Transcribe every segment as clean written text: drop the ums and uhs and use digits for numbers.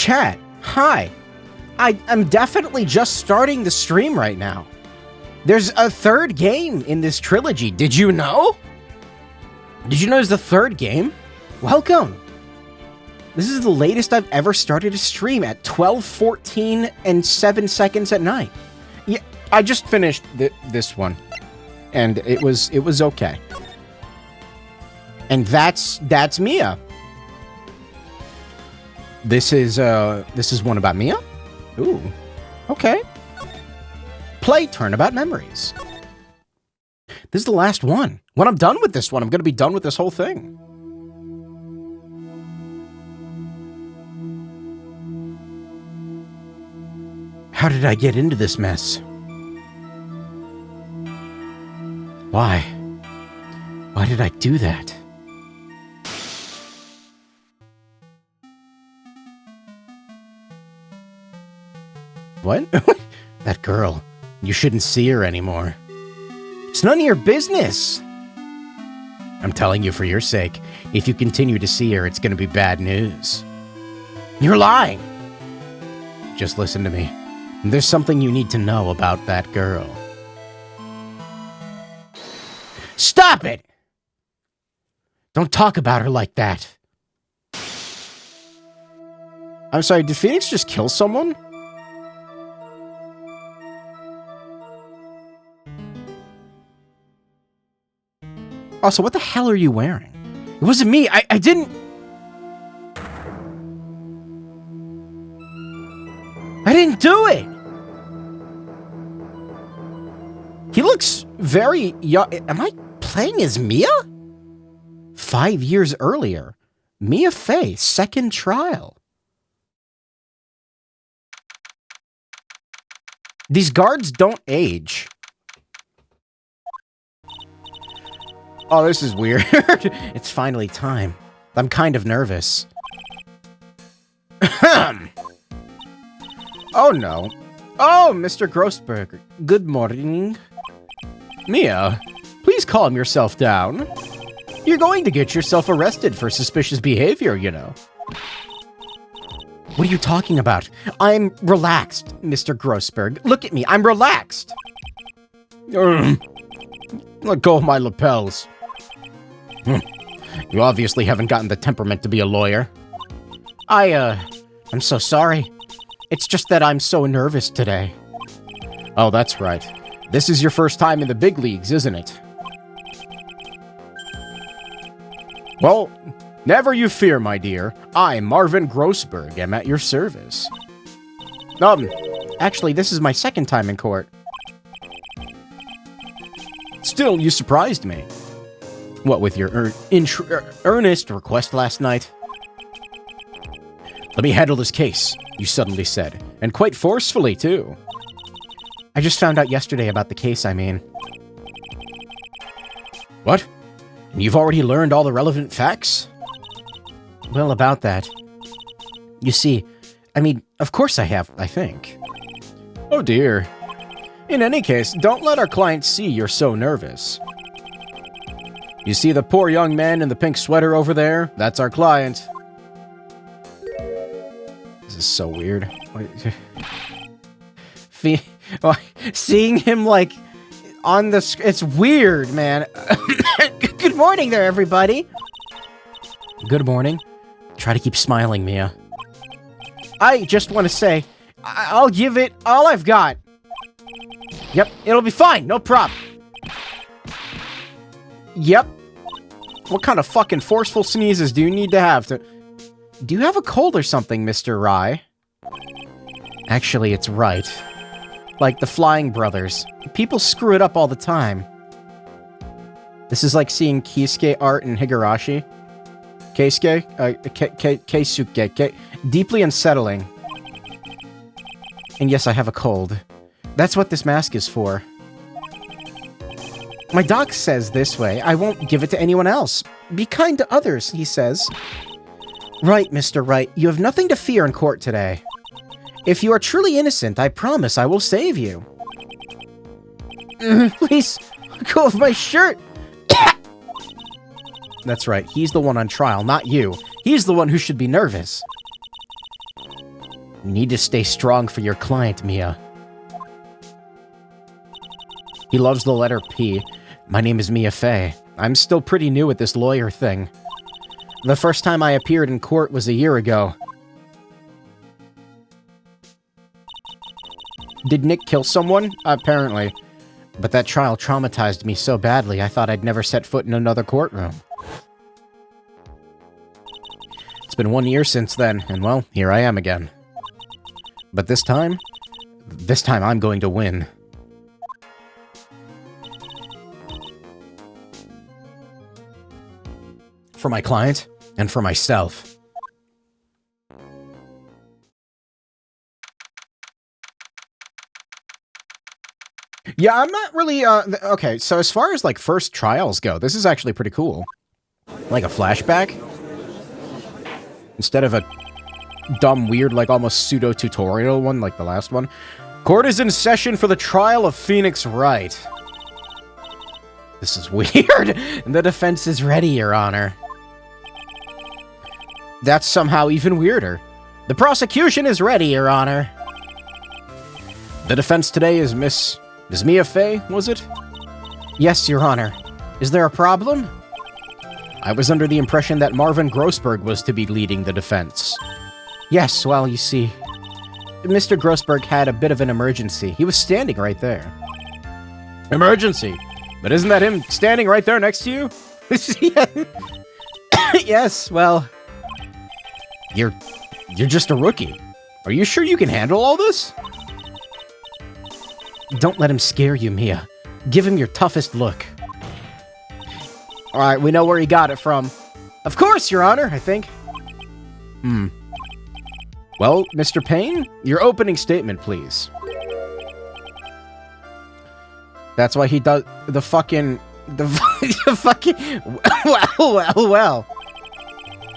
Chat, hi. I'm definitely just starting the stream right now. There's a third game in this trilogy. Did you know? Did you know there's the third game? Welcome. This is the latest I've ever started a stream at 12:14 and 7 seconds at night. Yeah, I just finished this one, and it was okay. And that's Mia. This is one about Mia? Ooh. Okay. Play Turnabout Memories. This is the last one. When I'm done with this one, I'm going to be done with this whole thing. How did I get into this mess? Why? Why did I do that? What? That girl. You shouldn't see her anymore. It's none of your business. I'm telling you for your sake. If you continue to see her, it's going to be bad news. You're lying. Just listen to me. There's something you need to know about that girl. Stop it! Don't talk about her like that. I'm sorry, did Phoenix just kill someone? Also, what the hell are you wearing? It wasn't me. I didn't... I didn't do it! He looks very young. Am I playing as Mia? 5 years earlier. Mia Fey, second trial. These guards don't age. Oh, this is weird. It's finally time. I'm kind of nervous. Oh, no. Oh, Mr. Grossberg. Good morning. Mia, please calm yourself down. You're going to get yourself arrested for suspicious behavior, you know. What are you talking about? I'm relaxed, Mr. Grossberg. Look at me. I'm relaxed. Let go of my lapels. You obviously haven't gotten the temperament to be a lawyer. I'm so sorry. It's just that I'm so nervous today. Oh, that's right. This is your first time in the big leagues, isn't it? Well, never you fear, my dear. I, Marvin Grossberg, am at your service. Actually, this is my second time in court. Still, you surprised me. What with your earnest request last night? Let me handle this case, you suddenly said. And quite forcefully, too. I just found out yesterday about the case, I mean. What? And you've already learned all the relevant facts? Well, about that. You see, I mean, of course I have, I think. Oh dear. In any case, don't let our client see you're so nervous. You see the poor young man in the pink sweater over there? That's our client. This is so weird. Seeing him, like, on the... It's weird, man. Good morning there, everybody. Good morning. Try to keep smiling, Mia. I just want to say, I'll give it all I've got. Yep, it'll be fine. No problem. Yep. What kind of fucking forceful sneezes do you need to have to... Do you have a cold or something, Mr. Rye? Actually, it's Wright. Like the Flying Brothers. People screw it up all the time. This is like seeing Keisuke art in Higurashi. Keisuke? Keisuke. Deeply unsettling. And yes, I have a cold. That's what this mask is for. My doc says this way, I won't give it to anyone else. Be kind to others, he says. Right, Mr. Wright, you have nothing to fear in court today. If you are truly innocent, I promise I will save you. Please, let go of my shirt. That's right, he's the one on trial, not you. He's the one who should be nervous. You need to stay strong for your client, Mia. He loves the letter P. My name is Mia Fey. I'm still pretty new at this lawyer thing. The first time I appeared in court was a year ago. Did Nick kill someone? Apparently. But that trial traumatized me so badly, I thought I'd never set foot in another courtroom. It's been 1 year since then, and well, here I am again. But this time I'm going to win. For my client, and for myself. Yeah, I'm not really, okay, so as far as, like, first trials go, this is actually pretty cool. Like a flashback? Instead of a dumb, weird, like, almost pseudo-tutorial one like the last one. Court is in session for the trial of Phoenix Wright. This is weird. The defense is ready, Your Honor. That's somehow even weirder. The prosecution is ready, Your Honor. The defense today is Miss Mia Fey, was it? Yes, Your Honor. Is there a problem? I was under the impression that Marvin Grossberg was to be leading the defense. Yes, well, you see, Mr. Grossberg had a bit of an emergency. He was standing right there. Emergency? But isn't that him standing right there next to you? Yes, well, you're just a rookie. Are you sure you can handle all this? Don't let him scare you, Mia. Give him your toughest look. Alright, we know where he got it from. Of course, Your Honor, I think. Well, Mr. Payne, your opening statement, please. That's why he does the fucking... The fucking... Well.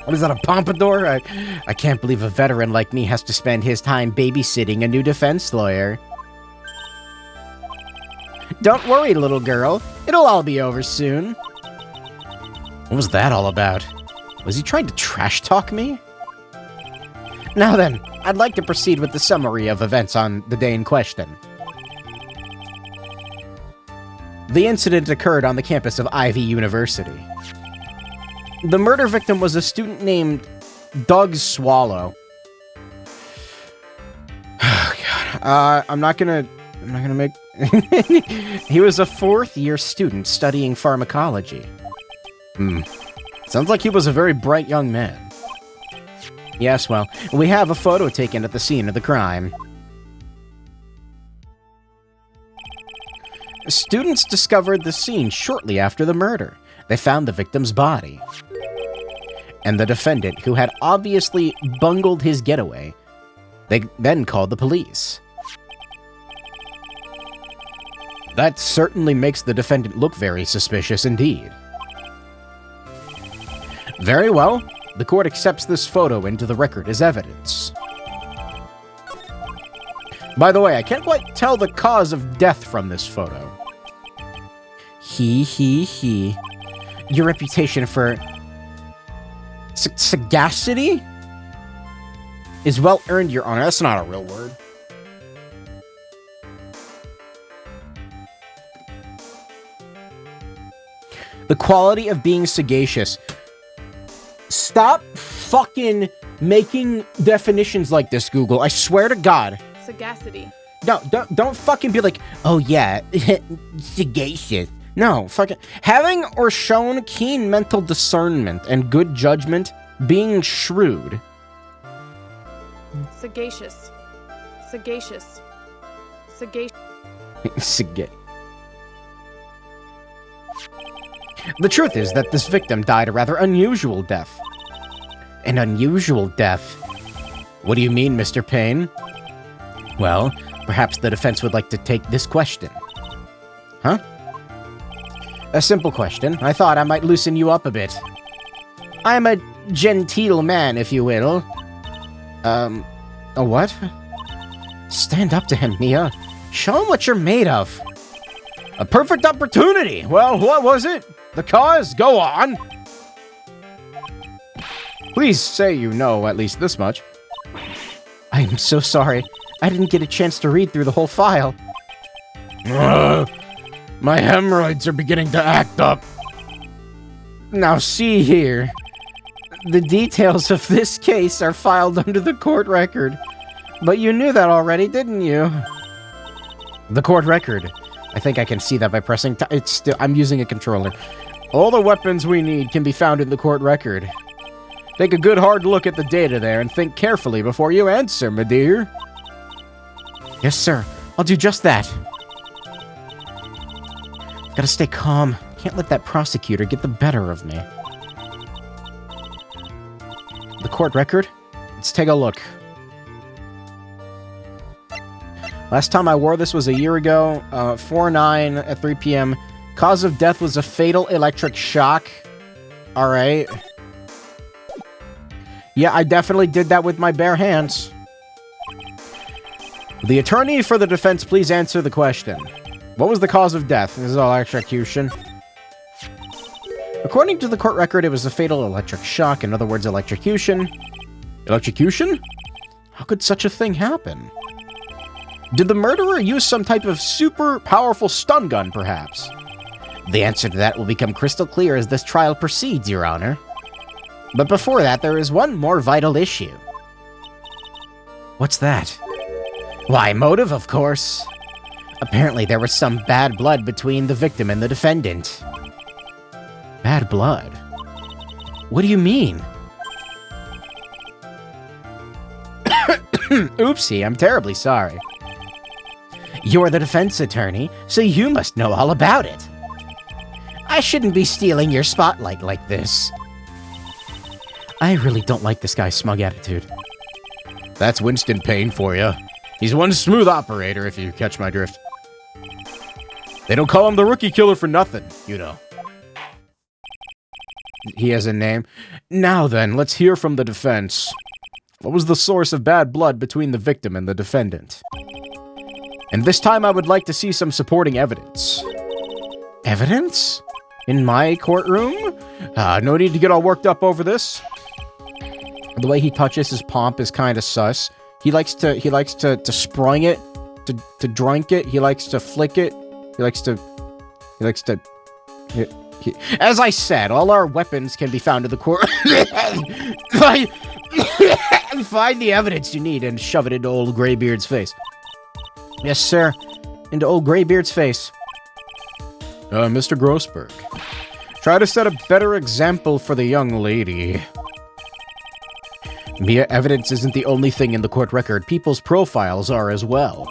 What is that, a pompadour? I can't believe a veteran like me has to spend his time babysitting a new defense lawyer. Don't worry, little girl. It'll all be over soon. What was that all about? Was he trying to trash talk me? Now then, I'd like to proceed with the summary of events on the day in question. The incident occurred on the campus of Ivy University. The murder victim was a student named Doug Swallow. Oh, God. I'm not gonna make... He was a fourth-year student studying pharmacology. Sounds like he was a very bright young man. Yes, well, we have a photo taken at the scene of the crime. Students discovered the scene shortly after the murder. They found the victim's body. And the defendant, who had obviously bungled his getaway, they then called the police. That certainly makes the defendant look very suspicious indeed. Very well. The court accepts this photo into the record as evidence. By the way, I can't quite tell the cause of death from this photo. Your reputation for sagacity is well earned, Your Honor. That's not a real word. The quality of being sagacious. Stop fucking making definitions like this, Google. I swear to God. Sagacity. No, don't fucking be like, oh yeah, sagacious. No, fucking having or shown keen mental discernment and good judgment, being shrewd. Sagacious. Sagacious. Sagacious. The truth is that this victim died a rather unusual death. An unusual death? What do you mean, Mr. Payne? Well, perhaps the defense would like to take this question. Huh? A simple question. I thought I might loosen you up a bit. I'm a genteel man, if you will. A what? Stand up to him, Mia. Show him what you're made of. A perfect opportunity. Well, what was it? The cause? Go on. Please say you know at least this much. I'm so sorry. I didn't get a chance to read through the whole file. My hemorrhoids are beginning to act up. Now see here. The details of this case are filed under the court record. But you knew that already, didn't you? The court record. I think I can see that by pressing I'm using a controller. All the weapons we need can be found in the court record. Take a good hard look at the data there and think carefully before you answer, my dear. Yes, sir. I'll do just that. Gotta stay calm. Can't let that prosecutor get the better of me. The court record? Let's take a look. Last time I wore this was a year ago. 4/9 at 3 p.m. Cause of death was a fatal electric shock. Alright. Yeah, I definitely did that with my bare hands. The attorney for the defense, please answer the question. What was the cause of death? This is electrocution. According to the court record, it was a fatal electric shock. In other words, electrocution. Electrocution? How could such a thing happen? Did the murderer use some type of super powerful stun gun, perhaps? The answer to that will become crystal clear as this trial proceeds, Your Honor. But before that, there is one more vital issue. What's that? Why, motive, of course. Apparently, there was some bad blood between the victim and the defendant. Bad blood? What do you mean? Oopsie, I'm terribly sorry. You're the defense attorney, so you must know all about it. I shouldn't be stealing your spotlight like this. I really don't like this guy's smug attitude. That's Winston Payne for you. He's one smooth operator, if you catch my drift. They don't call him the rookie killer for nothing, you know. He has a name. Now then, let's hear from the defense. What was the source of bad blood between the victim and the defendant? And this time I would like to see some supporting evidence. Evidence? In my courtroom? No need to get all worked up over this. The way he touches his pomp is kind of sus. He likes to sprung it, to drink it. He likes to flick it. As I said, all our weapons can be found in the court. Find the evidence you need and shove it into old Greybeard's face. Yes, sir. Into old Greybeard's face. Mr. Grossberg. Try to set a better example for the young lady. Mere evidence isn't the only thing in the court record. People's profiles are as well.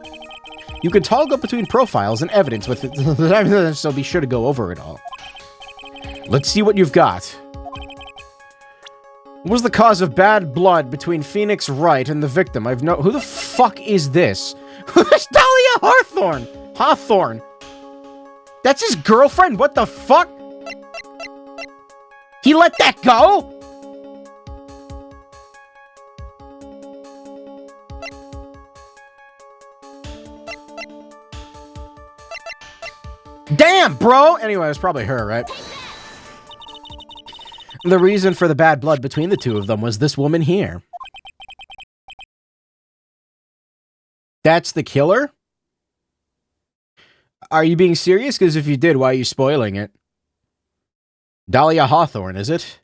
You can toggle between profiles and evidence with it, so be sure to go over it all. Let's see what you've got. What was the cause of bad blood between Phoenix Wright and the victim? Who the fuck is this? Who's Dahlia Hawthorne? That's his girlfriend? What the fuck? He let that go? Damn, bro! Anyway, it's probably her, right? The reason for the bad blood between the two of them was this woman here. That's the killer? Are you being serious? Because if you did, why are you spoiling it? Dahlia Hawthorne, is it?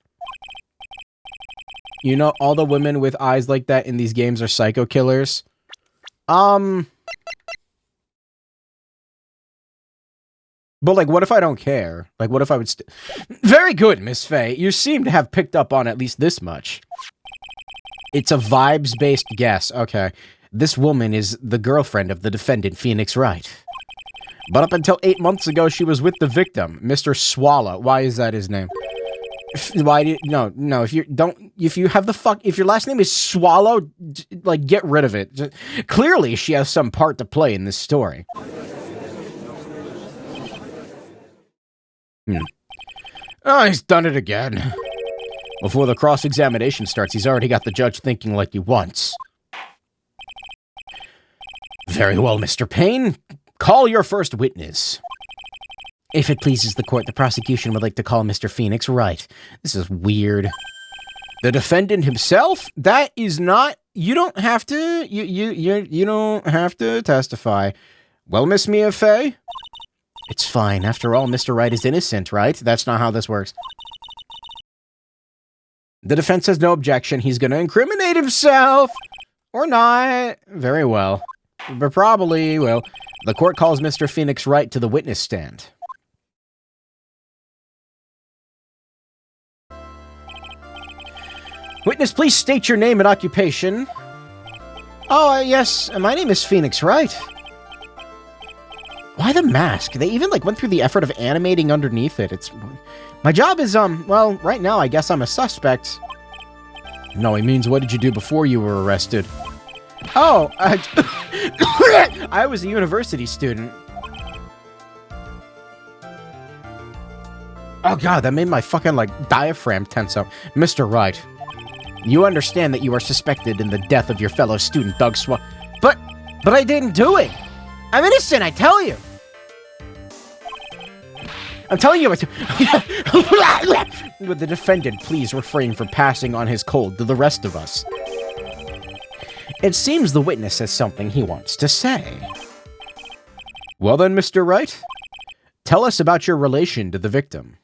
You know, all the women with eyes like that in these games are psycho killers. But, like, what if I don't care? Like, what if I would Very good, Miss Faye. You seem to have picked up on at least this much. It's a vibes-based guess. Okay. This woman is the girlfriend of the defendant, Phoenix Wright. But up until 8 months ago, she was with the victim, Mr. Swallow. Why is that his name? No, if your last name is Swallow, like, get rid of it. Clearly, she has some part to play in this story. Oh, he's done it again. Before the cross-examination starts, he's already got the judge thinking like he wants. Very well, Mr. Payne. Call your first witness. If it pleases the court, the prosecution would like to call Mr. Phoenix Wright. This is weird. The defendant himself? That is not You don't have to. You don't have to testify. Well, Miss Mia Fey? It's fine. After all, Mr. Wright is innocent, right? That's not how this works. The defense has no objection. He's going to incriminate himself. Or not. Very well. But probably, well, the court calls Mr. Phoenix Wright to the witness stand. Witness, please state your name and occupation. Oh, yes, my name is Phoenix Wright. Why the mask? They even, went through the effort of animating underneath it. My job is, well, right now, I guess I'm a suspect. No, he means, what did you do before you were arrested? Oh, I was a university student. Oh, God, that made my fucking, diaphragm tense up. Mr. Wright, you understand that you are suspected in the death of your fellow student, Doug But I didn't do it. I'm innocent, I tell you. I'm telling you. Would the defendant please refrain from passing on his cold to the rest of us? It seems the witness has something he wants to say. Well then, Mr. Wright, tell us about your relation to the victim.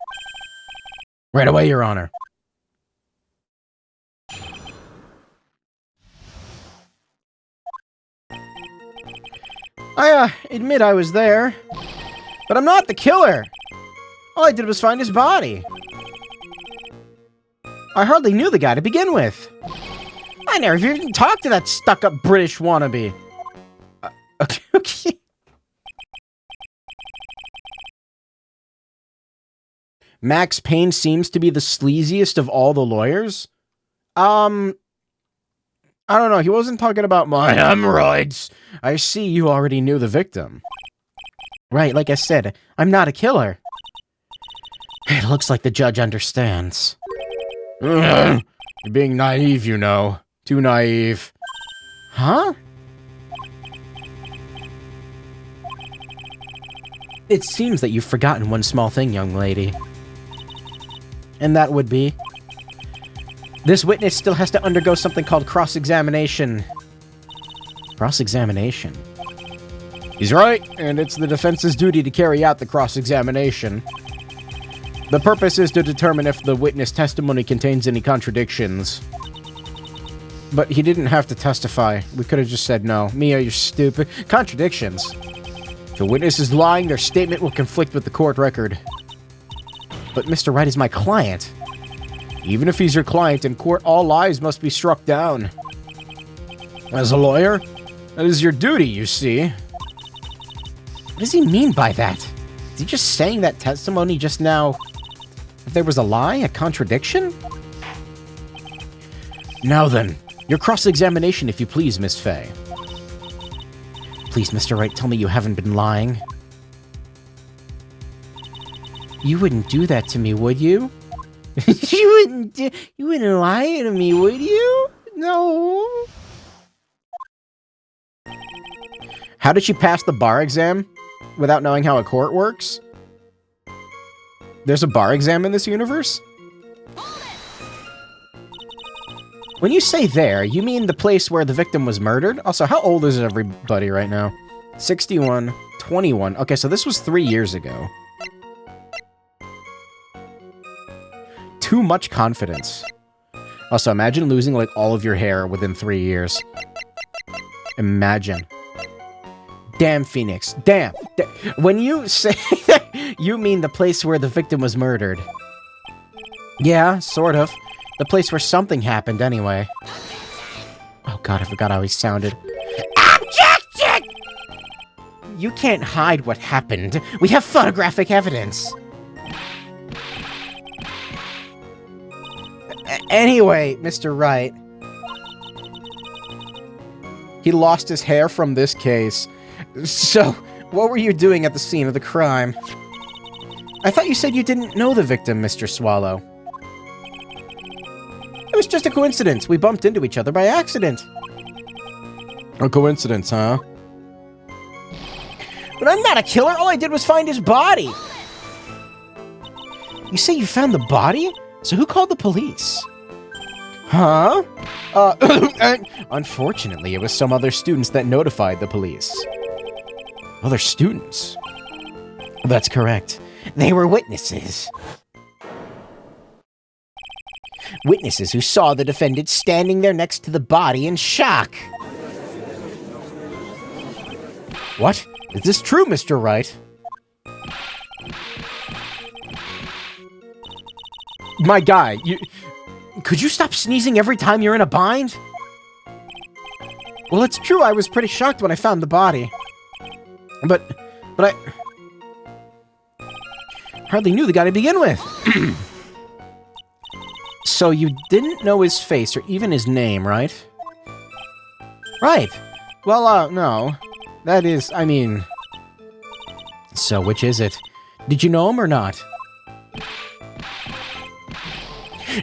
Right away, Your Honor. I admit I was there, but I'm not the killer. All I did was find his body. I hardly knew the guy to begin with. I never even talked to that stuck-up British wannabe. Okay. Max Payne seems to be the sleaziest of all the lawyers. I don't know, he wasn't talking about my hemorrhoids. I see you already knew the victim. Right, like I said, I'm not a killer. It looks like the judge understands. You're being naive, you know. Too naive. Huh? It seems that you've forgotten one small thing, young lady. And that would be... this witness still has to undergo something called cross-examination. Cross-examination? He's right, and it's the defense's duty to carry out the cross-examination. The purpose is to determine if the witness testimony contains any contradictions. But he didn't have to testify. We could have just said no. Mia, you're stupid. Contradictions. If the witness is lying, their statement will conflict with the court record. But Mr. Wright is my client. Even if he's your client in court, all lies must be struck down. As a lawyer, that is your duty, you see. What does he mean by that? Is he just saying that testimony just now... if there was a lie, a contradiction? Now then, your cross-examination, if you please, Miss Fey. Please, Mr. Wright, tell me you haven't been lying. You wouldn't do that to me, would you? You wouldn't lie to me, would you? No. How did she pass the bar exam without knowing how a court works? There's a bar exam in this universe? When you say there, you mean the place where the victim was murdered? Also, how old is everybody right now? 61, 21. Okay, so this was 3 years ago. Too much confidence. Also, imagine losing, all of your hair within 3 years. Imagine. Damn, Phoenix. Damn. When you say that, you mean the place where the victim was murdered. Yeah, sort of. The place where something happened, anyway. Oh god, I forgot how he sounded. Objection! You can't hide what happened. We have photographic evidence. Anyway, Mr. Wright. He lost his hair from this case. So, what were you doing at the scene of the crime? I thought you said you didn't know the victim, Mr. Swallow. It was just a coincidence. We bumped into each other by accident. A coincidence, huh? But I'm not a killer. All I did was find his body. You say you found the body? So who called the police? Huh? Unfortunately, it was some other students that notified the police. Other students? That's correct. They were witnesses. Witnesses who saw the defendant standing there next to the body in shock. What? Is this true, Mr. Wright? My guy, could you stop sneezing every time you're in a bind? Well, it's true, I was pretty shocked when I found the body. But I hardly knew the guy to begin with. So you didn't know his face or even his name, right? Right. Well, no. That is, I mean... So, which is it? Did you know him or not?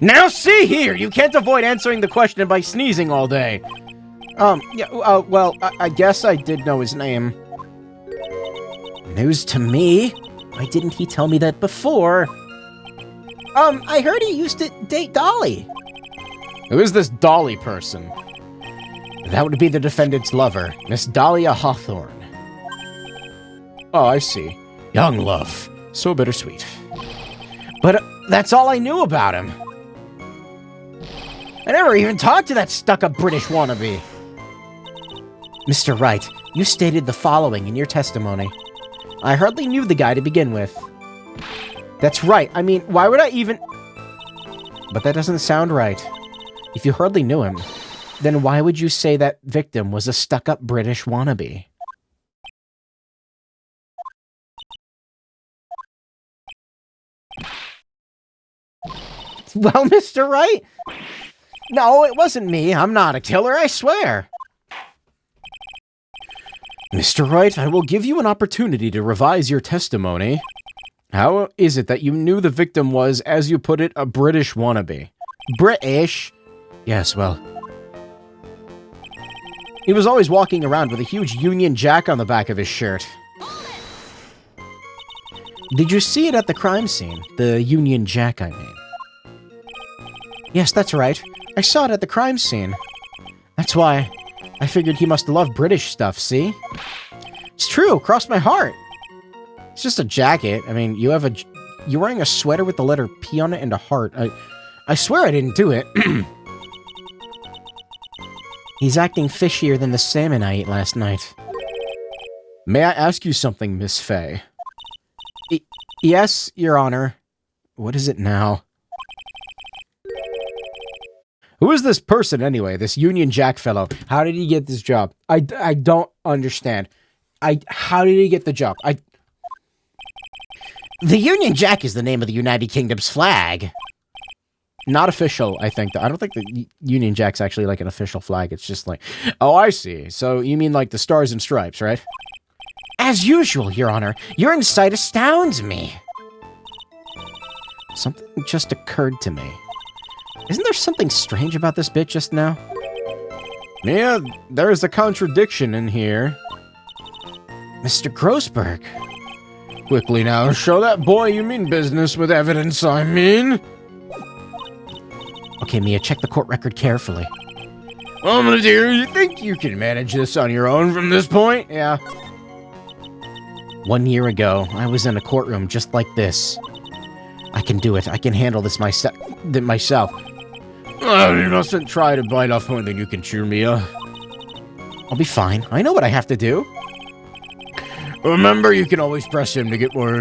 Now see here! You can't avoid answering the question by sneezing all day. Yeah, well, I guess I did know his name. News to me? Why didn't he tell me that before? I heard he used to date Dolly. Who is this Dolly person? That would be the defendant's lover, Miss Dahlia Hawthorne. Oh, I see. Young love. So bittersweet. But that's all I knew about him. I never even talked to that stuck-up British wannabe. Mr. Wright, you stated the following in your testimony. I hardly knew the guy to begin with. That's right. I mean, why would I even... But that doesn't sound right. If you hardly knew him, then why would you say that victim was a stuck-up British wannabe? Well, Mr. Wright? No, it wasn't me. I'm not a killer, I swear. Mr. Wright, I will give you an opportunity to revise your testimony. How is it that you knew the victim was, as you put it, a British wannabe? British? Yes, well... He was always walking around with a huge Union Jack on the back of his shirt. Did you see it at the crime scene? The Union Jack, I mean. Yes, that's right. I saw it at the crime scene. That's why I figured he must love British stuff, see? It's true, cross my heart. It's just a jacket. I mean, you're wearing a sweater with the letter P on it and a heart. I swear I didn't do it. He's acting fishier than the salmon I ate last night. May I ask you something, Miss Fay? Yes, Your Honor. What is it now? Who is this person, anyway? This Union Jack fellow? How did he get this job? I don't understand. How did he get the job? The Union Jack is the name of the United Kingdom's flag. Not official, I think. I don't think the Union Jack's actually like an official flag. It's just like... Oh, I see. So you mean like the Stars and Stripes, right? As usual, Your Honor. Your insight astounds me. Something just occurred to me. Isn't there something strange about this bit just now? Yeah, there is a contradiction in here. Mr. Grossberg. Quickly now, show that boy you mean business with evidence, I mean. Okay, Mia, check the court record carefully. Well, my dear, you think you can manage this on your own from this point? Yeah. 1 year ago, I was in a courtroom just like this. I can do it. I can handle this myself. Oh, you mustn't try to bite off more than you can chew, Mia. I'll be fine. I know what I have to do. Remember, you can always press him to get more...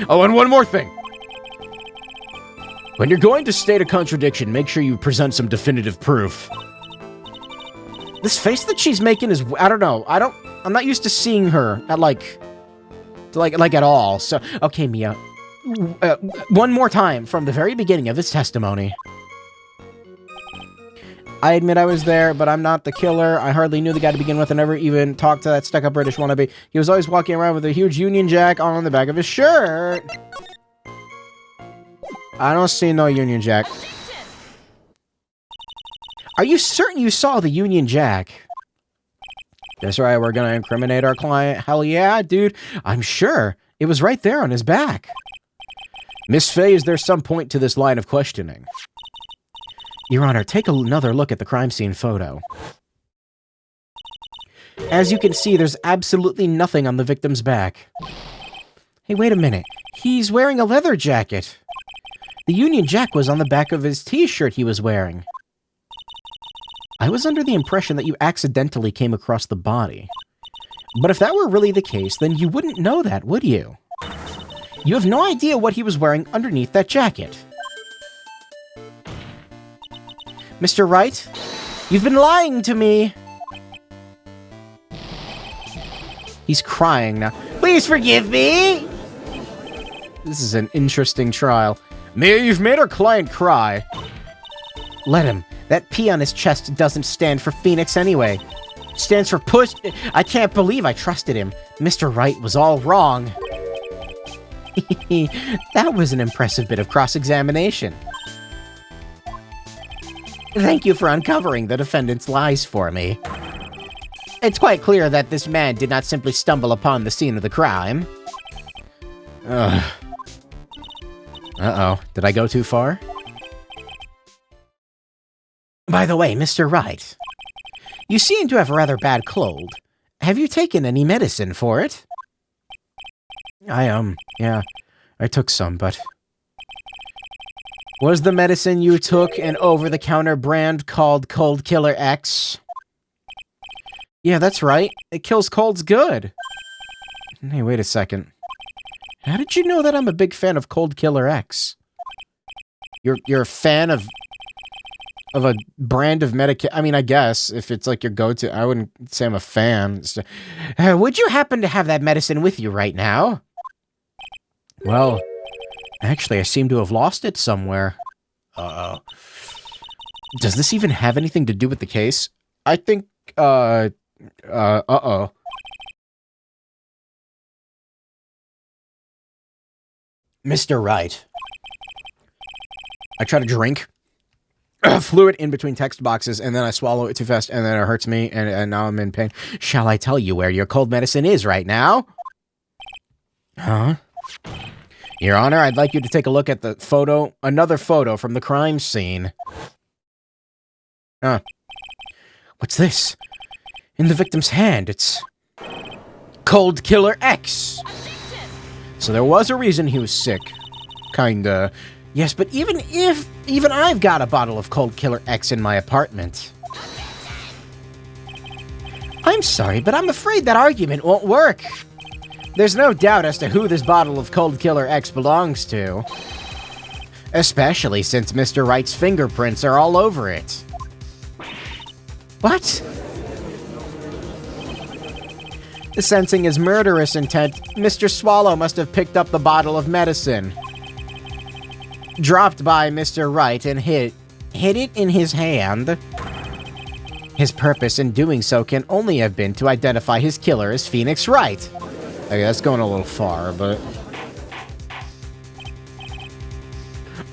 Oh, and one more thing. When you're going to state a contradiction, make sure you present some definitive proof. This face that she's making is... I don't know. I'm not used to seeing her at, like at all. So, okay, Mia. One more time from the very beginning of this testimony. I admit I was there, but I'm not the killer. I hardly knew the guy to begin with and never even talked to that stuck-up British wannabe. He was always walking around with a huge Union Jack on the back of his shirt. I don't see no Union Jack. Are you certain you saw the Union Jack? That's right, we're gonna incriminate our client. Hell yeah, dude. I'm sure. It was right there on his back. Miss Fay, is there some point to this line of questioning? Your Honor, take another look at the crime scene photo. As you can see, there's absolutely nothing on the victim's back. Hey, wait a minute. He's wearing a leather jacket. The Union Jack was on the back of his t-shirt he was wearing. I was under the impression that you accidentally came across the body. But if that were really the case, then you wouldn't know that, would you? You have no idea what he was wearing underneath that jacket. Mr. Wright, you've been lying to me. He's crying now. Please forgive me! This is an interesting trial. You've made our client cry. Let him. That P on his chest doesn't stand for Phoenix anyway. It stands for push. I can't believe I trusted him. Mr. Wright was all wrong. That was an impressive bit of cross-examination. Thank you for uncovering the defendant's lies for me. It's quite clear that this man did not simply stumble upon the scene of the crime. Uh-oh. Did I go too far? By the way, Mr. Wright, you seem to have a rather bad cold. Have you taken any medicine for it? Yeah, I took some, but... Was the medicine you took an over-the-counter brand called Cold Killer X? Yeah, that's right. It kills colds good. Hey, wait a second. How did you know that I'm a big fan of Cold Killer X? You're a fan of a brand of medication? I mean, I guess, if it's like your go-to, I wouldn't say I'm a fan. Would you happen to have that medicine with you right now? Well, actually, I seem to have lost it somewhere. Uh-oh. Does this even have anything to do with the case? I think, uh-oh. Mr. Wright. I try to drink fluid in between text boxes, and then I swallow it too fast, and then it hurts me, and now I'm in pain. Shall I tell you where your cold medicine is right now? Huh? Your Honor, I'd like you to take a look at the photo, another photo from the crime scene. Huh. What's this? In the victim's hand, it's... Cold Killer X! So there was a reason he was sick. Kinda. Yes, but even I've got a bottle of Cold Killer X in my apartment. I'm sorry, but I'm afraid that argument won't work. There's no doubt as to who this bottle of Cold Killer X belongs to. Especially since Mr. Wright's fingerprints are all over it. What? Sensing his murderous intent, Mr. Swallow must have picked up the bottle of medicine. Dropped by Mr. Wright and hid it in his hand. His purpose in doing so can only have been to identify his killer as Phoenix Wright. Okay, that's going a little far, but...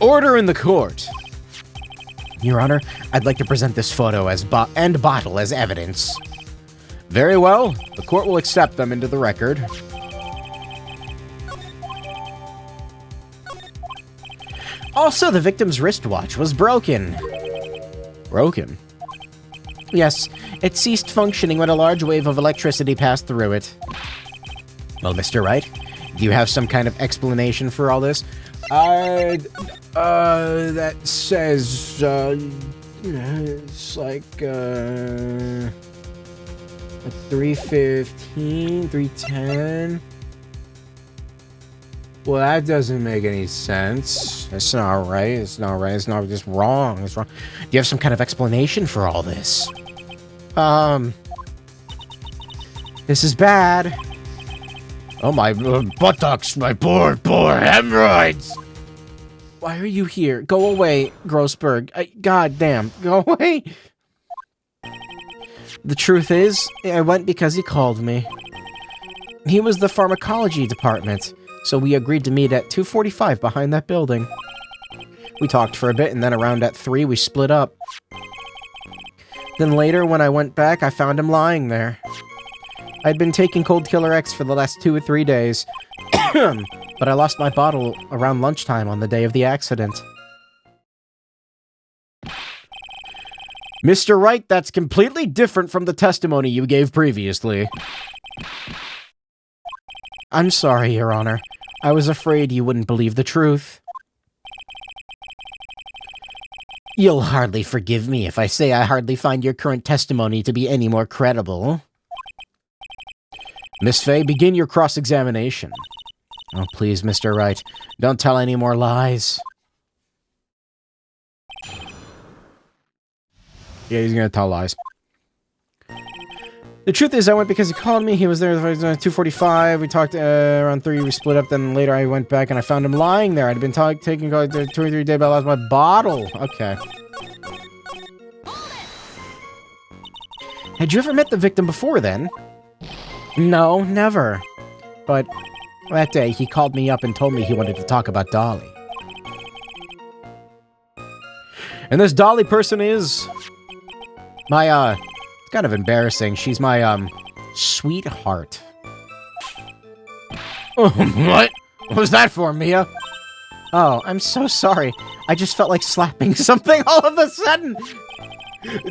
Order in the court! Your Honor, I'd like to present this photo and bottle as evidence. Very well. The court will accept them into the record. Also, the victim's wristwatch was broken. Broken? Yes, it ceased functioning when a large wave of electricity passed through it. Well, Mr. Wright, do you have some kind of explanation for all this? That says, it's like, 315, 310. Well, that doesn't make any sense. It's not right. It's not right. It's not just wrong. It's wrong. Do you have some kind of explanation for all this? This is bad. Oh, my buttocks, my poor hemorrhoids. Why are you here? Go away, Grossberg. God damn, go away. The truth is, I went because he called me. He was the pharmacology department, so we agreed to meet at 2:45 behind that building. We talked for a bit, and then around at 3, we split up. Then later, when I went back, I found him lying there. I'd been taking Cold Killer X for the last 2 or 3 days, but I lost my bottle around lunchtime on the day of the accident. Mr. Wright, that's completely different from the testimony you gave previously. I'm sorry, Your Honor. I was afraid you wouldn't believe the truth. You'll hardly forgive me if I say I hardly find your current testimony to be any more credible. Miss Fay, begin your cross-examination. Oh, please, Mr. Wright, don't tell any more lies. Yeah, he's gonna tell lies. The truth is, I went because he called me. He was there at 2:45. We talked around 3. We split up. Then later I went back and I found him lying there. I'd been taking 2 or 3 days, but I lost my bottle. Okay. Had you ever met the victim before then? No, never. But that day, he called me up and told me he wanted to talk about Dolly. And this Dolly person is... my, it's kind of embarrassing. She's my, sweetheart. What? What was that for, Mia? Oh, I'm so sorry. I just felt like slapping something all of a sudden.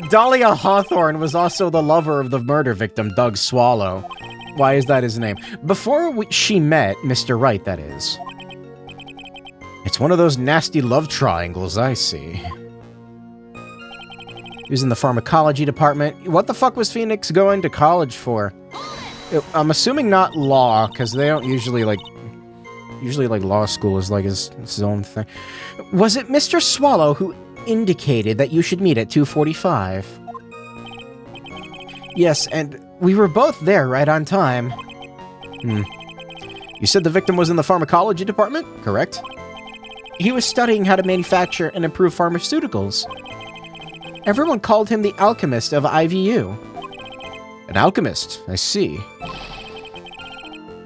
Dahlia Hawthorne was also the lover of the murder victim, Doug Swallow. Why is that his name? Before she met Mr. Wright, that is. It's one of those nasty love triangles, I see. He was in the pharmacology department. What the fuck was Phoenix going to college for? I'm assuming not law, because they don't usually, like... Usually, like, law school is, like, his own thing. Was it Mr. Swallow who indicated that you should meet at 2:45? Yes, and we were both there right on time. You said the victim was in the pharmacology department, correct? He was studying how to manufacture and improve pharmaceuticals. Everyone called him the alchemist of IVU. An alchemist, I see.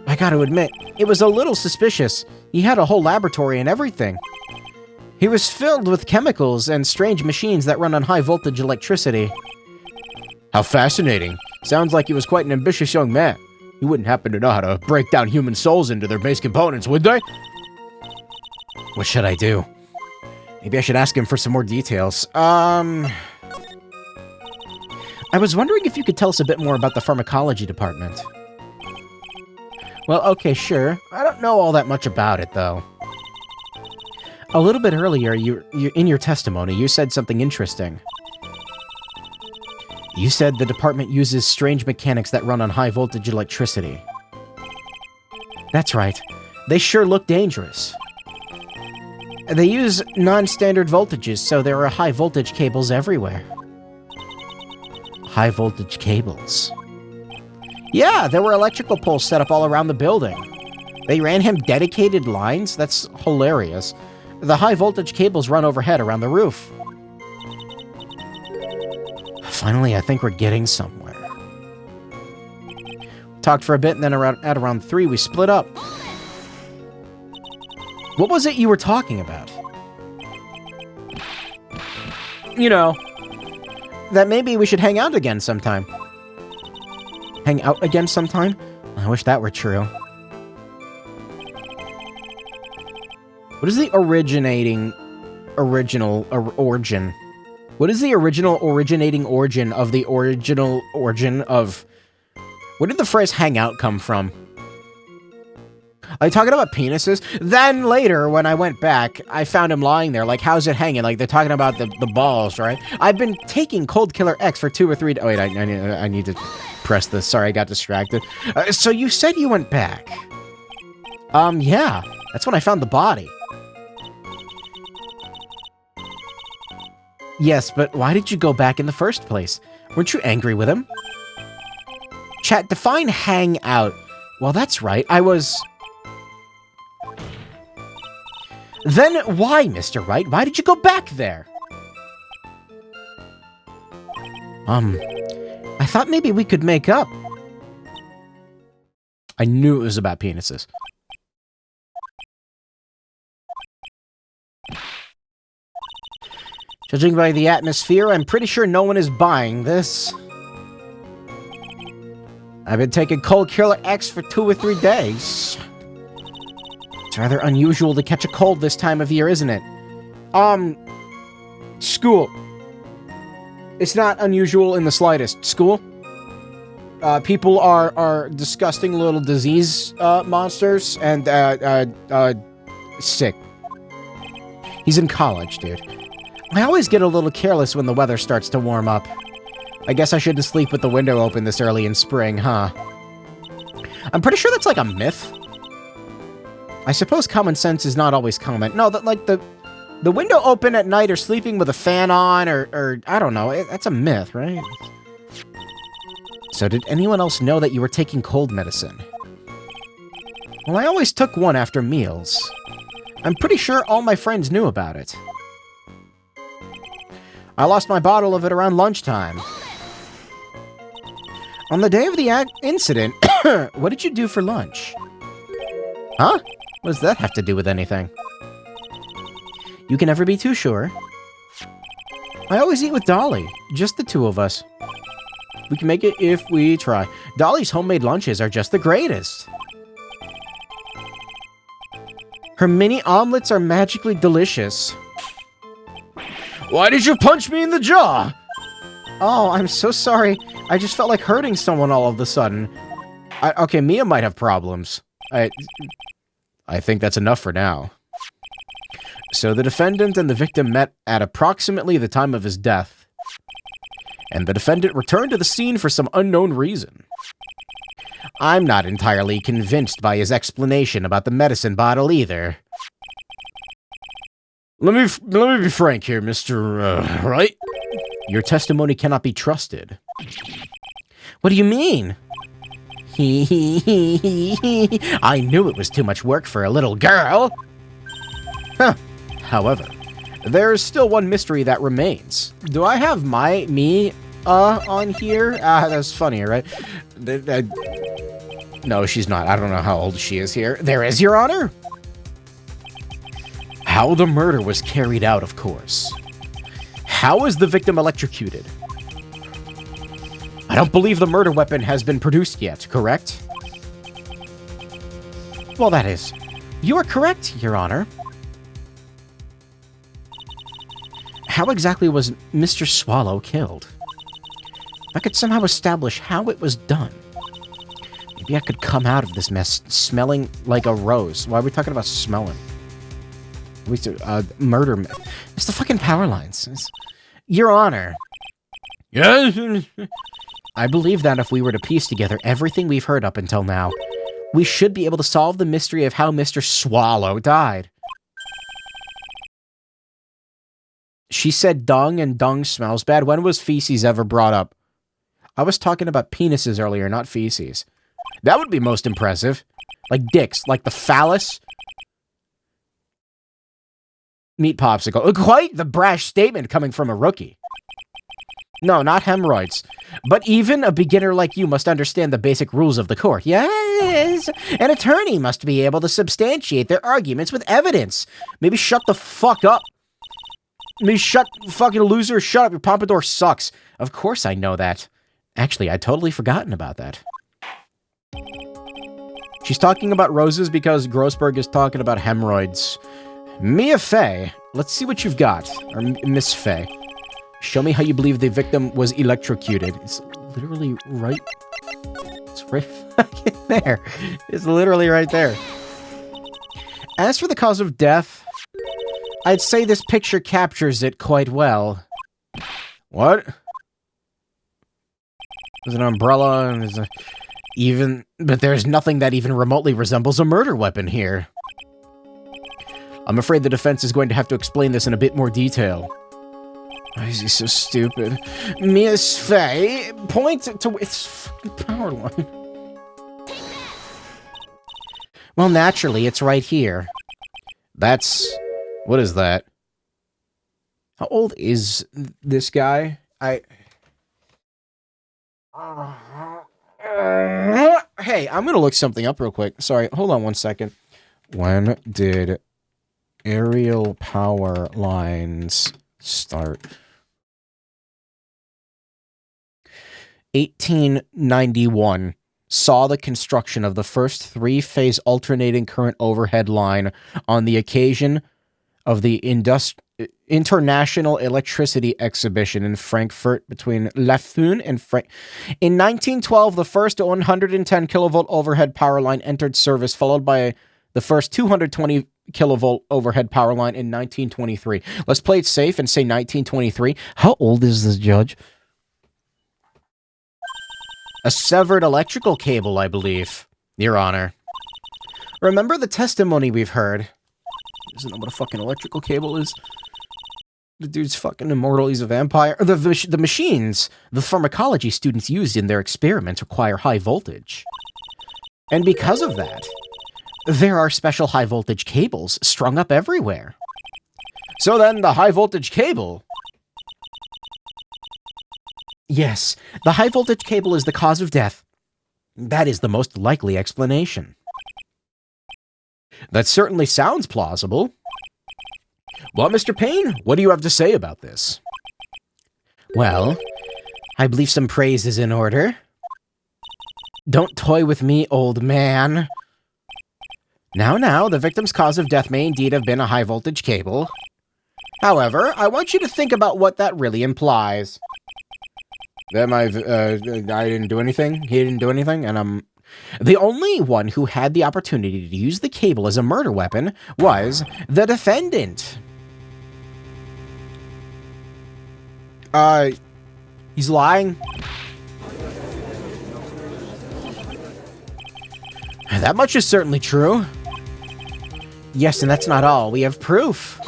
I gotta admit, it was a little suspicious. He had a whole laboratory and everything. He was filled with chemicals and strange machines that run on high-voltage electricity. How fascinating. Sounds like he was quite an ambitious young man. He wouldn't happen to know how to break down human souls into their base components, would they? What should I do? Maybe I should ask him for some more details. I was wondering if you could tell us a bit more about the pharmacology department. Well, okay, sure. I don't know all that much about it, though. A little bit earlier, you in your testimony, you said something interesting. You said the department uses strange mechanics that run on high-voltage electricity. That's right. They sure look dangerous. They use non-standard voltages, so there are high-voltage cables everywhere. High-voltage cables? Yeah, there were electrical poles set up all around the building. They ran him dedicated lines? That's hilarious. The high-voltage cables run overhead around the roof. Finally, I think we're getting somewhere. Talked for a bit, and then at around 3, we split up. What was it you were talking about? You know, that maybe we should hang out again sometime. Hang out again sometime? I wish that were true. What is the origin? What is the original originating origin of the original origin of... Where did the phrase hang out come from? Are you talking about penises? Then later, when I went back, I found him lying there. Like, how's it hanging? Like, they're talking about the balls, right? I've been taking Cold Killer X for 2 or 3... Oh, wait, I need to press this. Sorry, I got distracted. So you said you went back. Yeah. That's when I found the body. Yes, but why did you go back in the first place? Weren't you angry with him? Chat, define hang out. Well, that's right. I was... Then why, Mr. Wright? Why did you go back there? I thought maybe we could make up. I knew it was about penises. Judging by the atmosphere, I'm pretty sure no one is buying this. I've been taking Cold Killer X for 2 or 3 days. It's rather unusual to catch a cold this time of year, isn't it? School. It's not unusual in the slightest. School? People are disgusting little disease monsters and sick. He's in college, dude. I always get a little careless when the weather starts to warm up. I guess I shouldn't sleep with the window open this early in spring, huh? I'm pretty sure that's like a myth. I suppose common sense is not always common. No, the window open at night or sleeping with a fan on or I don't know. That's a myth, right? So did anyone else know that you were taking cold medicine? Well, I always took one after meals. I'm pretty sure all my friends knew about it. I lost my bottle of it around lunchtime. On the day of the incident, what did you do for lunch? Huh? What does that have to do with anything? You can never be too sure. I always eat with Dolly, just the two of us. We can make it if we try. Dolly's homemade lunches are just the greatest. Her mini omelets are magically delicious. Why did you punch me in the jaw? Oh, I'm so sorry. I just felt like hurting someone all of a sudden. Okay, Mia might have problems. I think that's enough for now. So the defendant and the victim met at approximately the time of his death. And the defendant returned to the scene for some unknown reason. I'm not entirely convinced by his explanation about the medicine bottle either. Let me be frank here, Mr. Wright. Your testimony cannot be trusted. What do you mean? I knew it was too much work for a little girl. Huh. However, there is still one mystery that remains. Do I have me on here? That's funny, right? No, she's not. I don't know how old she is here. There is, Your Honor. How the murder was carried out, of course. How was the victim electrocuted? I don't believe the murder weapon has been produced yet, correct? Well, that is. You are correct, Your Honor. How exactly was Mr. Swallow killed? I could somehow establish how it was done. Maybe I could come out of this mess smelling like a rose. Why are we talking about smelling? Murder. It's the fucking power lines. Your Honor. Yes? I believe that if we were to piece together everything we've heard up until now, we should be able to solve the mystery of how Mr. Swallow died. She said dung and dung smells bad. When was feces ever brought up? I was talking about penises earlier, not feces. That would be most impressive. Like dicks, like the phallus. Meat popsicle. Quite the brash statement coming from a rookie. No, not hemorrhoids. But even a beginner like you must understand the basic rules of the court. Yes! An attorney must be able to substantiate their arguments with evidence. Maybe shut the fuck up. Maybe fucking loser, shut up. Your pompadour sucks. Of course I know that. Actually, I'd totally forgotten about that. She's talking about roses because Grossberg is talking about hemorrhoids. Mia Fey, let's see what you've got. Or Miss Fey. Show me how you believe the victim was electrocuted. It's literally right... It's right fucking there. It's literally right there. As for the cause of death, I'd say this picture captures it quite well. What? There's an umbrella and there's but there's nothing that even remotely resembles a murder weapon here. I'm afraid the defense is going to have to explain this in a bit more detail. Why is he so stupid? Miss Fey, point to its fucking power line. Well, naturally, it's right here. That's... What is that? How old is this guy? Hey, I'm gonna look something up real quick. Sorry, hold on one second. When did aerial power lines start? 1891 saw the construction of the first three-phase alternating current overhead line on the occasion of the International Electricity Exhibition in Frankfurt between La Fune and In 1912, the first 110 kilovolt overhead power line entered service, followed by the first 220 kilovolt overhead power line in 1923. Let's play it safe and say 1923. How old is this judge? A severed electrical cable, I believe, Your Honor. Remember the testimony we've heard? Doesn't know what a fucking electrical cable is. The dude's fucking immortal. He's a vampire. The machines the pharmacology students used in their experiments require high voltage. And because of that, there are special high voltage cables strung up everywhere. So then the high voltage cable... Yes, the high voltage cable is the cause of death. That is the most likely explanation. That certainly sounds plausible. Well, Mr. Payne, what do you have to say about this? Well, I believe some praise is in order. Don't toy with me, old man. Now, the victim's cause of death may indeed have been a high-voltage cable. However, I want you to think about what that really implies. That I didn't do anything, he didn't do anything, and the only one who had the opportunity to use the cable as a murder weapon was the defendant. He's lying. That much is certainly true. Yes, and that's not all. We have proof.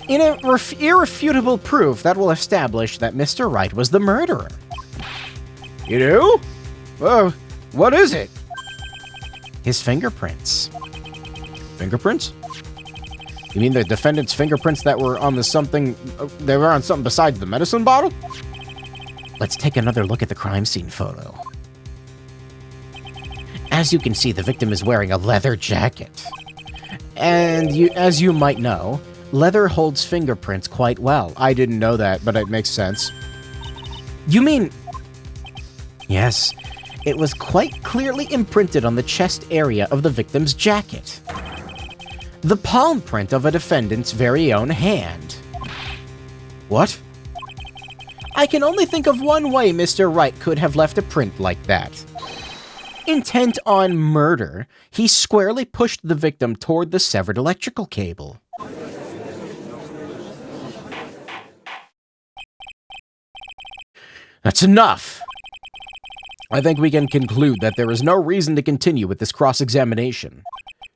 Irrefutable proof that will establish that Mr. Wright was the murderer. You do? Well, what is it? His fingerprints. Fingerprints? You mean the defendant's fingerprints that were on something besides the medicine bottle? Let's take another look at the crime scene photo. As you can see, the victim is wearing a leather jacket. And as you might know, leather holds fingerprints quite well. I didn't know that, but it makes sense. You mean... Yes, it was quite clearly imprinted on the chest area of the victim's jacket. The palm print of a defendant's very own hand. What? I can only think of one way Mr. Wright could have left a print like that. Intent on murder, he squarely pushed the victim toward the severed electrical cable. That's enough! I think we can conclude that there is no reason to continue with this cross-examination.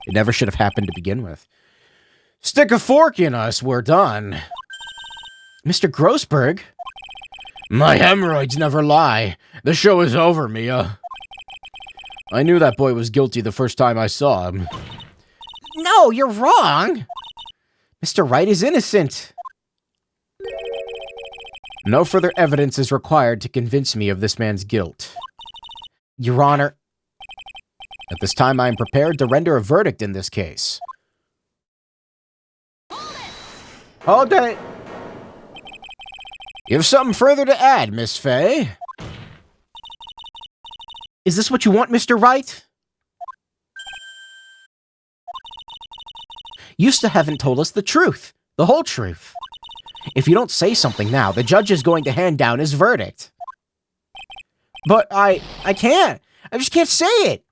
It never should have happened to begin with. Stick a fork in us, we're done. Mr. Grossberg? My hemorrhoids never lie. The show is over, Mia. I knew that boy was guilty the first time I saw him. No, you're wrong! Mr. Wright is innocent. No further evidence is required to convince me of this man's guilt. Your Honor, at this time I am prepared to render a verdict in this case. Hold it! You have something further to add, Miss Fay? Is this what you want, Mr. Wright? You still haven't told us the truth. The whole truth. If you don't say something now, the judge is going to hand down his verdict. But I can't. I just can't say it.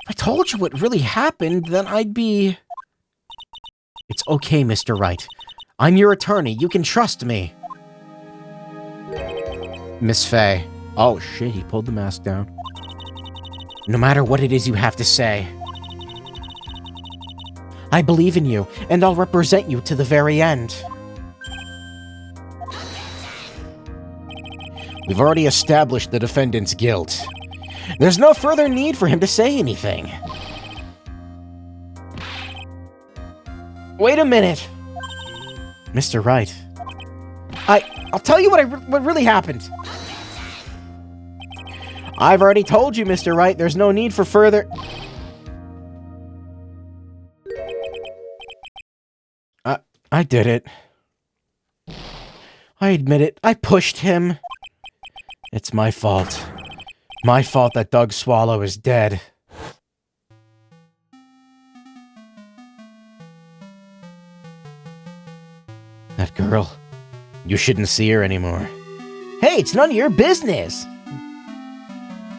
If I told you what really happened, then I'd be... It's okay, Mr. Wright. I'm your attorney. You can trust me. Miss Fay. Oh, shit, he pulled the mask down. No matter what it is you have to say. I believe in you, and I'll represent you to the very end. We've already established the defendant's guilt. There's no further need for him to say anything. Wait a minute. Mr. Wright. I'll tell you what really happened. I've already told you, Mr. Wright, there's no need for further... I did it. I admit it. I pushed him. It's my fault. My fault that Doug Swallow is dead. That girl. You shouldn't see her anymore. Hey, it's none of your business!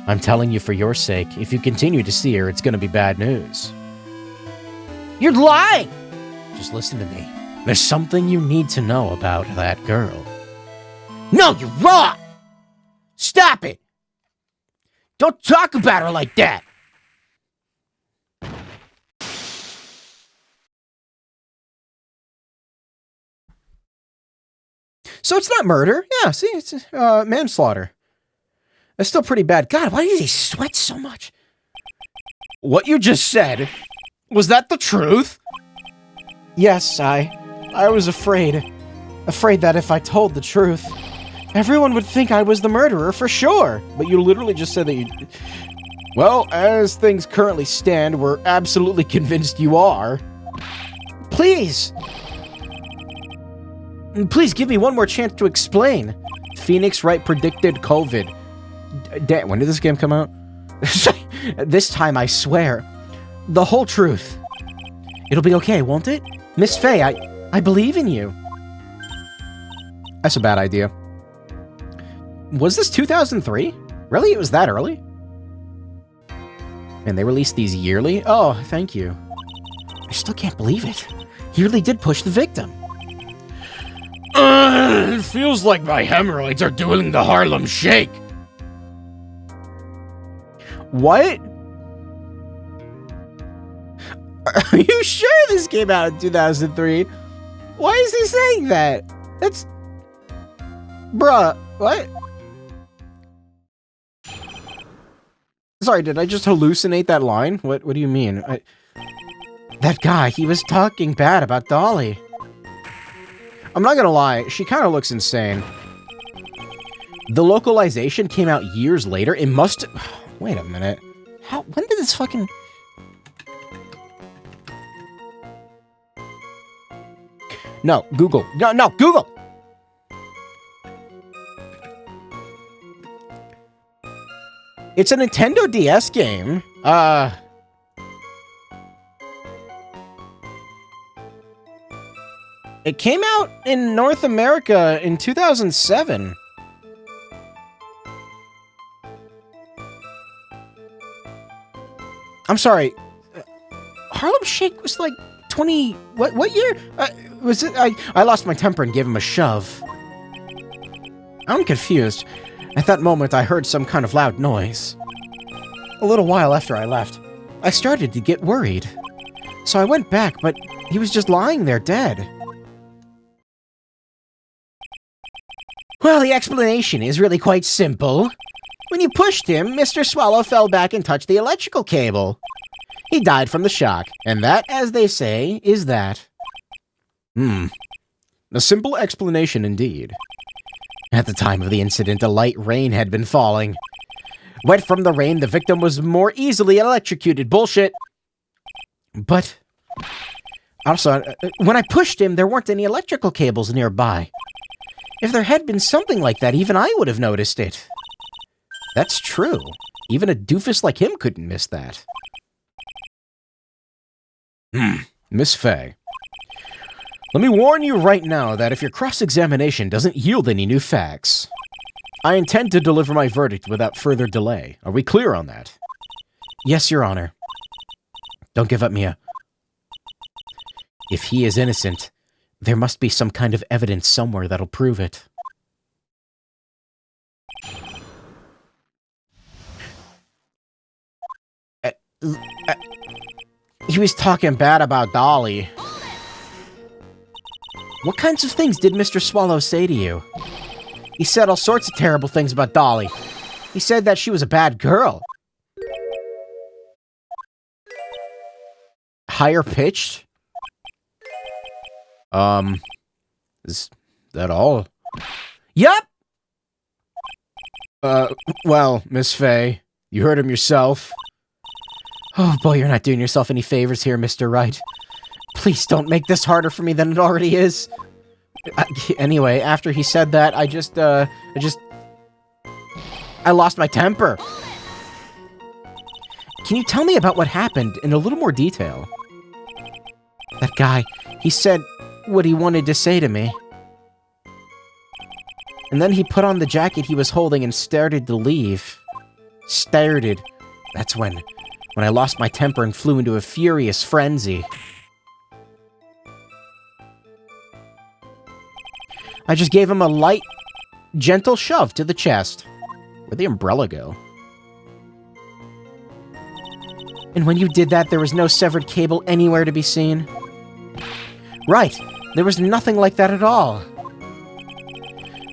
I'm telling you for your sake, if you continue to see her, it's gonna be bad news. You're lying! Just listen to me. There's something you need to know about that girl. No, you're wrong! Stop it! Don't talk about her like that! So it's not murder. Yeah, see, it's manslaughter. That's still pretty bad. God, why does he sweat so much? What you just said, was that the truth? Yes, I was afraid. Afraid that if I told the truth, everyone would think I was the murderer for sure. But you literally just said that you... Well, as things currently stand, we're absolutely convinced you are. Please! Please give me one more chance to explain. Phoenix Wright predicted COVID. Damn, when did this game come out? This time, I swear. The whole truth. It'll be okay, won't it? Miss Faye, I believe in you. That's a bad idea. Was this 2003? Really? It was that early? And they released these yearly? Oh, thank you. I still can't believe it. He really did push the victim. It feels like my hemorrhoids are doing the Harlem Shake. What? Are you sure this came out in 2003? Why is he saying that? That's... Bruh, what? Sorry, did I just hallucinate that line? What do you mean? That guy, he was talking bad about Dolly. I'm not gonna lie, she kind of looks insane. The localization came out years later. It must... Wait a minute. When did this fucking... No, Google. No, Google! It's a Nintendo DS game. It came out in North America in 2007. I'm sorry. Harlem Shake was like 20... What year? Was it... I lost my temper and gave him a shove. I'm confused. At that moment, I heard some kind of loud noise. A little while after I left, I started to get worried. So I went back, but he was just lying there dead. Well, the explanation is really quite simple. When you pushed him, Mr. Swallow fell back and touched the electrical cable. He died from the shock, and that, as they say, is that. A simple explanation indeed. At the time of the incident, a light rain had been falling. Wet from the rain, the victim was more easily electrocuted. Bullshit. But... Also, when I pushed him, there weren't any electrical cables nearby. If there had been something like that, even I would have noticed it. That's true. Even a doofus like him couldn't miss that. Miss Faye. Let me warn you right now that if your cross-examination doesn't yield any new facts, I intend to deliver my verdict without further delay. Are we clear on that? Yes, Your Honor. Don't give up, Mia. If he is innocent, there must be some kind of evidence somewhere that'll prove it. He was talking bad about Dolly. What kinds of things did Mr. Swallow say to you? He said all sorts of terrible things about Dolly. He said that she was a bad girl. Higher pitched? Is that all? Yup! Well, Miss Faye, you heard him yourself. Oh boy, you're not doing yourself any favors here, Mr. Wright. Please don't make this harder for me than it already is. Anyway, after he said that, I lost my temper. Can you tell me about what happened in a little more detail? That guy, he said what he wanted to say to me. And then he put on the jacket he was holding and started to leave. Started. That's when I lost my temper and flew into a furious frenzy. I just gave him a light, gentle shove to the chest. Where'd the umbrella go? And when you did that, there was no severed cable anywhere to be seen? Right, there was nothing like that at all.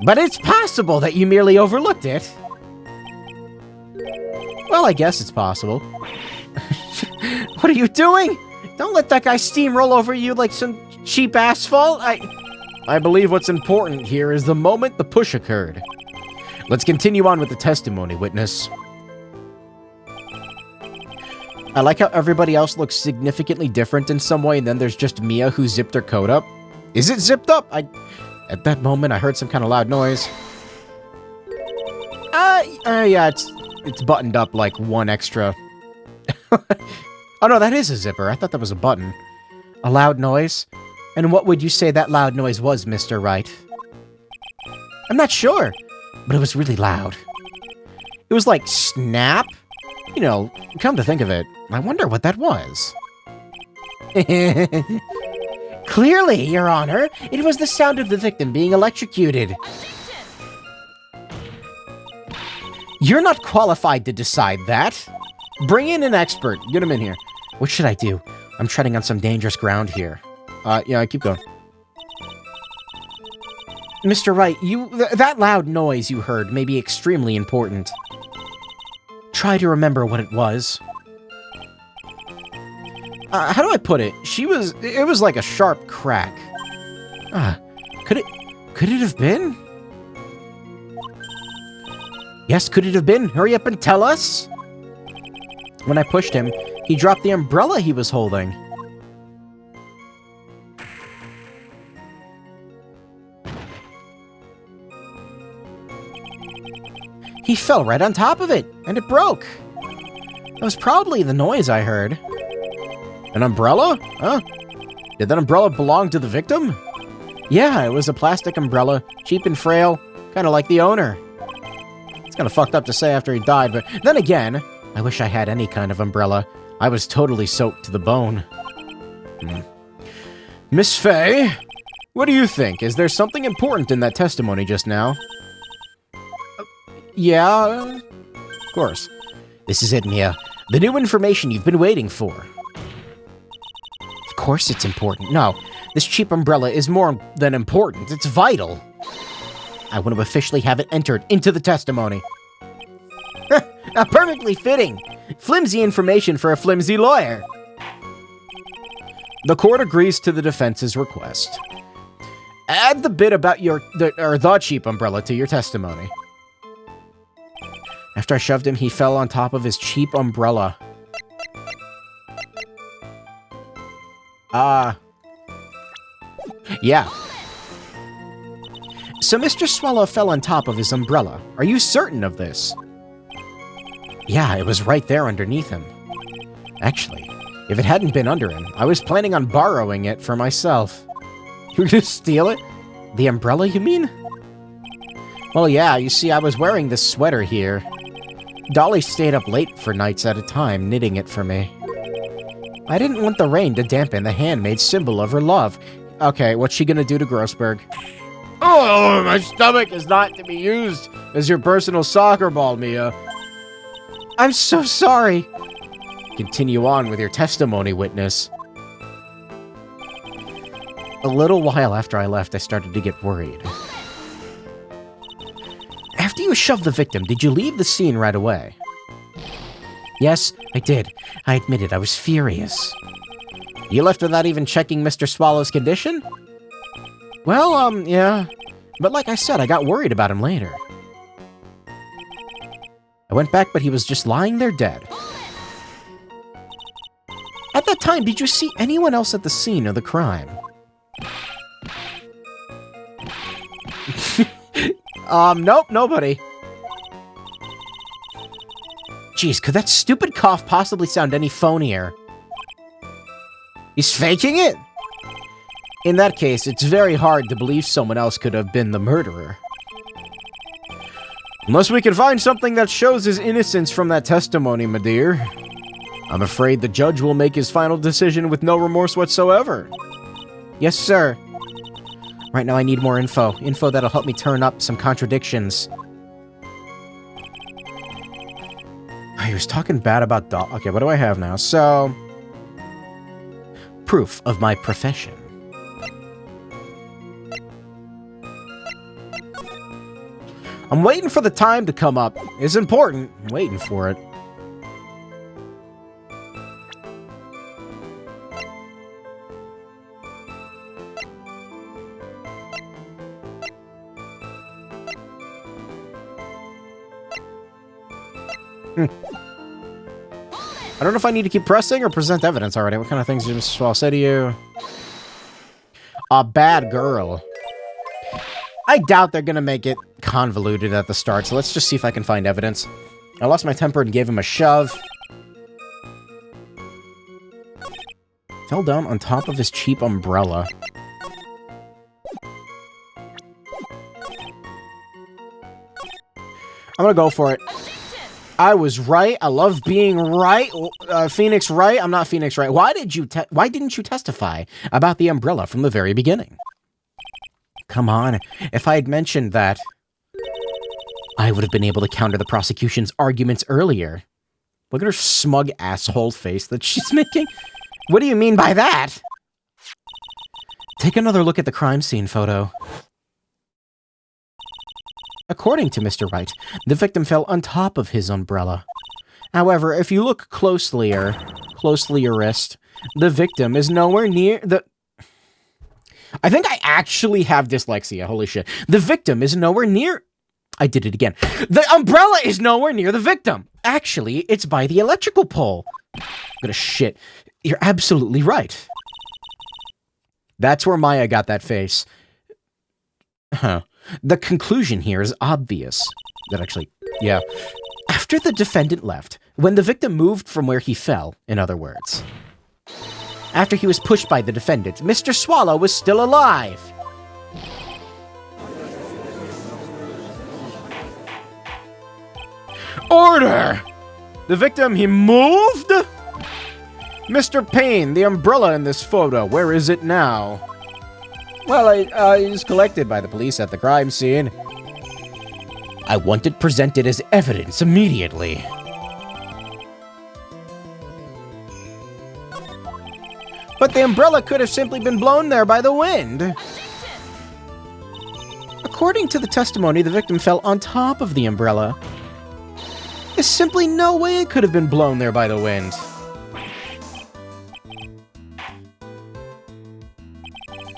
But it's possible that you merely overlooked it. Well, I guess it's possible. What are you doing? Don't let that guy steamroll over you like some cheap asphalt. I believe what's important here is the moment the push occurred. Let's continue on with the testimony, witness. I like how everybody else looks significantly different in some way, and then there's just Mia who zipped her coat up. Is it zipped up? At that moment, I heard some kind of loud noise. Yeah, it's buttoned up like one extra. Oh no, that is a zipper. I thought that was a button. A loud noise? And what would you say that loud noise was, Mr. Wright? I'm not sure, but it was really loud. It was like snap? You know, come to think of it, I wonder what that was. Clearly, Your Honor, it was the sound of the victim being electrocuted. You're not qualified to decide that. Bring in an expert. Get him in here. What should I do? I'm treading on some dangerous ground here. Yeah, keep going. Mr. Wright, that loud noise you heard may be extremely important. Try to remember what it was. How do I put it? It was like a sharp crack. Could it have been? Yes, could it have been? Hurry up and tell us! When I pushed him, he dropped the umbrella he was holding. He fell right on top of it, and it broke. That was probably the noise I heard. An umbrella? Huh? Did that umbrella belong to the victim? Yeah, it was a plastic umbrella, cheap and frail, kind of like the owner. It's kind of fucked up to say after he died, but then again, I wish I had any kind of umbrella. I was totally soaked to the bone. Miss Faye, what do you think? Is there something important in that testimony just now? Yeah, of course. This is it, Mia. The new information you've been waiting for. Of course it's important. No, this cheap umbrella is more than important. It's vital. I want to officially have it entered into the testimony. Perfectly fitting. Flimsy information for a flimsy lawyer. The court agrees to the defense's request. Add the bit about the cheap umbrella to your testimony. After I shoved him, he fell on top of his cheap umbrella. Yeah. So Mr. Swallow fell on top of his umbrella. Are you certain of this? Yeah, it was right there underneath him. Actually, if it hadn't been under him, I was planning on borrowing it for myself. You were gonna steal it? The umbrella, you mean? Well, yeah, you see, I was wearing this sweater here. Dolly stayed up late for nights at a time, knitting it for me. I didn't want the rain to dampen the handmade symbol of her love. Okay, what's she gonna do to Grossberg? Oh, my stomach is not to be used as your personal soccer ball, Mia. I'm so sorry. Continue on with your testimony, witness. A little while after I left, I started to get worried. After you shoved the victim, did you leave the scene right away? Yes, I did. I admit it, I was furious. You left without even checking Mr. Swallow's condition? Well, yeah. But like I said, I got worried about him later. I went back, but he was just lying there dead. At that time, did you see anyone else at the scene of the crime? Nope, nobody. Jeez, could that stupid cough possibly sound any phonier? He's faking it? In that case, it's very hard to believe someone else could have been the murderer. Unless we can find something that shows his innocence from that testimony, my dear. I'm afraid the judge will make his final decision with no remorse whatsoever. Yes, sir. Right now I need more info. Info that'll help me turn up some contradictions. He was talking bad about Doll. Okay, what do I have now? So... proof of my profession. I'm waiting for the time to come up. It's important. I'm waiting for it. I don't know if I need to keep pressing or present evidence already. What kind of things did Mr. Swall say to you? A bad girl. I doubt they're gonna make it convoluted at the start, so let's just see if I can find evidence. I lost my temper and gave him a shove. Fell down on top of his cheap umbrella. I'm gonna go for it. I was right. I love being right. Phoenix Wright. I'm not Phoenix Wright. Why didn't you testify about the umbrella from the very beginning? Come on. If I had mentioned that, I would have been able to counter the prosecution's arguments earlier. Look at her smug asshole face that she's making. What do you mean by that? Take another look at the crime scene photo. According to Mr. Wright, the victim fell on top of his umbrella. However, if you look closelier, the victim is nowhere near the... I think I actually have dyslexia, holy shit. The victim is nowhere near... I did it again. The umbrella is nowhere near the victim. Actually, it's by the electrical pole. I'm gonna shit. You're absolutely right. That's where Maya got that face. Huh. The conclusion here is obvious. That actually, yeah. After the defendant left, when the victim moved from where he fell, in other words. After he was pushed by the defendant, Mr. Swallow was still alive. Order! The victim, he moved? Mr. Payne, the umbrella in this photo, where is it now? Well, it was collected by the police at the crime scene. I want it presented as evidence immediately. But the umbrella could have simply been blown there by the wind. According to the testimony, the victim fell on top of the umbrella. There's simply no way it could have been blown there by the wind.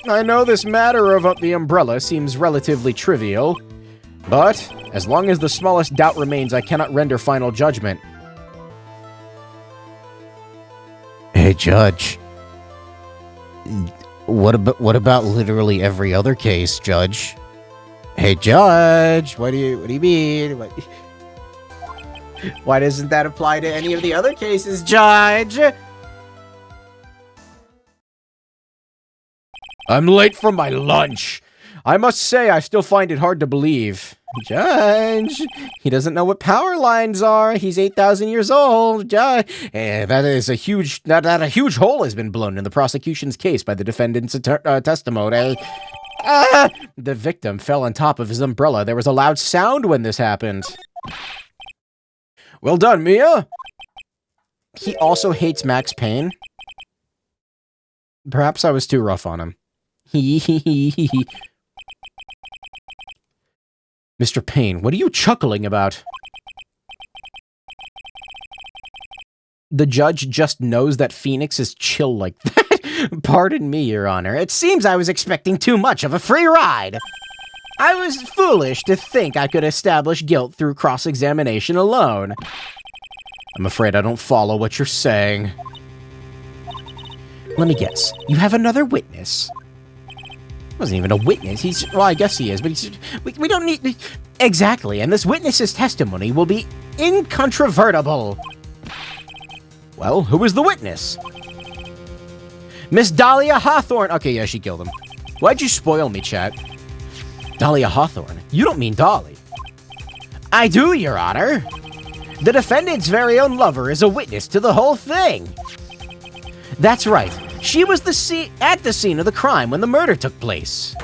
I know this matter of the umbrella seems relatively trivial, but as long as the smallest doubt remains, I cannot render final judgment. Hey, Judge. What about literally every other case, Judge? Hey, Judge. What do you mean? Why doesn't that apply to any of the other cases, Judge? I'm late for my lunch. I must say, I still find it hard to believe. Judge, he doesn't know what power lines are. He's 8,000 years old. Judge, that a huge hole has been blown in the prosecution's case by the defendant's testimony. The victim fell on top of his umbrella. There was a loud sound when this happened. Well done, Mia. He also hates Max Payne. Perhaps I was too rough on him. Mr. Payne, what are you chuckling about? The judge just knows that Phoenix is chill like that. Pardon me, Your Honor. It seems I was expecting too much of a free ride. I was foolish to think I could establish guilt through cross-examination alone. I'm afraid I don't follow what you're saying. Let me guess. You have another witness. He wasn't even a witness. Well, I guess he is, but we don't need... Exactly, and this witness's testimony will be incontrovertible. Well, who is the witness? Miss Dahlia Hawthorne. Okay, yeah, she killed him. Why'd you spoil me, chat? Dahlia Hawthorne? You don't mean Dolly. I do, Your Honor. The defendant's very own lover is a witness to the whole thing. That's right. She was at the scene of the crime when the murder took place.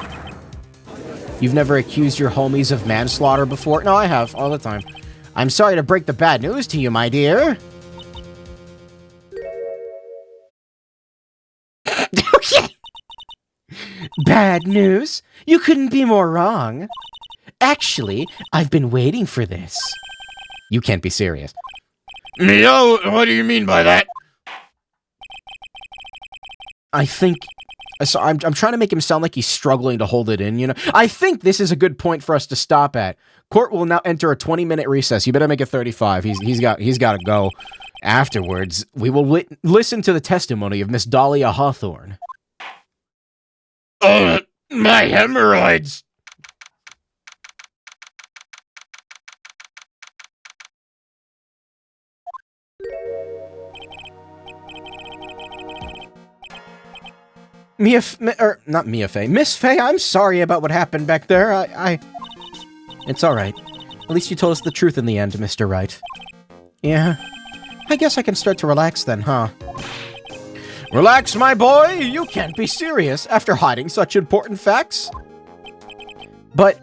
You've never accused your homies of manslaughter before? No, I have, all the time. I'm sorry to break the bad news to you, my dear. Bad news? You couldn't be more wrong. Actually, I've been waiting for this. You can't be serious. No, what do you mean by that? I think... So I'm trying to make him sound like he's struggling to hold it in, you know? I think this is a good point for us to stop at. Court will now enter a 20-minute recess. You better make it 35. He's got to go. Afterwards, we will listen to the testimony of Miss Dahlia Hawthorne. Oh, my hemorrhoids! Not Mia Fey. Miss Fey, I'm sorry about what happened back there. It's alright. At least you told us the truth in the end, Mr. Wright. Yeah. I guess I can start to relax then, huh? Relax, my boy! You can't be serious after hiding such important facts. But,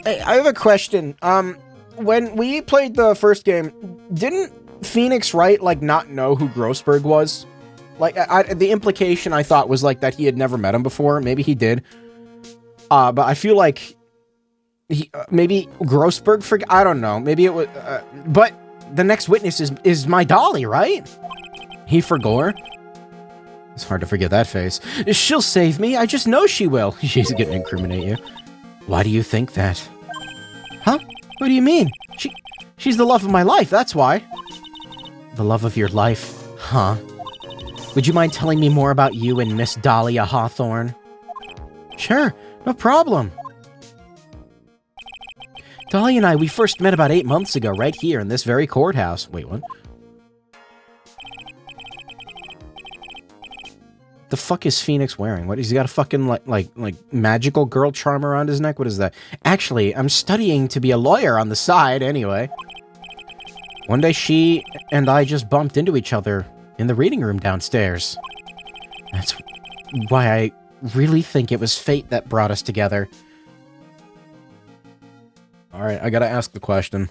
hey, I have a question. When we played the first game, didn't Phoenix Wright, like, not know who Grossberg was? Like, the implication I thought was, like, that he had never met him before. Maybe he did. But I feel like maybe Grossberg forgot. I don't know. Maybe it was... but the next witness is my Dolly, right? He forgore? It's hard to forget that face. She'll save me. I just know she will. She's gonna incriminate you. Why do you think that? Huh? What do you mean? She's the love of my life, that's why. The love of your life, huh? Would you mind telling me more about you and Miss Dahlia Hawthorne? Sure, no problem. Dahlia and I, we first met about 8 months ago, right here in this very courthouse. Wait, what? The fuck is Phoenix wearing? What, he's got a fucking, like, magical girl charm around his neck? What is that? Actually, I'm studying to be a lawyer on the side, anyway. One day, she and I just bumped into each other in the reading room downstairs. That's why I really think it was fate that brought us together. Alright, I gotta ask the question.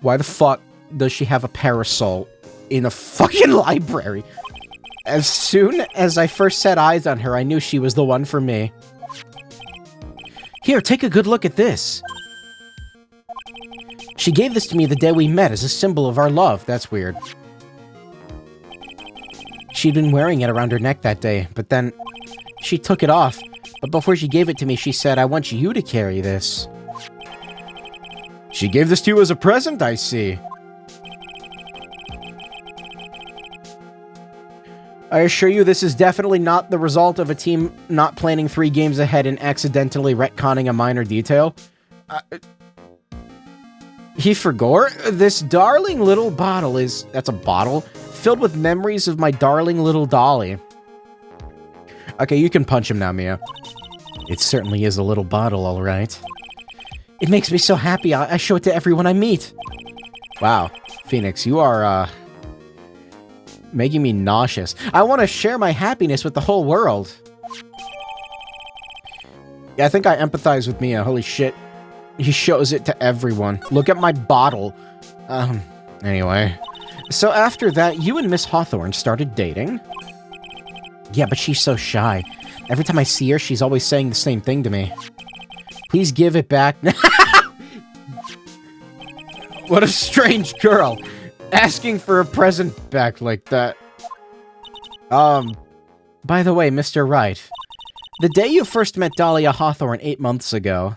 Why the fuck does she have a parasol in a fucking library? As soon as I first set eyes on her, I knew she was the one for me. Here, take a good look at this. She gave this to me the day we met as a symbol of our love. That's weird. She'd been wearing it around her neck that day, but then she took it off. But before she gave it to me, she said, I want you to carry this. She gave this to you as a present, I see. I assure you this is definitely not the result of a team not planning 3 games ahead and accidentally retconning a minor detail. He forgore? This darling little bottle is... That's a bottle? Filled with memories of my darling little Dolly. Okay, you can punch him now, Mia. It certainly is a little bottle, alright. It makes me so happy, I show it to everyone I meet. Wow, Phoenix, you are, making me nauseous. I want to share my happiness with the whole world. Yeah, I think I empathize with Mia. Holy shit. He shows it to everyone. Look at my bottle. Anyway. So after that, you and Miss Hawthorne started dating? Yeah, but she's so shy. Every time I see her, she's always saying the same thing to me. Please give it back. What a strange girl. Asking for a present back like that. By the way, Mr. Wright. The day you first met Dahlia Hawthorne 8 months ago,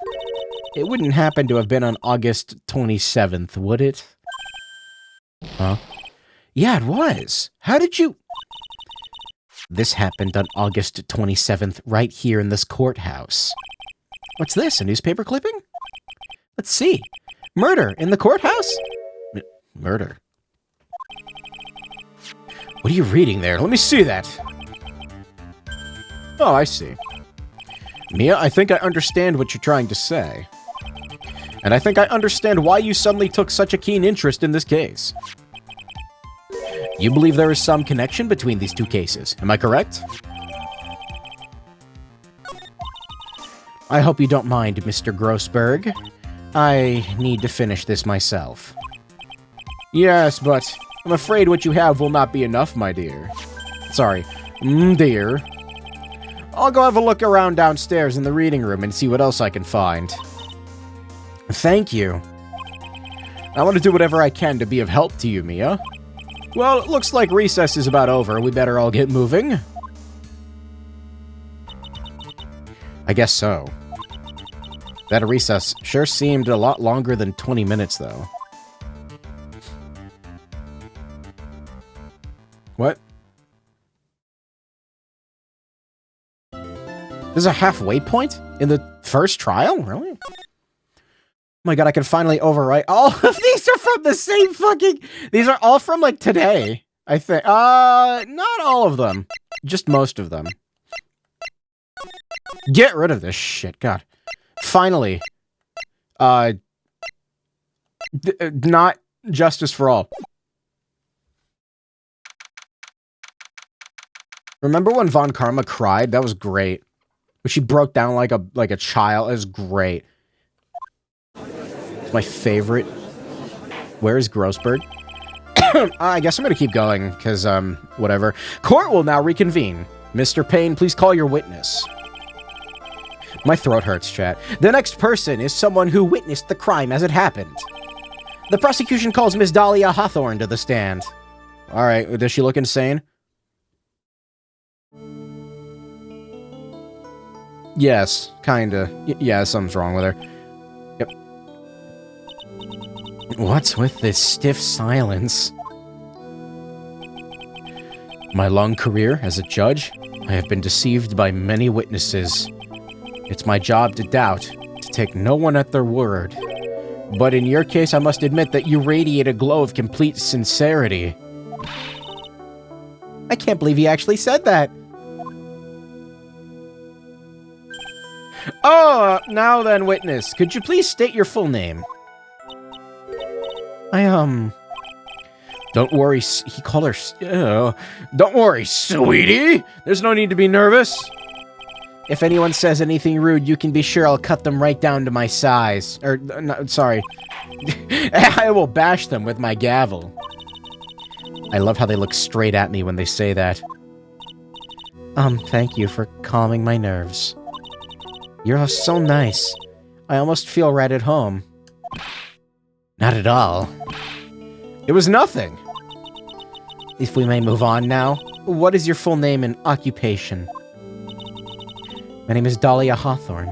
it wouldn't happen to have been on August 27th, would it? Huh? Yeah, it was. How did you... This happened on August 27th, right here in this courthouse. What's this, a newspaper clipping? Let's see. Murder in the courthouse? Murder. What are you reading there? Let me see that. Oh, I see. Mia, I think I understand what you're trying to say. And I think I understand why you suddenly took such a keen interest in this case. You believe there is some connection between these two cases, am I correct? I hope you don't mind, Mr. Grossberg. I need to finish this myself. Yes, but I'm afraid what you have will not be enough, my dear. Sorry, dear. I'll go have a look around downstairs in the reading room and see what else I can find. Thank you. I want to do whatever I can to be of help to you, Mia. Well, it looks like recess is about over. We better all get moving. I guess so. That recess sure seemed a lot longer than 20 minutes, though. What? There's a halfway point in the first trial? Really? Oh my god, I can finally overwrite. All of these are from the same fucking... These are all from, like, today, I think. Not all of them. Just most of them. Get rid of this shit, god. Finally. Not justice for all. Remember when Von Karma cried? That was great. When she broke down like a child. It was great. It's my favorite. Where is Grossberg? I guess I'm gonna keep going, because, whatever. Court will now reconvene. Mr. Payne, please call your witness. My throat hurts, chat. The next person is someone who witnessed the crime as it happened. The prosecution calls Miss Dahlia Hawthorne to the stand. Alright, does she look insane? Yes, kinda. Yeah, something's wrong with her. Yep. What's with this stiff silence? My long career as a judge, I have been deceived by many witnesses. It's my job to doubt, to take no one at their word. But in your case, I must admit that you radiate a glow of complete sincerity. I can't believe he actually said that. Oh, now then, witness, could you please state your full name? Don't worry, he called her, don't worry, sweetie! There's no need to be nervous. If anyone says anything rude, you can be sure I'll cut them right down to my size. Or, no, sorry. I will bash them with my gavel. I love how they look straight at me when they say that. Thank you for calming my nerves. You're so nice. I almost feel right at home. Not at all. It was nothing. If we may move on now, what is your full name and occupation? My name is Dahlia Hawthorne.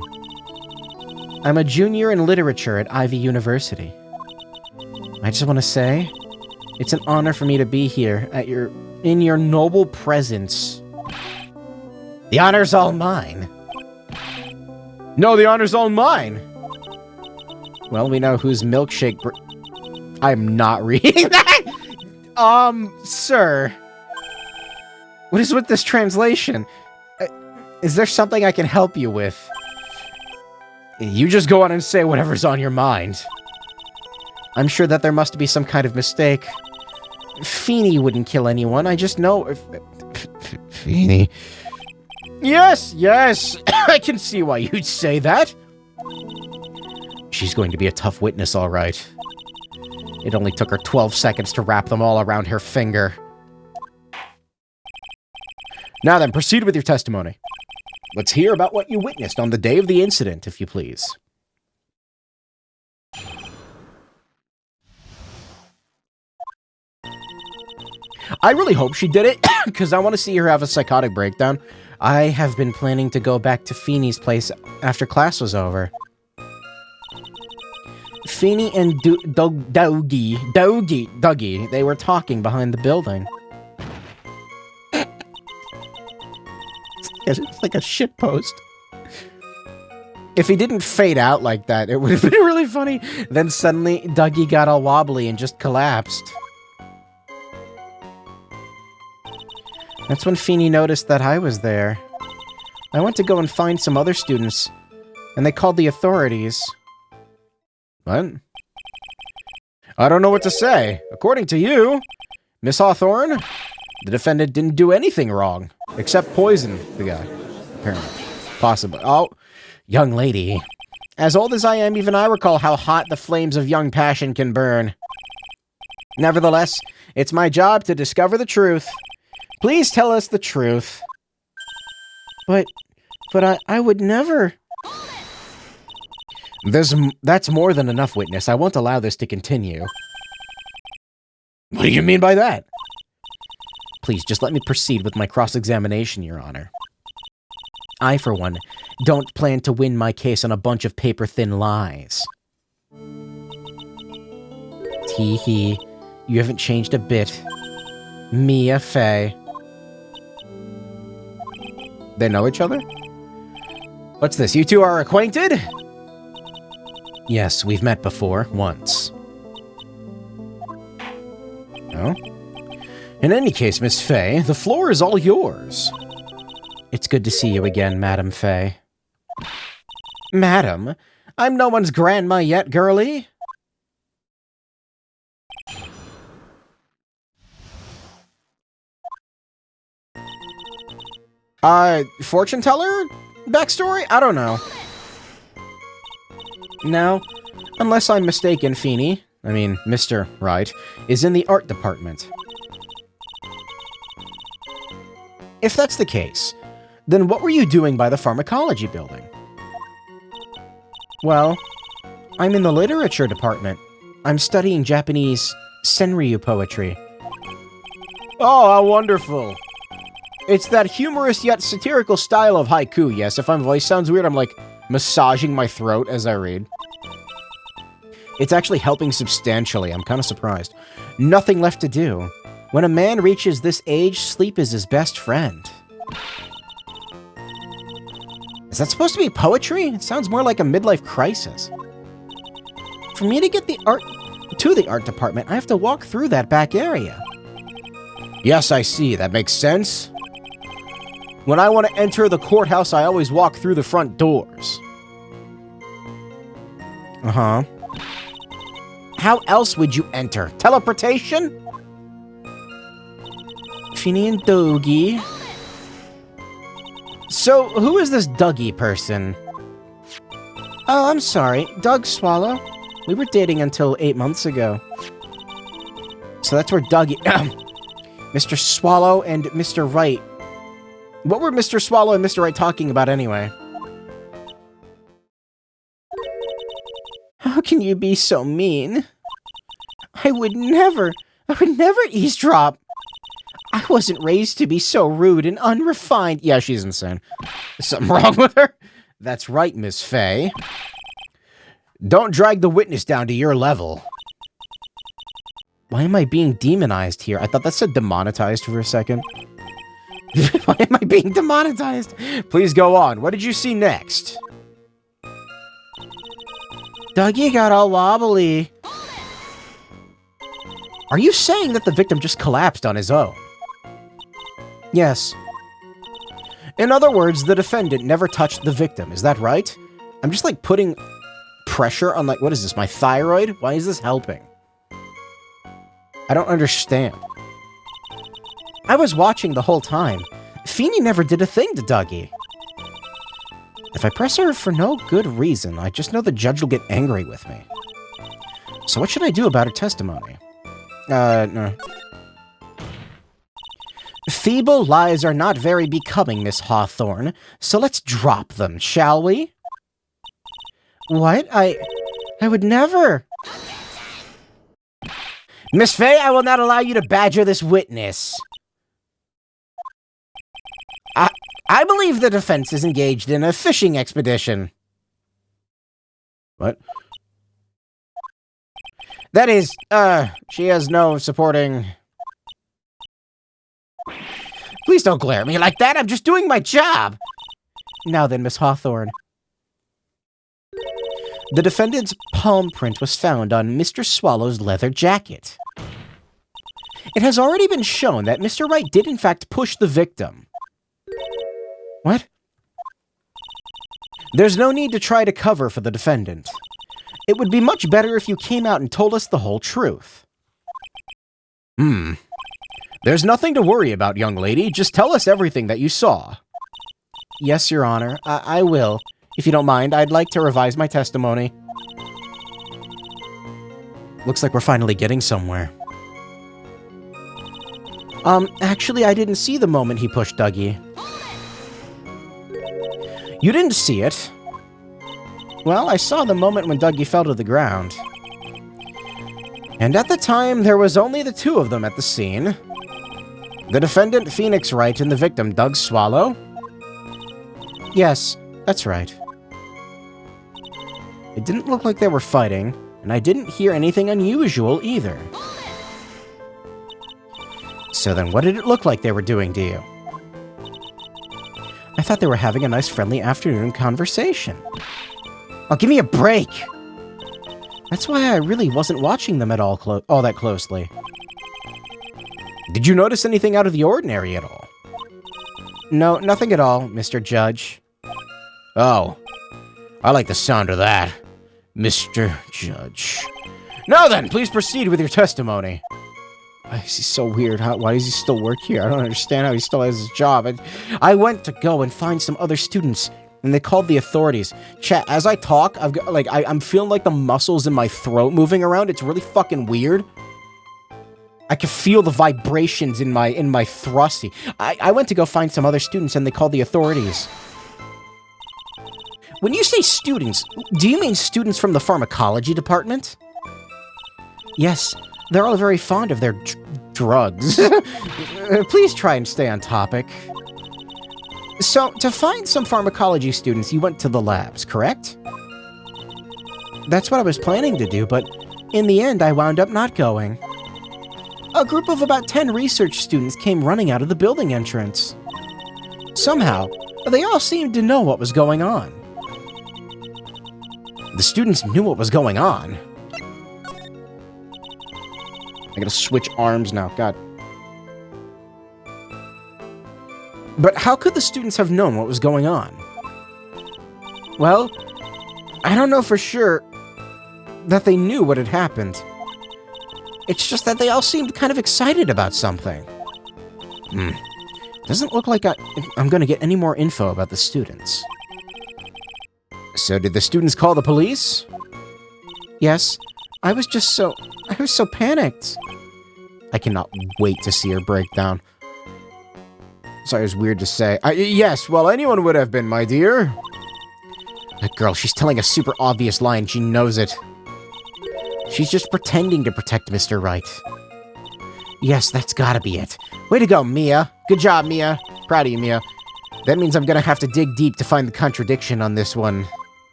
I'm a junior in literature at Ivy University. I just want to say, it's an honor for me to be here in your noble presence. The honor's all mine. No, the honor's all mine. Well, we know whose milkshake I'm not reading that! Sir. What is with this translation? Is there something I can help you with? You just go on and say whatever's on your mind. I'm sure that there must be some kind of mistake. Feeny wouldn't kill anyone, I just know if... Feeny... Yes, yes! I can see why you'd say that! She's going to be a tough witness, all right. It only took her 12 seconds to wrap them all around her finger. Now then, proceed with your testimony. Let's hear about what you witnessed on the day of the incident, if you please. I really hope she did it, because I want to see her have a psychotic breakdown. I have been planning to go back to Feeny's place after class was over. Feeny and Dougie, they were talking behind the building. It's like a shitpost. If he didn't fade out like that, it would have been really funny. Then suddenly, Dougie got all wobbly and just collapsed. That's when Feeny noticed that I was there. I went to go and find some other students, and they called the authorities. What? I don't know what to say. According to you, Miss Hawthorne, the defendant didn't do anything wrong, except poison the guy, apparently. Possibly. Oh, young lady. As old as I am, even I recall how hot the flames of young passion can burn. Nevertheless, it's my job to discover the truth. Please tell us the truth. But I would never... That's more than enough, witness. I won't allow this to continue. What do you mean by that? Please, just let me proceed with my cross-examination, Your Honor. I, for one, don't plan to win my case on a bunch of paper-thin lies. Tee-hee, you haven't changed a bit. Mia Fey. They know each other? What's this, you two are acquainted? Yes, we've met before, once. Oh? In any case, Miss Fey, the floor is all yours. It's good to see you again, Madam Fey. Madam? I'm no one's grandma yet, girlie. Fortune teller? Backstory? I don't know. Now, unless I'm mistaken, Feeney, I mean, Mr. Wright, is in the art department. If that's the case, then what were you doing by the pharmacology building? Well, I'm in the literature department. I'm studying Japanese senryu poetry. Oh, how wonderful! It's that humorous yet satirical style of haiku, yes. If my voice sounds weird, I'm like massaging my throat as I read. It's actually helping substantially. I'm kind of surprised. Nothing left to do. When a man reaches this age, sleep is his best friend. Is that supposed to be poetry? It sounds more like a midlife crisis. For me to get the art department, I have to walk through that back area. Yes, I see. That makes sense. When I want to enter the courthouse, I always walk through the front doors. Uh-huh. How else would you enter? Teleportation? Feeney and Dougie. So, who is this Dougie person? Oh, I'm sorry. Doug Swallow. We were dating until 8 months ago. So that's where Dougie... Mr. Swallow and Mr. Wright. What were Mr. Swallow and Mr. Wright talking about anyway? How can you be so mean? I would never eavesdrop. I wasn't raised to be so rude and unrefined. Yeah, she's insane. There's something wrong with her? That's right, Miss Fey. Don't drag the witness down to your level. Why am I being demonized here? I thought that said demonetized for a second. Why am I being demonetized? Please go on. What did you see next? Dougie got all wobbly. Are you saying that the victim just collapsed on his own? Yes. In other words, the defendant never touched the victim. Is that right? I'm just like putting pressure on like, what is this, my thyroid? Why is this helping? I don't understand. I was watching the whole time. Feeney never did a thing to Dougie. If I press her for no good reason, I just know the judge will get angry with me. So what should I do about her testimony? No. Feeble lies are not very becoming, Miss Hawthorne, so let's drop them, shall we? What? I would never... Miss Fey, I will not allow you to badger this witness. I believe the defense is engaged in a fishing expedition. What? That is, she has no supporting... Please don't glare at me like that, I'm just doing my job! Now then, Miss Hawthorne. The defendant's palm print was found on Mr. Swallow's leather jacket. It has already been shown that Mr. Wright did in fact push the victim. What? There's no need to try to cover for the defendant. It would be much better if you came out and told us the whole truth. There's nothing to worry about, young lady. Just tell us everything that you saw. Yes, Your Honor. I will. If you don't mind, I'd like to revise my testimony. Looks like we're finally getting somewhere. Actually, I didn't see the moment he pushed Dougie. You didn't see it? Well, I saw the moment when Dougie fell to the ground. And at the time, there was only the two of them at the scene. The defendant, Phoenix Wright, and the victim, Doug Swallow? Yes, that's right. It didn't look like they were fighting, and I didn't hear anything unusual either. So then what did it look like they were doing to you? I thought they were having a nice friendly afternoon conversation. Oh, give me a break! That's why I really wasn't watching them at all that closely. Did you notice anything out of the ordinary at all? No, nothing at all, Mr. Judge. Oh, I like the sound of that, Mr. Judge. Now then, please proceed with your testimony. Why is he so weird? Why does he still work here? I don't understand how he still has his job. I went to go and find some other students, and they called the authorities. Chat, as I talk, I'm feeling like the muscles in my throat moving around. It's really fucking weird. I can feel the vibrations in my thrusty. I went to go find some other students, and they called the authorities. When you say students, do you mean students from the pharmacology department? Yes. They're all very fond of their drugs. Please try and stay on topic. So, to find some pharmacology students, you went to the labs, correct? That's what I was planning to do, but in the end, I wound up not going. A group of about 10 research students came running out of the building entrance. Somehow, they all seemed to know what was going on. The students knew what was going on. I gotta switch arms now, God. But how could the students have known what was going on? Well, I don't know for sure that they knew what had happened. It's just that they all seemed kind of excited about something. Doesn't look like I'm gonna get any more info about the students. So did the students call the police? Yes. I was so panicked. I cannot wait to see her breakdown. Sorry, it was weird to say. Yes, well, anyone would have been, my dear. That girl, she's telling a super obvious lie and she knows it. She's just pretending to protect Mr. Wright. Yes, that's gotta be it. Way to go, Mia. Good job, Mia. Proud of you, Mia. That means I'm gonna have to dig deep to find the contradiction on this one.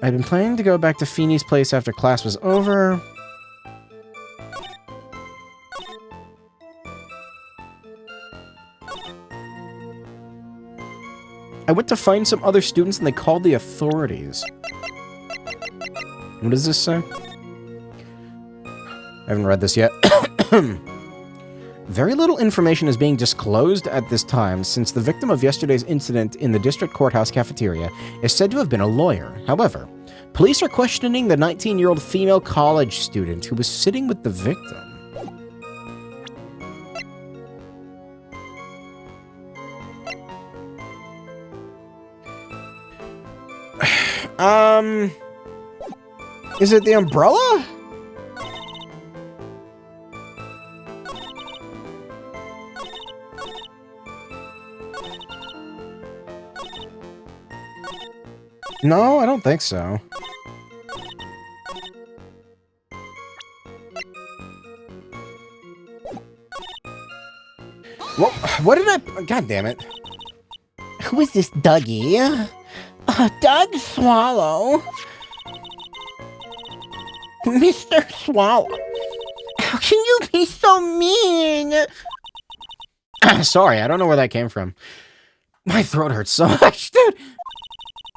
I'd been planning to go back to Feeney's place after class was over. I went to find some other students and they called the authorities. What does this say? I haven't read this yet. Very little information is being disclosed at this time, since the victim of yesterday's incident in the district courthouse cafeteria is said to have been a lawyer. However, police are questioning the 19-year-old female college student who was sitting with the victim. Is it the umbrella? No, I don't think so. Well, what did I... God damn it. Who is this Dougie? Doug Swallow? Mr. Swallow? How can you be so mean? Sorry, I don't know where that came from. My throat hurts so much, dude.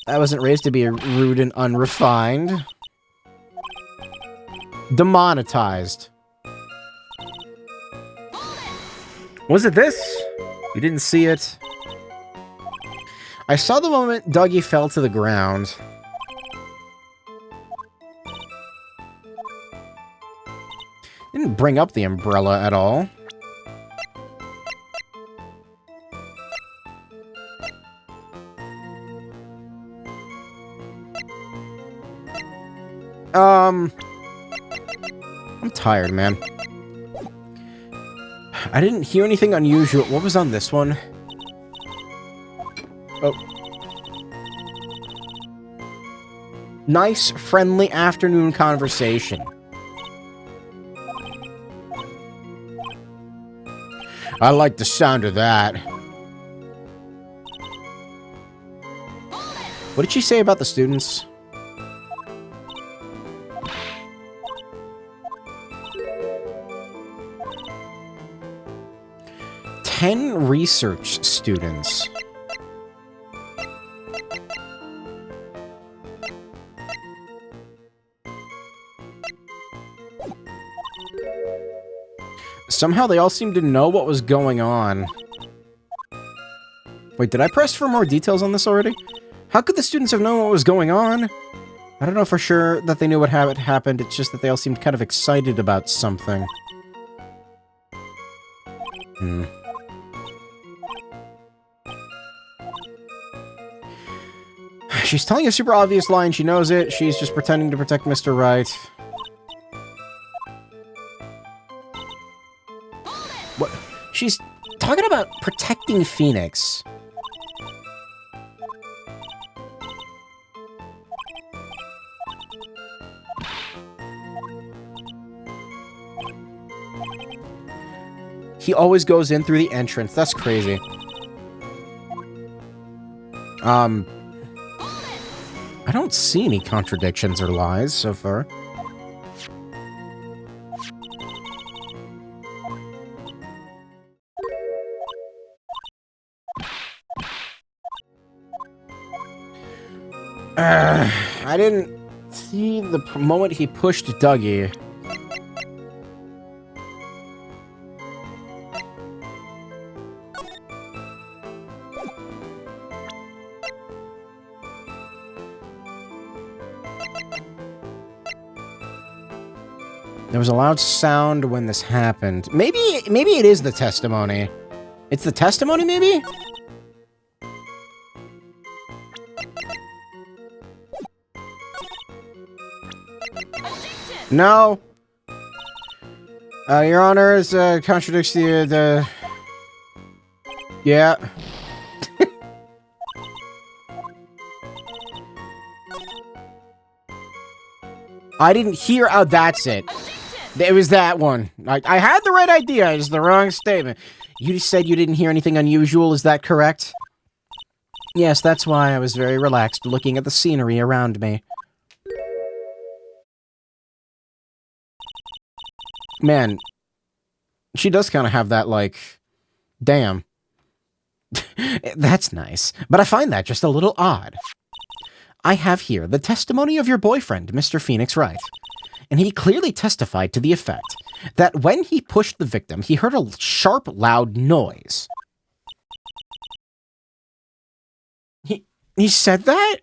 I wasn't raised to be rude and unrefined. Demonetized. Was it this? You didn't see it? I saw the moment Dougie fell to the ground. Didn't bring up the umbrella at all. I'm tired, man. I didn't hear anything unusual. What was on this one? Oh. Nice, friendly afternoon conversation. I like the sound of that. What did she say about the students? Ten research students. Somehow they all seemed to know what was going on. Wait, did I press for more details on this already? How could the students have known what was going on? I don't know for sure that they knew what had happened, it's just that they all seemed kind of excited about something. She's telling a super obvious lie and she knows it. She's just pretending to protect Mr. Wright. What? She's talking about protecting Phoenix. He always goes in through the entrance. That's crazy. I don't see any contradictions or lies so far. I didn't see the moment he pushed Dougie. There was a loud sound when this happened. Maybe it is the testimony. It's the testimony, maybe? No. Your Honor, contradicts the... Yeah. I didn't hear... Oh, that's it. It was that one. I had the right idea. It's the wrong statement. You said you didn't hear anything unusual. Is that correct? Yes, that's why I was very relaxed looking at the scenery around me. Man, she does kind of have that, like, damn. That's nice, but I find that just a little odd. I have here the testimony of your boyfriend, Mr. Phoenix Wright, and he clearly testified to the effect that when he pushed the victim, he heard a sharp, loud noise. He said that?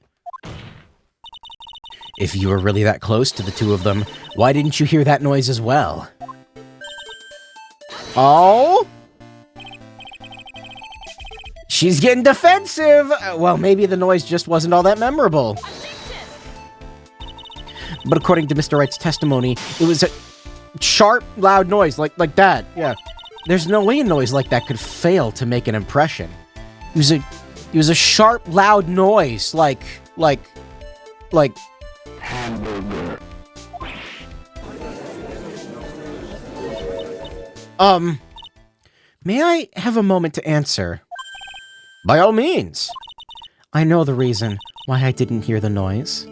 If you were really that close to the two of them, why didn't you hear that noise as well? Oh? She's getting defensive! Well, maybe the noise just wasn't all that memorable. But according to Mr. Wright's testimony, it was a sharp, loud noise, like that, yeah. There's no way a noise like that could fail to make an impression. It was a sharp, loud noise, like... Hamburger. May I have a moment to answer? By all means. I know the reason why I didn't hear the noise.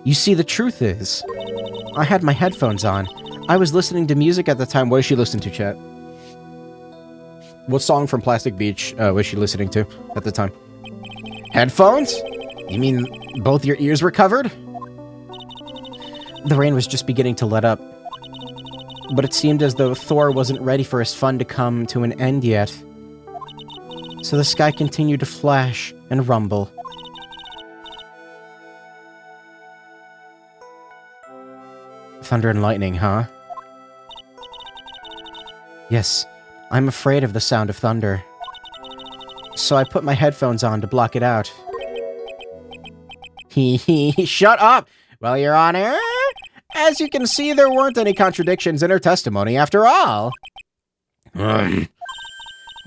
You see, the truth is, I had my headphones on. I was listening to music at the time. What did she listen to, chat? What song from Plastic Beach was she listening to at the time? Headphones? You mean both your ears were covered? The rain was just beginning to let up. But it seemed as though Thor wasn't ready for his fun to come to an end yet. So the sky continued to flash and rumble. Thunder and lightning, huh? Yes, I'm afraid of the sound of thunder. So I put my headphones on to block it out. Shut up! Well, Your Honor, as you can see, there weren't any contradictions in her testimony after all. Wait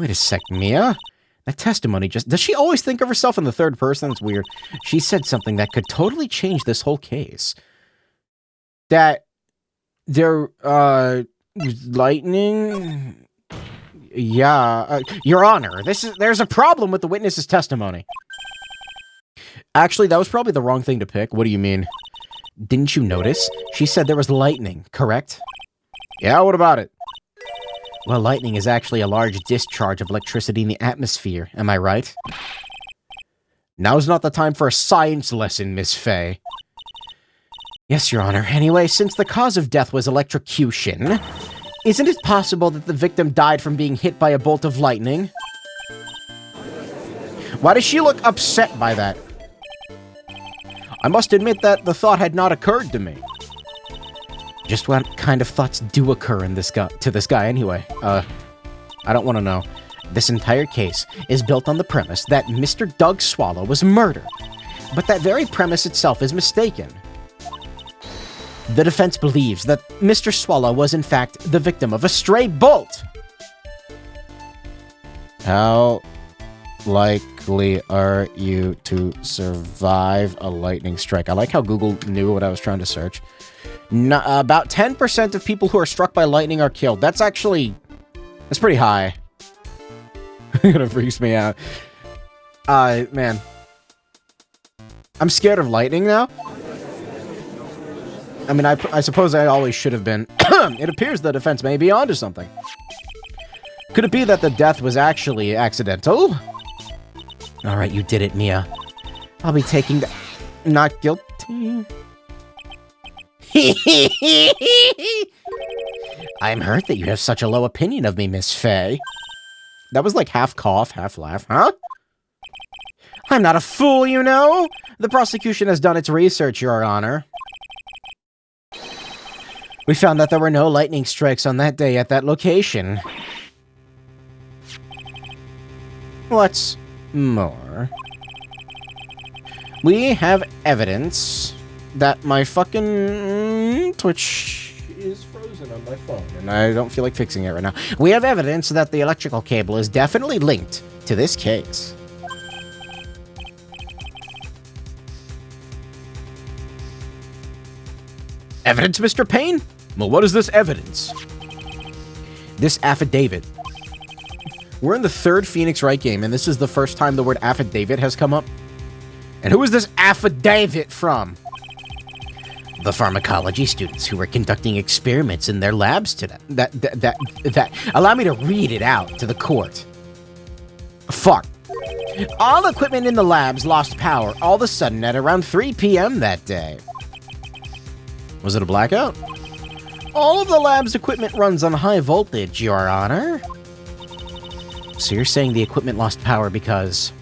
a sec, Mia. That testimony just... Does she always think of herself in the third person? It's weird. She said something that could totally change this whole case. That there, lightning... Yeah, Your Honor, there's a problem with the witness's testimony. Actually, that was probably the wrong thing to pick. What do you mean? Didn't you notice? She said there was lightning, correct? Yeah, what about it? Well, lightning is actually a large discharge of electricity in the atmosphere, am I right? Now's not the time for a science lesson, Miss Fey. Yes, Your Honor. Anyway, since the cause of death was electrocution, isn't it possible that the victim died from being hit by a bolt of lightning? Why does she look upset by that? I must admit that the thought had not occurred to me. Just what kind of thoughts do occur in this guy anyway? I don't want to know. This entire case is built on the premise that Mr. Doug Swallow was murdered, but that very premise itself is mistaken. The defense believes that Mr. Swallow was in fact the victim of a stray bolt. How likely are you to survive a lightning strike? I like how Google knew what I was trying to search. About 10% of people who are struck by lightning are killed. That's pretty high. It kind of freaks me out. Man. I'm scared of lightning now. I mean, I suppose I always should have been. It appears the defense may be onto something. Could it be that the death was actually accidental? Alright, you did it, Mia. I'll be taking the... Not guilty. I'm hurt that you have such a low opinion of me, Miss Fey. That was like half cough, half laugh, huh? I'm not a fool, you know. The prosecution has done its research, Your Honor. We found that there were no lightning strikes on that day at that location. What's more, we have evidence that my fucking Twitch is frozen on my phone, and I don't feel like fixing it right now. We have evidence that the electrical cable is definitely linked to this case. Evidence, Mr. Payne? Well, what is this evidence? This affidavit. We're in the third Phoenix Wright game, and this is the first time the word affidavit has come up. And who is this affidavit from? The pharmacology students who were conducting experiments in their labs today. Allow me to read it out to the court. Fuck. All equipment in the labs lost power all of a sudden at around 3 p.m. that day. Was it a blackout? All of the lab's equipment runs on high voltage, Your Honor. So you're saying the equipment lost power because...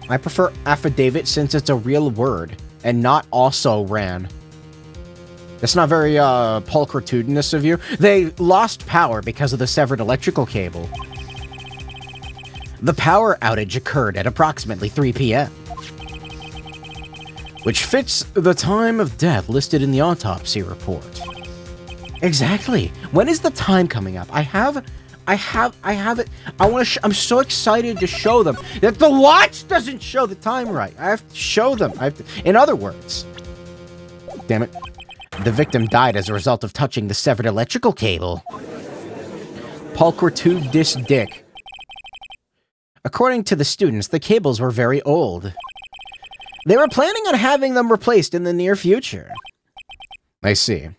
I prefer affidavit since it's a real word, and not also ran. That's not very, pulchritudinous of you. They lost power because of the severed electrical cable. The power outage occurred at approximately 3 p.m., which fits the time of death listed in the autopsy report. Exactly. When is the time coming up? I have it. I'm so excited to show them that the watch doesn't show the time right. I have to show them. In other words, damn it, the victim died as a result of touching the severed electrical cable. Pulchritude dick. According to the students, the cables were very old. They were planning on having them replaced in the near future. I see.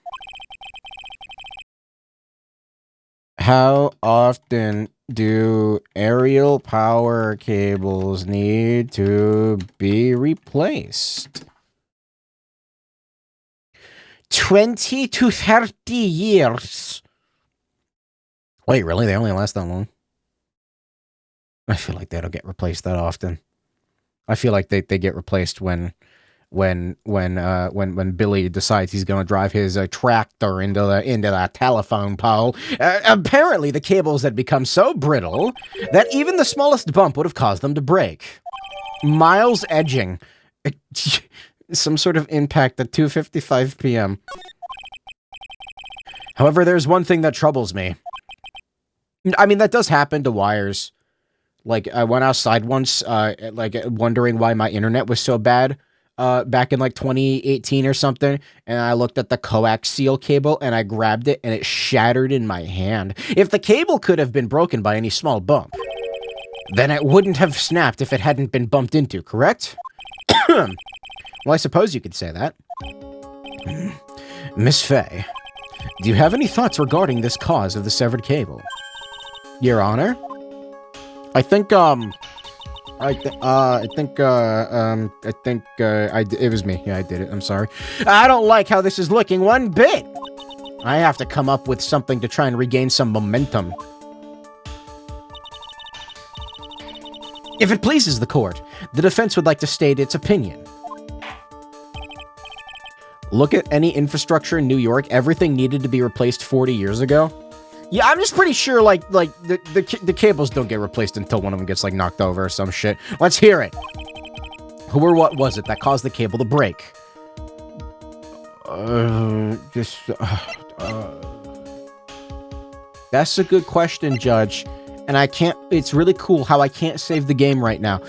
How often do aerial power cables need to be replaced? 20 to 30 years. Wait, really? They only last that long? I feel like they don't get replaced that often. I feel like they get replaced when when Billy decides he's gonna drive his tractor into the telephone pole. Apparently, the cables had become so brittle that even the smallest bump would have caused them to break. Miles edging. Some sort of impact at 2:55 p.m. However, there's one thing that troubles me. I mean, that does happen to wires. Like, I went outside once, like, wondering why my internet was so bad, back in, like, 2018 or something, and I looked at the coaxial cable, and I grabbed it, and it shattered in my hand. If the cable could have been broken by any small bump, then it wouldn't have snapped if it hadn't been bumped into, correct? Well, I suppose you could say that. Miss Fay, do you have any thoughts regarding this cause of the severed cable? Your Honor? I think, it was me. Yeah, I did it. I'm sorry. I don't like how this is looking one bit. I have to come up with something to try and regain some momentum. If it pleases the court, the defense would like to state its opinion. Look at any infrastructure in New York. Everything needed to be replaced 40 years ago. Yeah, I'm just pretty sure, like the cables don't get replaced until one of them gets, like, knocked over or some shit. Let's hear it. Who or what was it that caused the cable to break? That's a good question, Judge. And I can't, it's really cool how I can't save the game right now.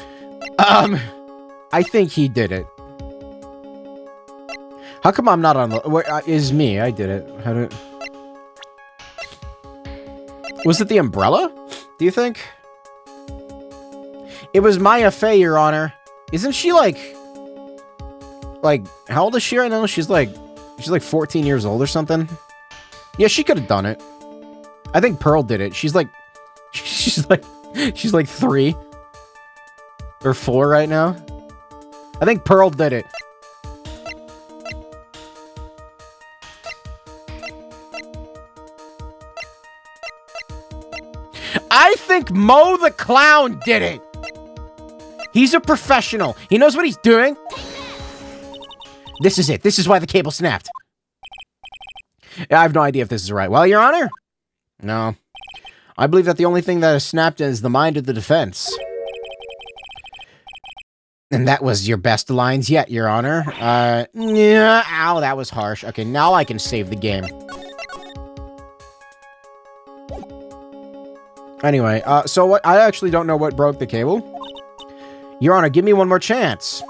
I think he did it. How come I'm not on the, is me, I did it. How did, was it the umbrella, do you think? It was Maya Fey, Your Honor. Isn't she like, how old is she right now? She's like 14 years old or something. Yeah, she could have done it. I think Pearl did it. She's like 3 or 4 right now. I think Pearl did it. I think Mo the Clown did it. He's a professional. He knows what he's doing. This is it. This is why the cable snapped. I have no idea if this is right. Well, Your Honor? No. I believe that the only thing that has snapped is the mind of the defense. And that was your best lines yet, Your Honor. Yeah, ow, that was harsh. Okay, now I can save the game. Anyway, so what? I actually don't know what broke the cable. Your Honor, give me one more chance.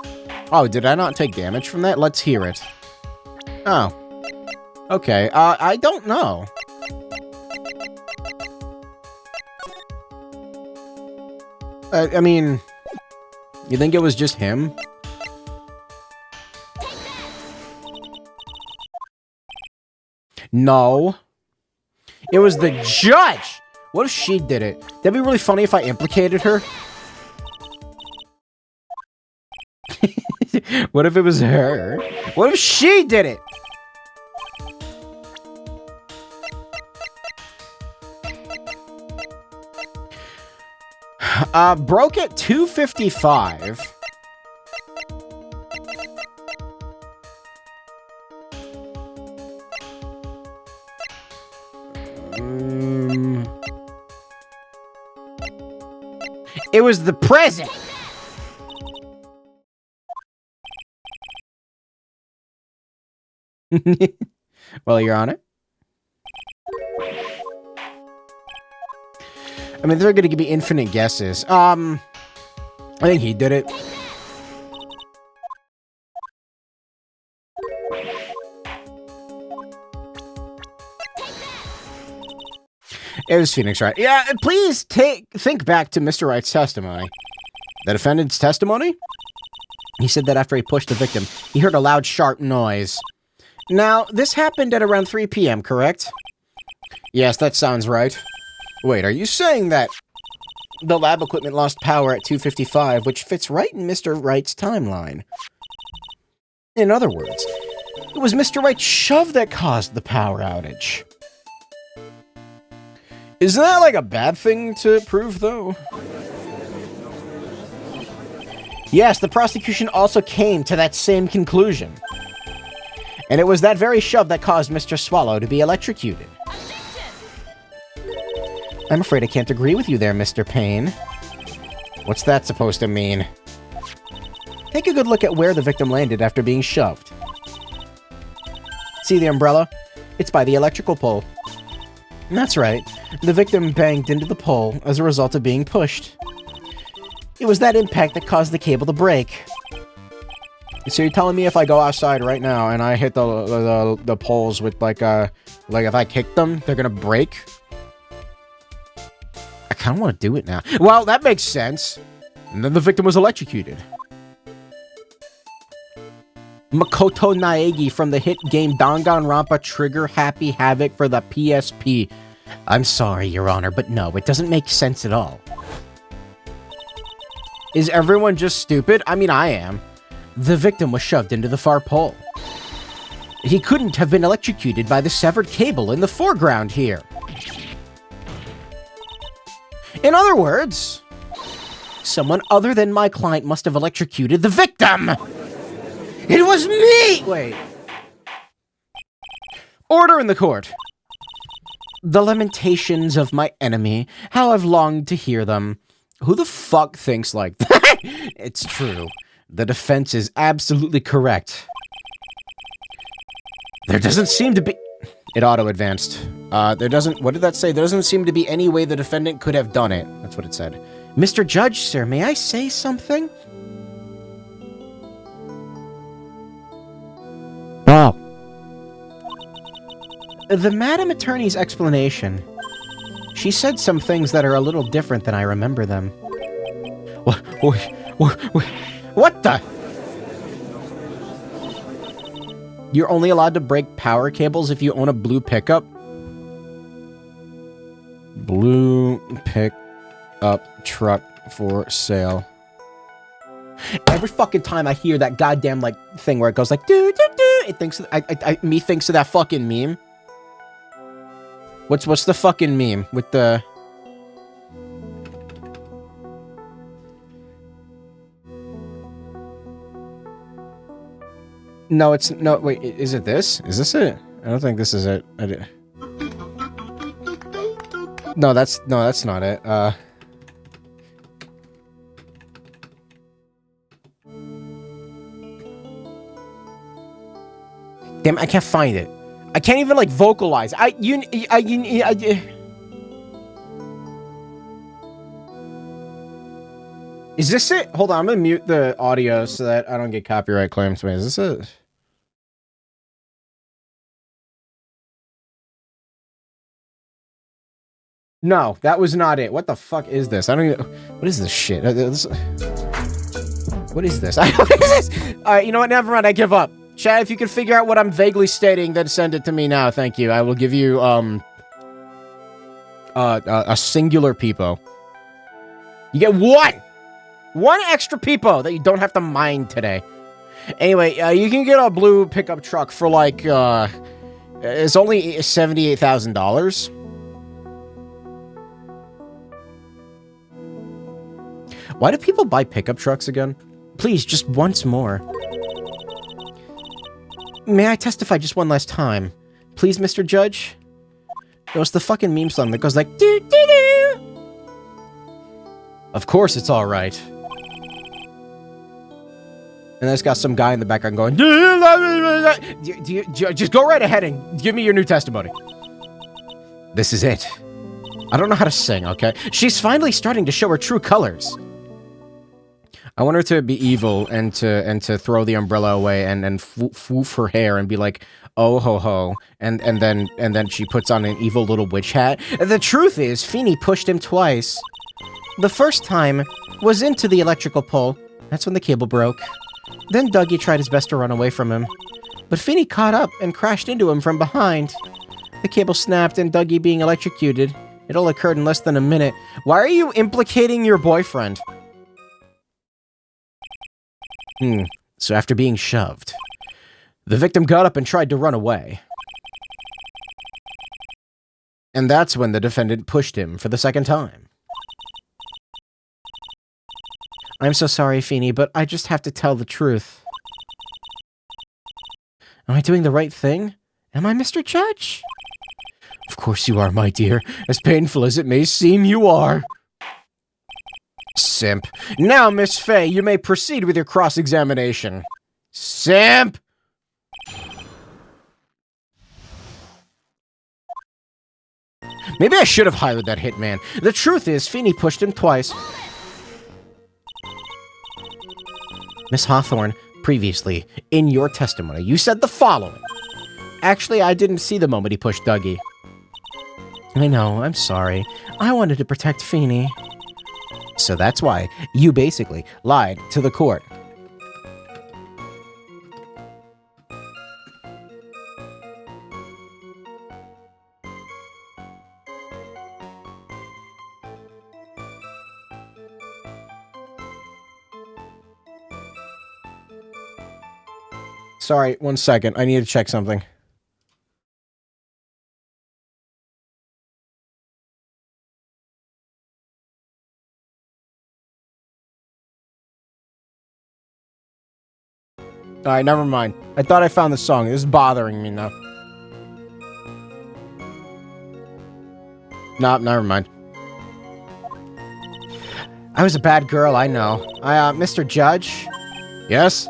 Oh, did I not take damage from that? Let's hear it. Oh. Okay, I don't know. I mean, you think it was just him? No. It was the judge! What if she did it? That'd be really funny if I implicated her. What if it was her? What if she did it? Broke at 2:55. It was the present. Well, Your Honor. I mean, they're gonna give me infinite guesses. I think he did it. It was Phoenix Wright. Yeah, please think back to Mr. Wright's testimony. The defendant's testimony? He said that after he pushed the victim, he heard a loud, sharp noise. Now, this happened at around 3 p.m., correct? Yes, that sounds right. Wait, are you saying that the lab equipment lost power at 2:55, which fits right in Mr. Wright's timeline? In other words, it was Mr. Wright's shove that caused the power outage. Isn't that like a bad thing to prove, though? Yes, the prosecution also came to that same conclusion. And it was that very shove that caused Mr. Swallow to be electrocuted. I'm afraid I can't agree with you there, Mr. Payne. What's that supposed to mean? Take a good look at where the victim landed after being shoved. See the umbrella? It's by the electrical pole. That's right. The victim banged into the pole as a result of being pushed. It was that impact that caused the cable to break. So you're telling me if I go outside right now and I hit the poles with like if I kick them, they're gonna break? I kind of want to do it now. Well, that makes sense. And then the victim was electrocuted. Makoto Naegi from the hit game Danganronpa Trigger Happy Havoc for the PSP. I'm sorry, Your Honor, but no, it doesn't make sense at all. Is everyone just stupid? I mean, I am. The victim was shoved into the far pole. He couldn't have been electrocuted by the severed cable in the foreground here. In other words, someone other than my client must have electrocuted the victim! It was me! Wait. Order in the court. The lamentations of my enemy, how I've longed to hear them. Who the fuck thinks like that? It's true. The defense is absolutely correct. There doesn't seem to be... It auto-advanced. What did that say? There doesn't seem to be any way the defendant could have done it. That's what it said. Mr. Judge, sir, may I say something? Oh. The Madam Attorney's explanation. She said some things that are a little different than I remember them. What the? You're only allowed to break power cables if you own a blue pickup? Blue pickup truck for sale. Every fucking time I hear that goddamn, like, thing where it goes like, doo doo doo, it thinks, me thinks of that fucking meme. What's the fucking meme with the... No, it's... No, wait, is it this? Is this it? I don't think this is it. No, that's not it. Damn, I can't find it. I can't even, like, vocalize. Is this it? Hold on, I'm gonna mute the audio so that I don't get copyright claims. Wait, is this it? No, that was not it. What the fuck is this? I don't even... What is this shit? What is this? What is this? Alright, you know what? Never mind, I give up. Chad, if you can figure out what I'm vaguely stating, then send it to me now. Thank you. I will give you, a singular peepo. You get one! One extra peepo that you don't have to mine today. Anyway, you can get a blue pickup truck for, like, it's only $78,000. Why do people buy pickup trucks again? Please, just once more. May I testify just one last time? Please, Mr. Judge? It was the fucking meme song that goes like, doo doo doo. Of course it's alright. And there's got some guy in the background going, just go right ahead and give me your new testimony. This is it. I don't know how to sing, okay? She's finally starting to show her true colors. I want her to be evil and to throw the umbrella away and foof her hair and be like, oh ho ho, and then she puts on an evil little witch hat. The truth is, Feeney pushed him twice. The first time was into the electrical pole. That's when the cable broke. Then Dougie tried his best to run away from him, but Feeney caught up and crashed into him from behind. The cable snapped and Dougie being electrocuted. It all occurred in less than a minute. Why are you implicating your boyfriend? So after being shoved, the victim got up and tried to run away. And that's when the defendant pushed him for the second time. I'm so sorry, Feeny, but I just have to tell the truth. Am I doing the right thing? Am I Mr. Judge? Of course you are, my dear. As painful as it may seem, you are. Simp. Now, Miss Fay, you may proceed with your cross-examination. Simp! Maybe I should have hired that hitman. The truth is, Feeny pushed him twice. Miss Hawthorne, previously, in your testimony, you said the following. Actually, I didn't see the moment he pushed Dougie. I know, I'm sorry. I wanted to protect Feeny. So that's why you basically lied to the court. Sorry, 1 second. I need to check something. Alright, never mind. I thought I found the song. This is bothering me now. Nope, never mind. I was a bad girl, I know. Mr. Judge? Yes?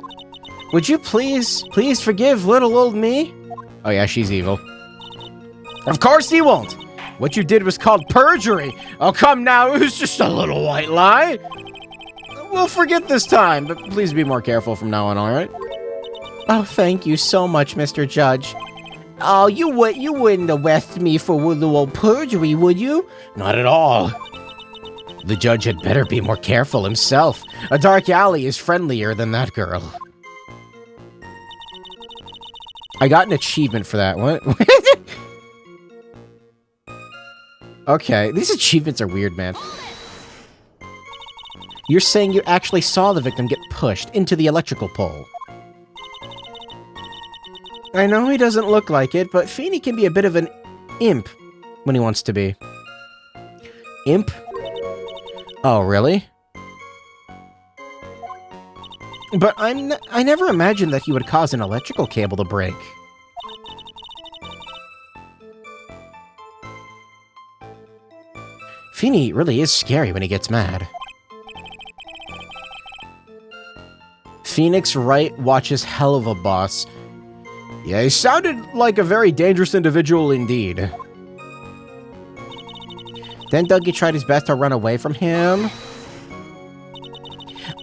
Would you please forgive little old me? Oh yeah, she's evil. Of course he won't! What you did was called perjury! Oh, come now, it was just a little white lie! We'll forget this time, but please be more careful from now on, alright? Oh, thank you so much, Mr. Judge. Oh, you wouldn't arrest me for little old perjury, would you? Not at all. The judge had better be more careful himself. A dark alley is friendlier than that girl. I got an achievement for that. What? Okay, these achievements are weird, man. You're saying you actually saw the victim get pushed into the electrical pole. I know he doesn't look like it, but Feeny can be a bit of an imp when he wants to be. Imp? Oh, really? But I never imagined that he would cause an electrical cable to break. Feeny really is scary when he gets mad. Phoenix Wright watches hell of a boss. Yeah, he sounded like a very dangerous individual indeed. Then Dougie tried his best to run away from him.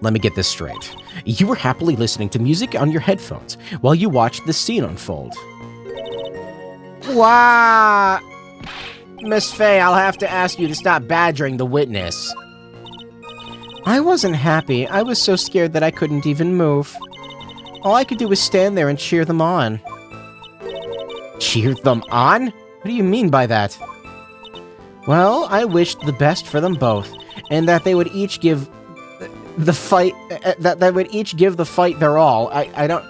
Let me get this straight. You were happily listening to music on your headphones while you watched the scene unfold. Wow! Miss Fay, I'll have to ask you to stop badgering the witness. I wasn't happy. I was so scared that I couldn't even move. All I could do was stand there and cheer them on. Cheer them on? What do you mean by that? Well, I wished the best for them both, and that they would each give the fight their all. I don't...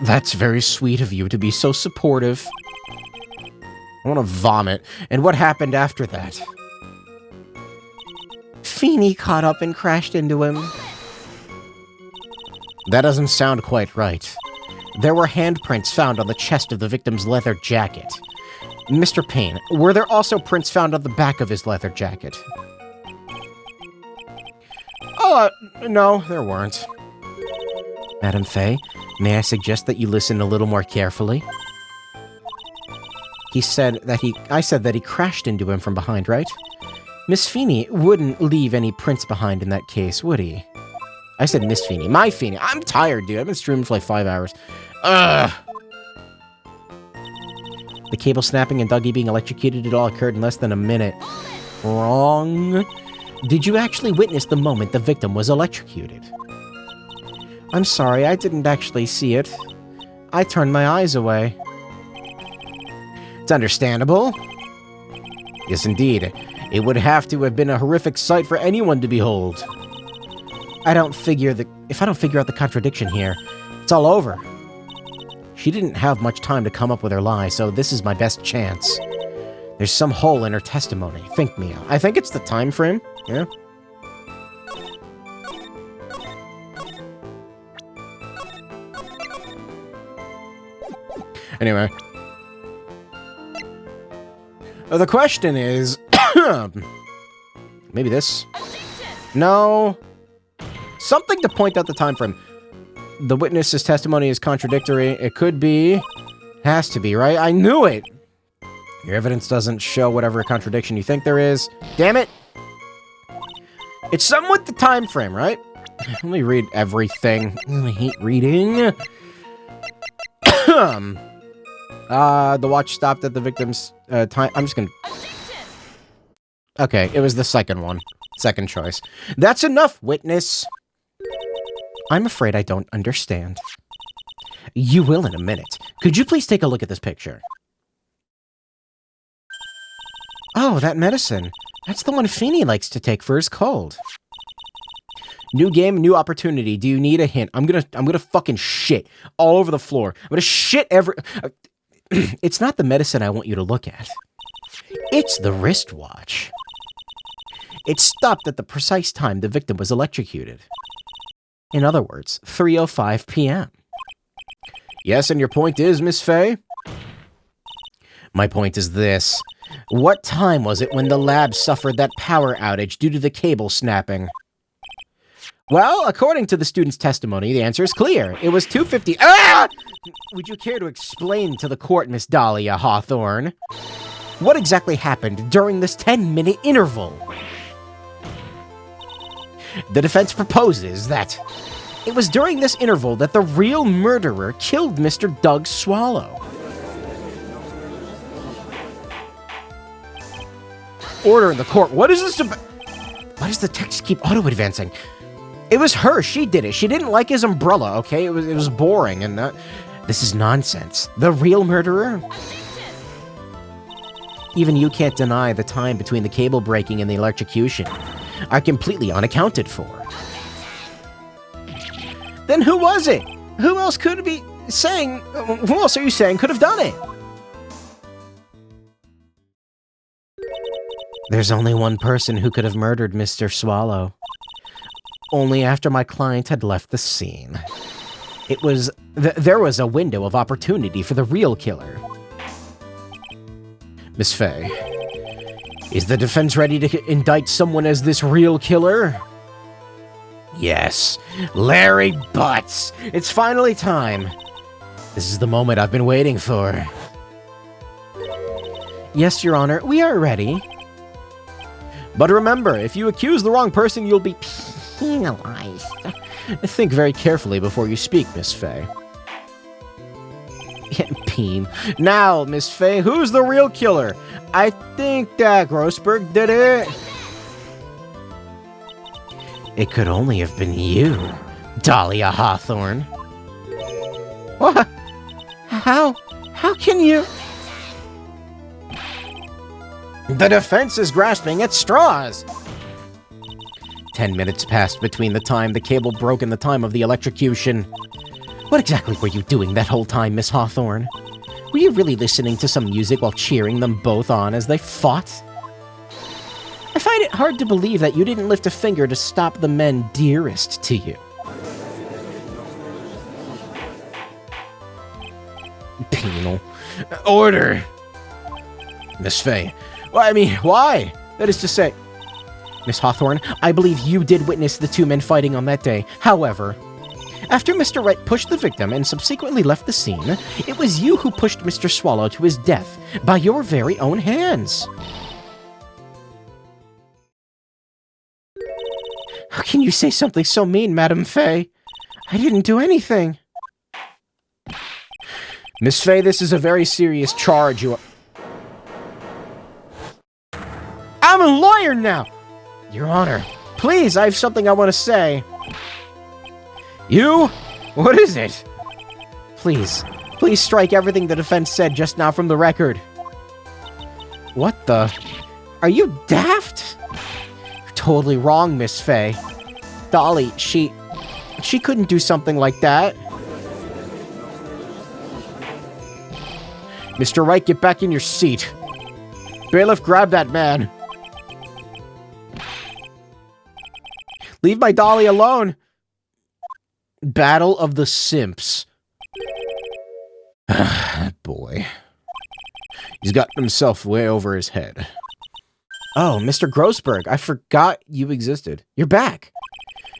That's very sweet of you to be so supportive. I want to vomit. And what happened after that? Feeny caught up and crashed into him. That doesn't sound quite right. There were handprints found on the chest of the victim's leather jacket. Mr. Payne, were there also prints found on the back of his leather jacket? Oh, no, there weren't. Madam Fay, may I suggest that you listen a little more carefully? I said that he crashed into him from behind, right? Miss Feeny wouldn't leave any prints behind in that case, would he? I said Miss Feeny. My Feeny. I'm tired, dude. I've been streaming for like 5 hours. Ugh! The cable snapping and Dougie being electrocuted, it all occurred in less than a minute. Wrong. Did you actually witness the moment the victim was electrocuted? I'm sorry, I didn't actually see it. I turned my eyes away. It's understandable. Yes, indeed. It would have to have been a horrific sight for anyone to behold. If I don't figure out the contradiction here, it's all over. She didn't have much time to come up with her lie, so this is my best chance. There's some hole in her testimony. Think me out. I think it's the time frame. Yeah. Anyway. The question is... maybe this? No. Something to point out the time frame. The witness's testimony is contradictory. It could be. Has to be, right? I knew it! Your evidence doesn't show whatever contradiction you think there is. Damn it! It's somewhat the time frame, right? Let me read everything. I hate reading. The watch stopped at the victim's time. I'm just gonna... Okay, it was the second one. Second choice. That's enough, witness! I'm afraid I don't understand. You will in a minute. Could you please take a look at this picture? Oh, that medicine. That's the one Feeney likes to take for his cold. New game, new opportunity. Do you need a hint? I'm gonna fucking shit all over the floor. I'm gonna shit every... It's not the medicine I want you to look at. It's the wristwatch. It stopped at the precise time the victim was electrocuted. In other words, 3:05 p.m. Yes, and your point is, Miss Faye? My point is this. What time was it when the lab suffered that power outage due to the cable snapping? Well, according to the student's testimony, the answer is clear. It was 2:50. Ah! Would you care to explain to the court, Miss Dahlia Hawthorne, what exactly happened during this 10-minute interval? The defense proposes that it was during this interval that the real murderer killed Mr. Doug Swallow. Order in the court. What is this about? Why does the text keep auto-advancing? It was her. She did it. She didn't like his umbrella, okay? It was boring, and this is nonsense. The real murderer? Even you can't deny the time between the cable breaking and the electrocution are completely unaccounted for. Then who was it? Who else could be saying... Who else are you saying could have done it? There's only one person who could have murdered Mr. Swallow. Only after my client had left the scene. It was... there was a window of opportunity for the real killer. Miss Faye, is the defense ready to indict someone as this real killer? Yes, Larry Butts. It's finally time. This is the moment I've been waiting for. Yes, Your Honor, we are ready. But remember, if you accuse the wrong person, you'll be penalized. Think very carefully before you speak, Miss Faye. Peen. Now, Miss Faye, who's the real killer? I think that Grossberg did it. It could only have been you, Dahlia Hawthorne. What? How can you... The defense is grasping at straws. 10 minutes passed between the time the cable broke and the time of the electrocution. What exactly were you doing that whole time, Miss Hawthorne? Were you really listening to some music while cheering them both on as they fought? I find it hard to believe that you didn't lift a finger to stop the men dearest to you. Penal. Order! Miss Faye. Well, I mean, why? That is to say... Miss Hawthorne, I believe you did witness the two men fighting on that day. However, after Mr. Wright pushed the victim and subsequently left the scene, it was you who pushed Mr. Swallow to his death by your very own hands. How can you say something so mean, Madame Faye? I didn't do anything. Miss Faye, this is a very serious charge. I'm a lawyer now! Your Honor, please, I have something I want to say. You? What is it? Please strike everything the defense said just now from the record. What the? Are you daft? You're totally wrong, Miss Faye. Dolly, she couldn't do something like that. Mr. Wright, get back in your seat. Bailiff, grab that man. Leave my Dolly alone. Battle of the Simps. Boy. He's got himself way over his head. Oh, Mr. Grossberg, I forgot you existed. You're back.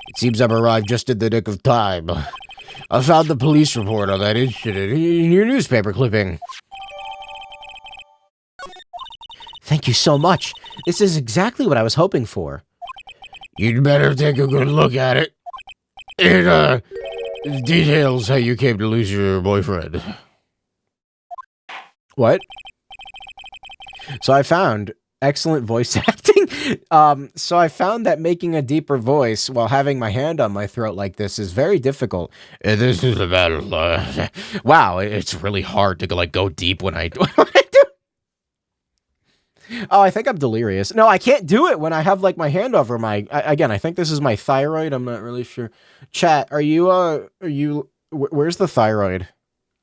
It seems I've arrived just in the nick of time. I found the police report on that incident in your newspaper clipping. Thank you so much. This is exactly what I was hoping for. You'd better take a good look at it. It, details how you came to lose your boyfriend. What? So I found excellent voice acting. So I found that making a deeper voice while having my hand on my throat like this is very difficult. This is a battle. Wow, it's really hard to go deep when I do. Oh, I think I'm delirious. No, I can't do it when I have like my hand over my. Again, I think this is my thyroid. I'm not really sure. Chat, are you? Where's the thyroid?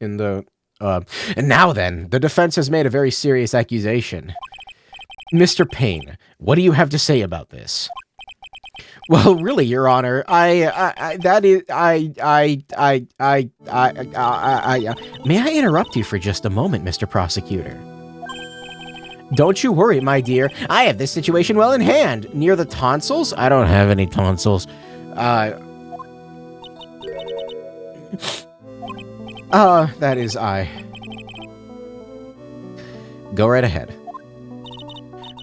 In the. And now then, the defense has made a very serious accusation. Mr. Payne, what do you have to say about this? Well, really, Your Honor, may I interrupt you for just a moment, Mr. Prosecutor? Don't you worry, my dear. I have this situation well in hand. Near the tonsils? I don't have any tonsils. That is I. Go right ahead.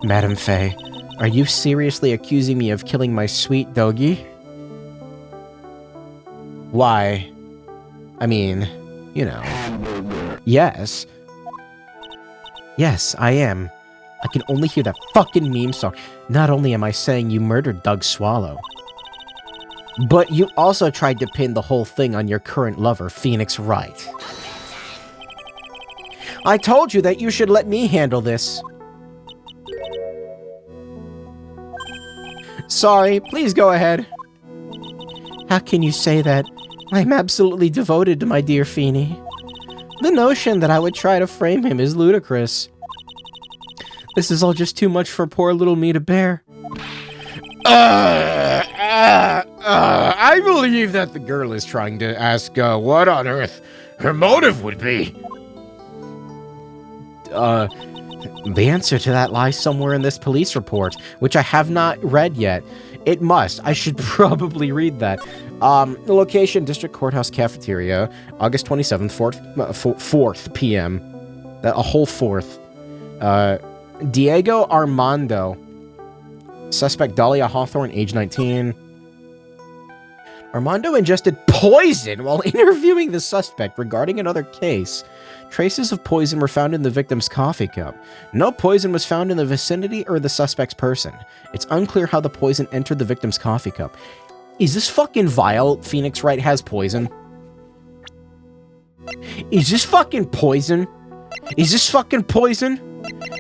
Madam Faye, are you seriously accusing me of killing my sweet doggy? Why? I mean, you know. Yes. Yes, I am. I can only hear that fucking meme song. Not only am I saying you murdered Doug Swallow, but you also tried to pin the whole thing on your current lover, Phoenix Wright. I told you that you should let me handle this. Sorry, please go ahead. How can you say that? I'm absolutely devoted to my dear Feeny. The notion that I would try to frame him is ludicrous. This is all just too much for poor little me to bear. I believe that the girl is trying to ask what on earth her motive would be. The answer to that lies somewhere in this police report, which I have not read yet. It must. I should probably read that. The location, District Courthouse Cafeteria, August 27th, 4th p.m. A whole 4th. Diego Armando. Suspect Dahlia Hawthorne, age 19. Armando ingested poison while interviewing the suspect regarding another case. Traces of poison were found in the victim's coffee cup. No poison was found in the vicinity or the suspect's person. It's unclear how the poison entered the victim's coffee cup. Is this fucking vile? Phoenix Wright has poison. Is this fucking poison? Is this fucking poison?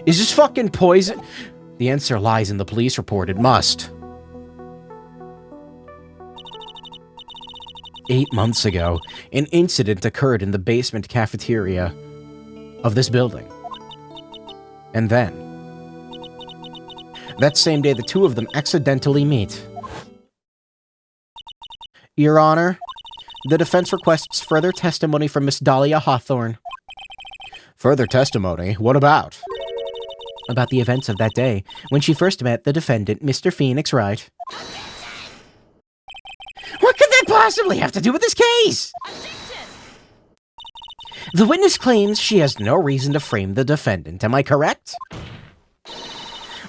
Is this fucking poison? The answer lies in the police report. It must. 8 months ago, an incident occurred in the basement cafeteria of this building. And then, that same day, the two of them accidentally meet. Your Honor, the defense requests further testimony from Miss Dahlia Hawthorne. Further testimony? What about? About the events of that day, when she first met the defendant, Mr. Phoenix Wright. What could that possibly have to do with this case? Objection! The witness claims she has no reason to frame the defendant. Am I correct?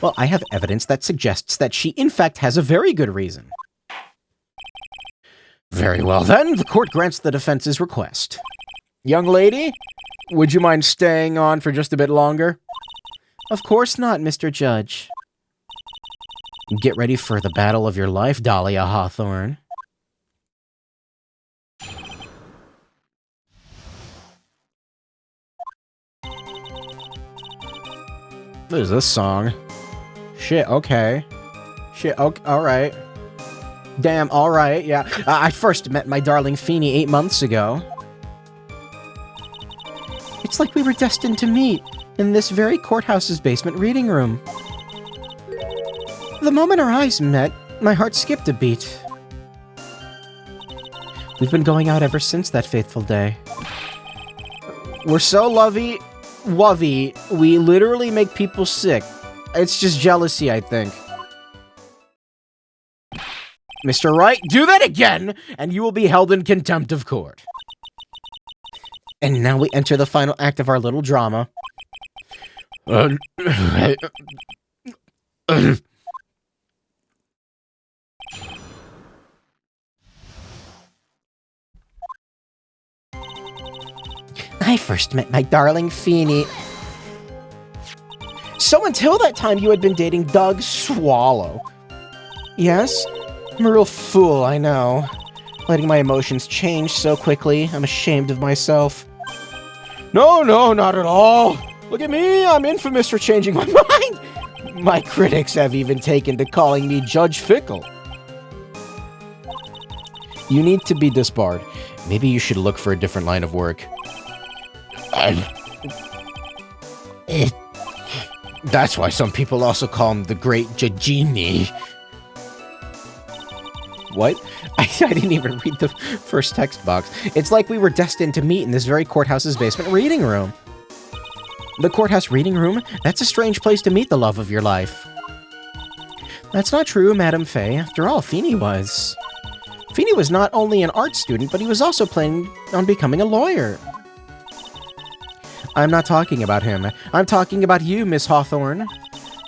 Well, I have evidence that suggests that she, in fact, has a very good reason. Very well, then. The court grants the defense's request. Young lady, would you mind staying on for just a bit longer? Of course not, Mr. Judge. Get ready for the battle of your life, Dahlia Hawthorne. What is this song? Shit, okay. Shit, okay, alright. Damn, alright, yeah. I first met my darling Feeny 8 months ago. It's like we were destined to meet in this very courthouse's basement reading room. The moment our eyes met, my heart skipped a beat. We've been going out ever since that fateful day. We're so lovey, we literally make people sick. It's just jealousy, I think. Mr. Wright, do that again, and you will be held in contempt of court. And now we enter the final act of our little drama. I first met my darling Feeny. So until that time, you had been dating Doug Swallow. Yes? I'm a real fool, I know. Letting my emotions change so quickly, I'm ashamed of myself. No, not at all. Look at me, I'm infamous for changing my mind. My critics have even taken to calling me Judge Fickle. You need to be disbarred. Maybe you should look for a different line of work. That's why some people also call him the Great Jajini. What? I didn't even read the first text box. It's like we were destined to meet in this very courthouse's basement reading room. The courthouse reading room? That's a strange place to meet the love of your life. That's not true, Madame Faye. After all, Feeny was. Feeny was not only an art student, but he was also planning on becoming a lawyer. I'm not talking about him. I'm talking about you, Miss Hawthorne.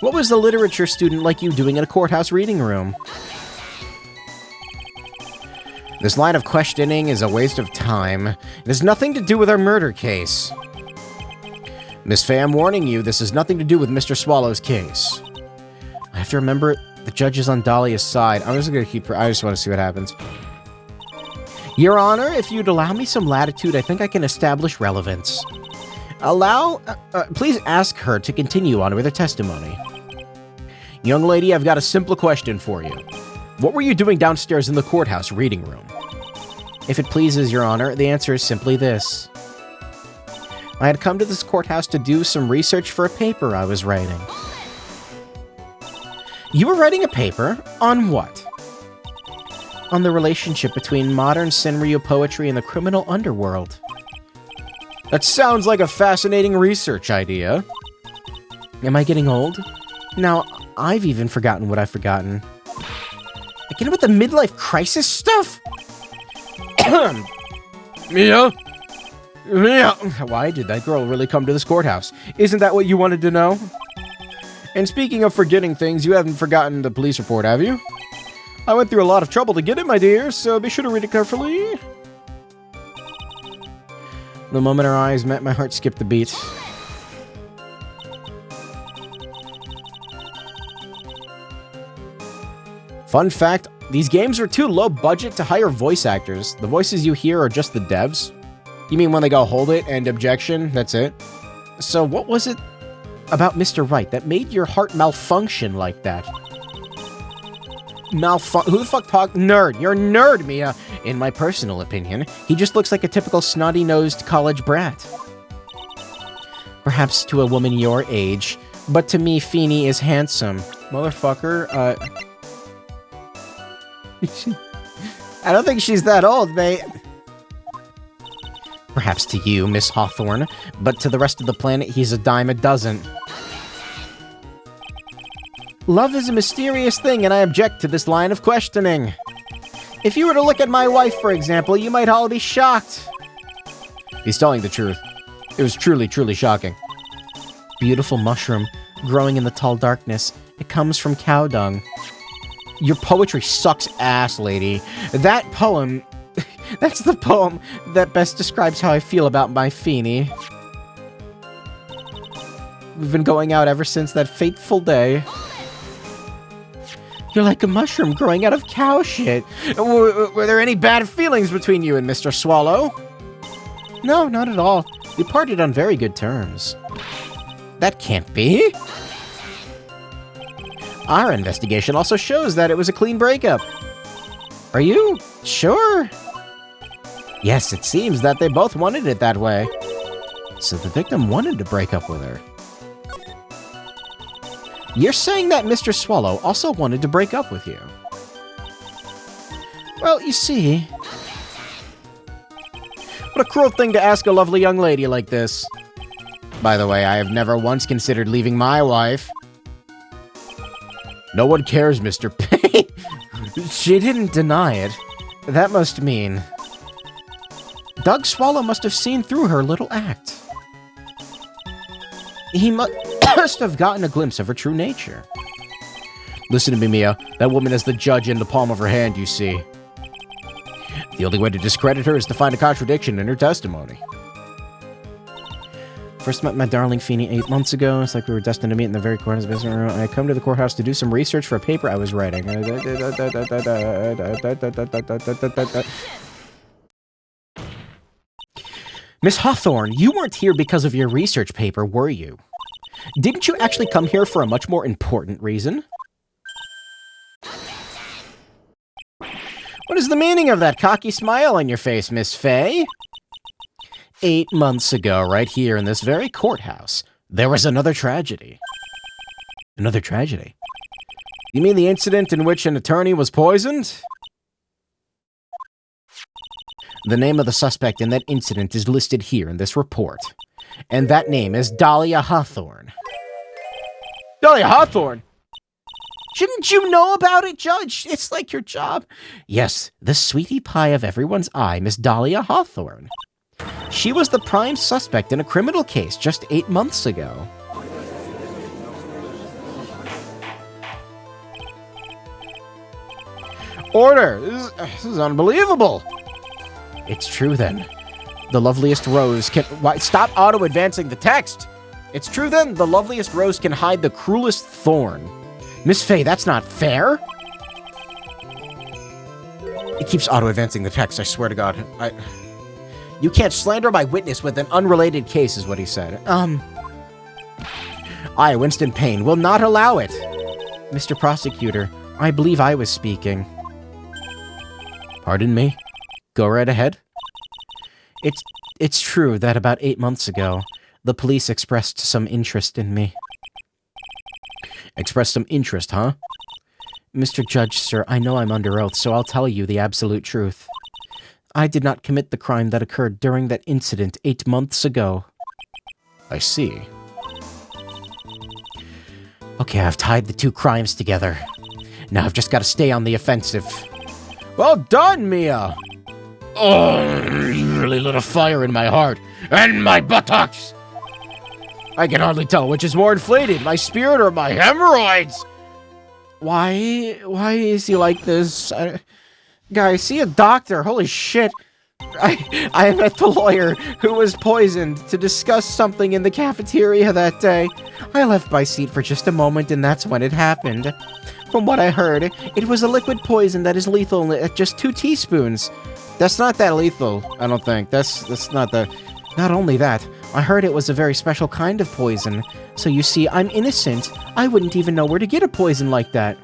What was the literature student like you doing in a courthouse reading room? This line of questioning is a waste of time. It has nothing to do with our murder case. Miss Faye, I'm warning you, this has nothing to do with Mr. Swallow's case. I have to remember the judge is on Dahlia's side. I'm just gonna keep her. I just want to see what happens. Your Honor, if you'd allow me some latitude, I think I can establish relevance. Please ask her to continue on with her testimony. Young lady, I've got a simple question for you. What were you doing downstairs in the courthouse reading room? If it pleases Your Honor, the answer is simply this. I had come to this courthouse to do some research for a paper I was writing. You were writing a paper? On what? On the relationship between modern Senryu poetry and the criminal underworld. That sounds like a fascinating research idea. Am I getting old? Now, I've even forgotten what I've forgotten. Again with the midlife crisis stuff? Mia? Mia? Why did that girl really come to this courthouse? Isn't that what you wanted to know? And speaking of forgetting things, you haven't forgotten the police report, have you? I went through a lot of trouble to get it, my dear, so be sure to read it carefully. The moment our eyes met, my heart skipped a beat. Fun fact, these games are too low budget to hire voice actors. The voices you hear are just the devs. You mean when they go hold it and objection, that's it? So what was it about Mr. Wright that made your heart malfunction like that? Who the fuck talk? Nerd. You're a nerd, Mia. In my personal opinion, he just looks like a typical snotty-nosed college brat. Perhaps to a woman your age, but to me, Feeny is handsome. Motherfucker, I don't think she's that old, mate. Perhaps to you, Miss Hawthorne, but to the rest of the planet, he's a dime a dozen. Love is a mysterious thing, and I object to this line of questioning. If you were to look at my wife, for example, you might all be shocked. He's telling the truth. It was truly, truly shocking. Beautiful mushroom, growing in the tall darkness. It comes from cow dung. Your poetry sucks ass, lady. That poem... that's the poem that best describes how I feel about my Feeny. We've been going out ever since that fateful day. You're like a mushroom growing out of cow shit. Were there any bad feelings between you and Mr. Swallow? No, not at all. We parted on very good terms. That can't be. Our investigation also shows that it was a clean breakup. Are you sure? Yes, it seems that they both wanted it that way. So the victim wanted to break up with her. You're saying that Mr. Swallow also wanted to break up with you? Well, you see... What a cruel thing to ask a lovely young lady like this. By the way, I have never once considered leaving my wife. No one cares, Mr. Payne. She didn't deny it. That must mean... Doug Swallow must have seen through her little act. He must have gotten a glimpse of her true nature. Listen to me, Mia. That woman is the judge in the palm of her hand, you see. The only way to discredit her is to find a contradiction in her testimony. First met my darling Feeny 8 months ago. It's like we were destined to meet in the very corner of the basement room. I come to the courthouse to do some research for a paper I was writing. Miss Hawthorne, you weren't here because of your research paper, were you? Didn't you actually come here for a much more important reason? What is the meaning of that cocky smile on your face, Miss Fay? 8 months ago, right here in this very courthouse, there was another tragedy. Another tragedy? You mean the incident in which an attorney was poisoned? The name of the suspect in that incident is listed here in this report. And that name is Dahlia Hawthorne. Dahlia Hawthorne? Shouldn't you know about it, Judge? It's like your job. Yes, the sweetie pie of everyone's eye, Miss Dahlia Hawthorne. She was the prime suspect in a criminal case just 8 months ago. Order! This is unbelievable! It's true then. The loveliest rose can... Why, stop auto-advancing the text! It's true then, the loveliest rose can hide the cruelest thorn. Miss Fay, that's not fair! It keeps auto-advancing the text, I swear to God. You can't slander my witness with an unrelated case, is what he said. I, Winston Payne, will not allow it. Mr. Prosecutor, I believe I was speaking. Pardon me? Go right ahead. It's true that about 8 months ago, the police expressed some interest in me. Expressed some interest, huh? Mr. Judge, sir, I know I'm under oath, so I'll tell you the absolute truth. I did not commit the crime that occurred during that incident 8 months ago. I see. Okay, I've tied the two crimes together. Now I've just got to stay on the offensive. Well done, Mia! Oh, you really lit a fire in my heart and my buttocks! I can hardly tell which is more inflated, my spirit or my hemorrhoids! Why is he like this? Guys, see a doctor, holy shit! I met the lawyer who was poisoned to discuss something in the cafeteria that day. I left my seat for just a moment and that's when it happened. From what I heard, it was a liquid poison that is lethal at just 2 teaspoons. That's not that lethal, I don't think. That's not the... Not only that, I heard it was a very special kind of poison. So you see, I'm innocent. I wouldn't even know where to get a poison like that.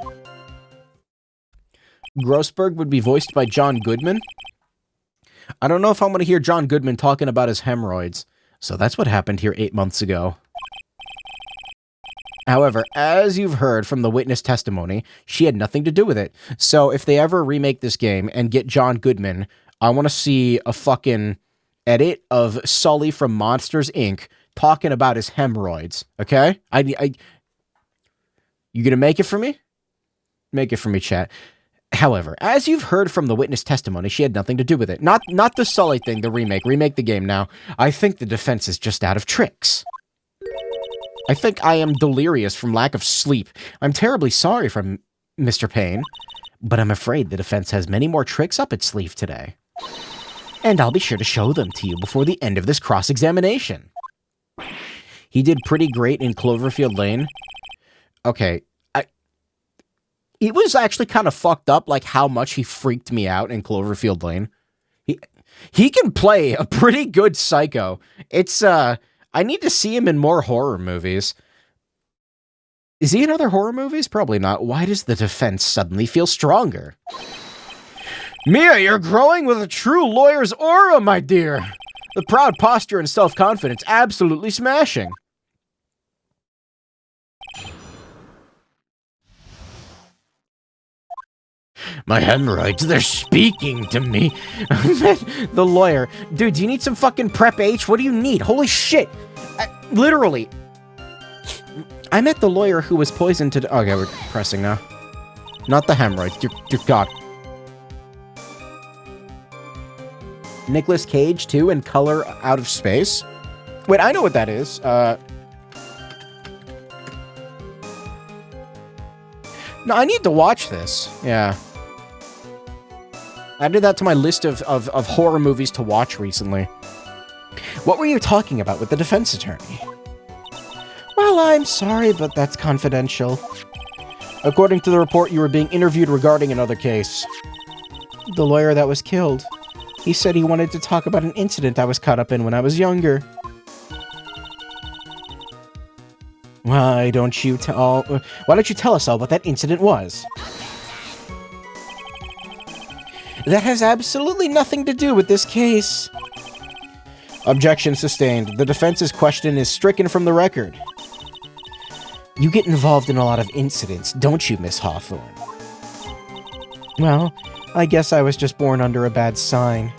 Grossberg would be voiced by John Goodman. I don't know if I'm going to hear John Goodman talking about his hemorrhoids. So that's what happened here 8 months ago. However, as you've heard from the witness testimony, she had nothing to do with it. So if they ever remake this game and get John Goodman, I want to see a fucking edit of Sully from Monsters, Inc. talking about his hemorrhoids, okay? You gonna make it for me? Make it for me, chat. However, as you've heard from the witness testimony, she had nothing to do with it. Not the Sully thing, the remake. Remake the game now. I think the defense is just out of tricks. I think I am delirious from lack of sleep. I'm terribly sorry for Mr. Payne, but I'm afraid the defense has many more tricks up its sleeve today. And I'll be sure to show them to you before the end of this cross-examination. He did pretty great in Cloverfield Lane. Okay, it was actually kind of fucked up, like how much he freaked me out in Cloverfield Lane. He can play a pretty good psycho. It's, I need to see him in more horror movies. Is he in other horror movies? Probably not. Why does the defense suddenly feel stronger? Mia, you're growing with a true lawyer's aura, my dear. The proud posture and self-confidence absolutely smashing. My hemorrhoids, they're speaking to me. The lawyer. Dude, do you need some fucking Prep H? What do you need? Holy shit. Literally. I met the lawyer who was poisoned to... Okay, we're pressing now. Not the hemorrhoids. Dear God. Nicolas Cage, too, in Color Out of Space. Wait, I know what that is. No, I need to watch this. Yeah. I added that to my list of horror movies to watch recently. What were you talking about with the defense attorney? Well, I'm sorry, but that's confidential. According to the report, you were being interviewed regarding another case. The lawyer that was killed. He said he wanted to talk about an incident I was caught up in when I was younger. Why don't you tell us all what that incident was? That has absolutely nothing to do with this case. Objection sustained. The defense's question is stricken from the record. You get involved in a lot of incidents, don't you, Miss Hawthorne? Well, I guess I was just born under a bad sign.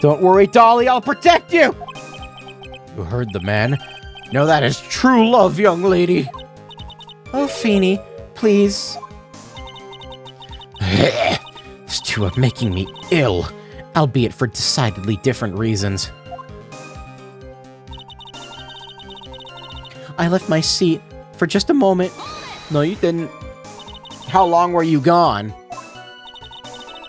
Don't worry, Dolly, I'll protect you! You heard the man. No, that is true love, young lady. Oh, Feeny, please. These two are making me ill, albeit for decidedly different reasons. I left my seat for just a moment. No, you didn't. How long were you gone?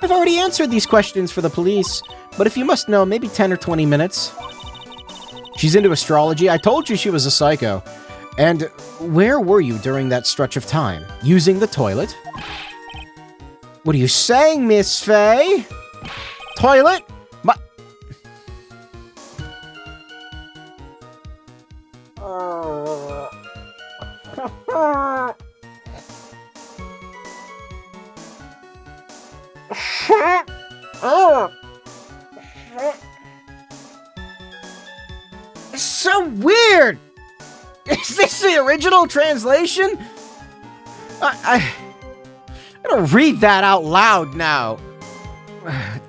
I've already answered these questions for the police, but if you must know, maybe 10 or 20 minutes. She's into astrology. I told you she was a psycho. And where were you during that stretch of time? Using the toilet? What are you saying, Miss Faye? Toilet? Shut up! It's so weird! Is this the original translation? I gotta read that out loud now.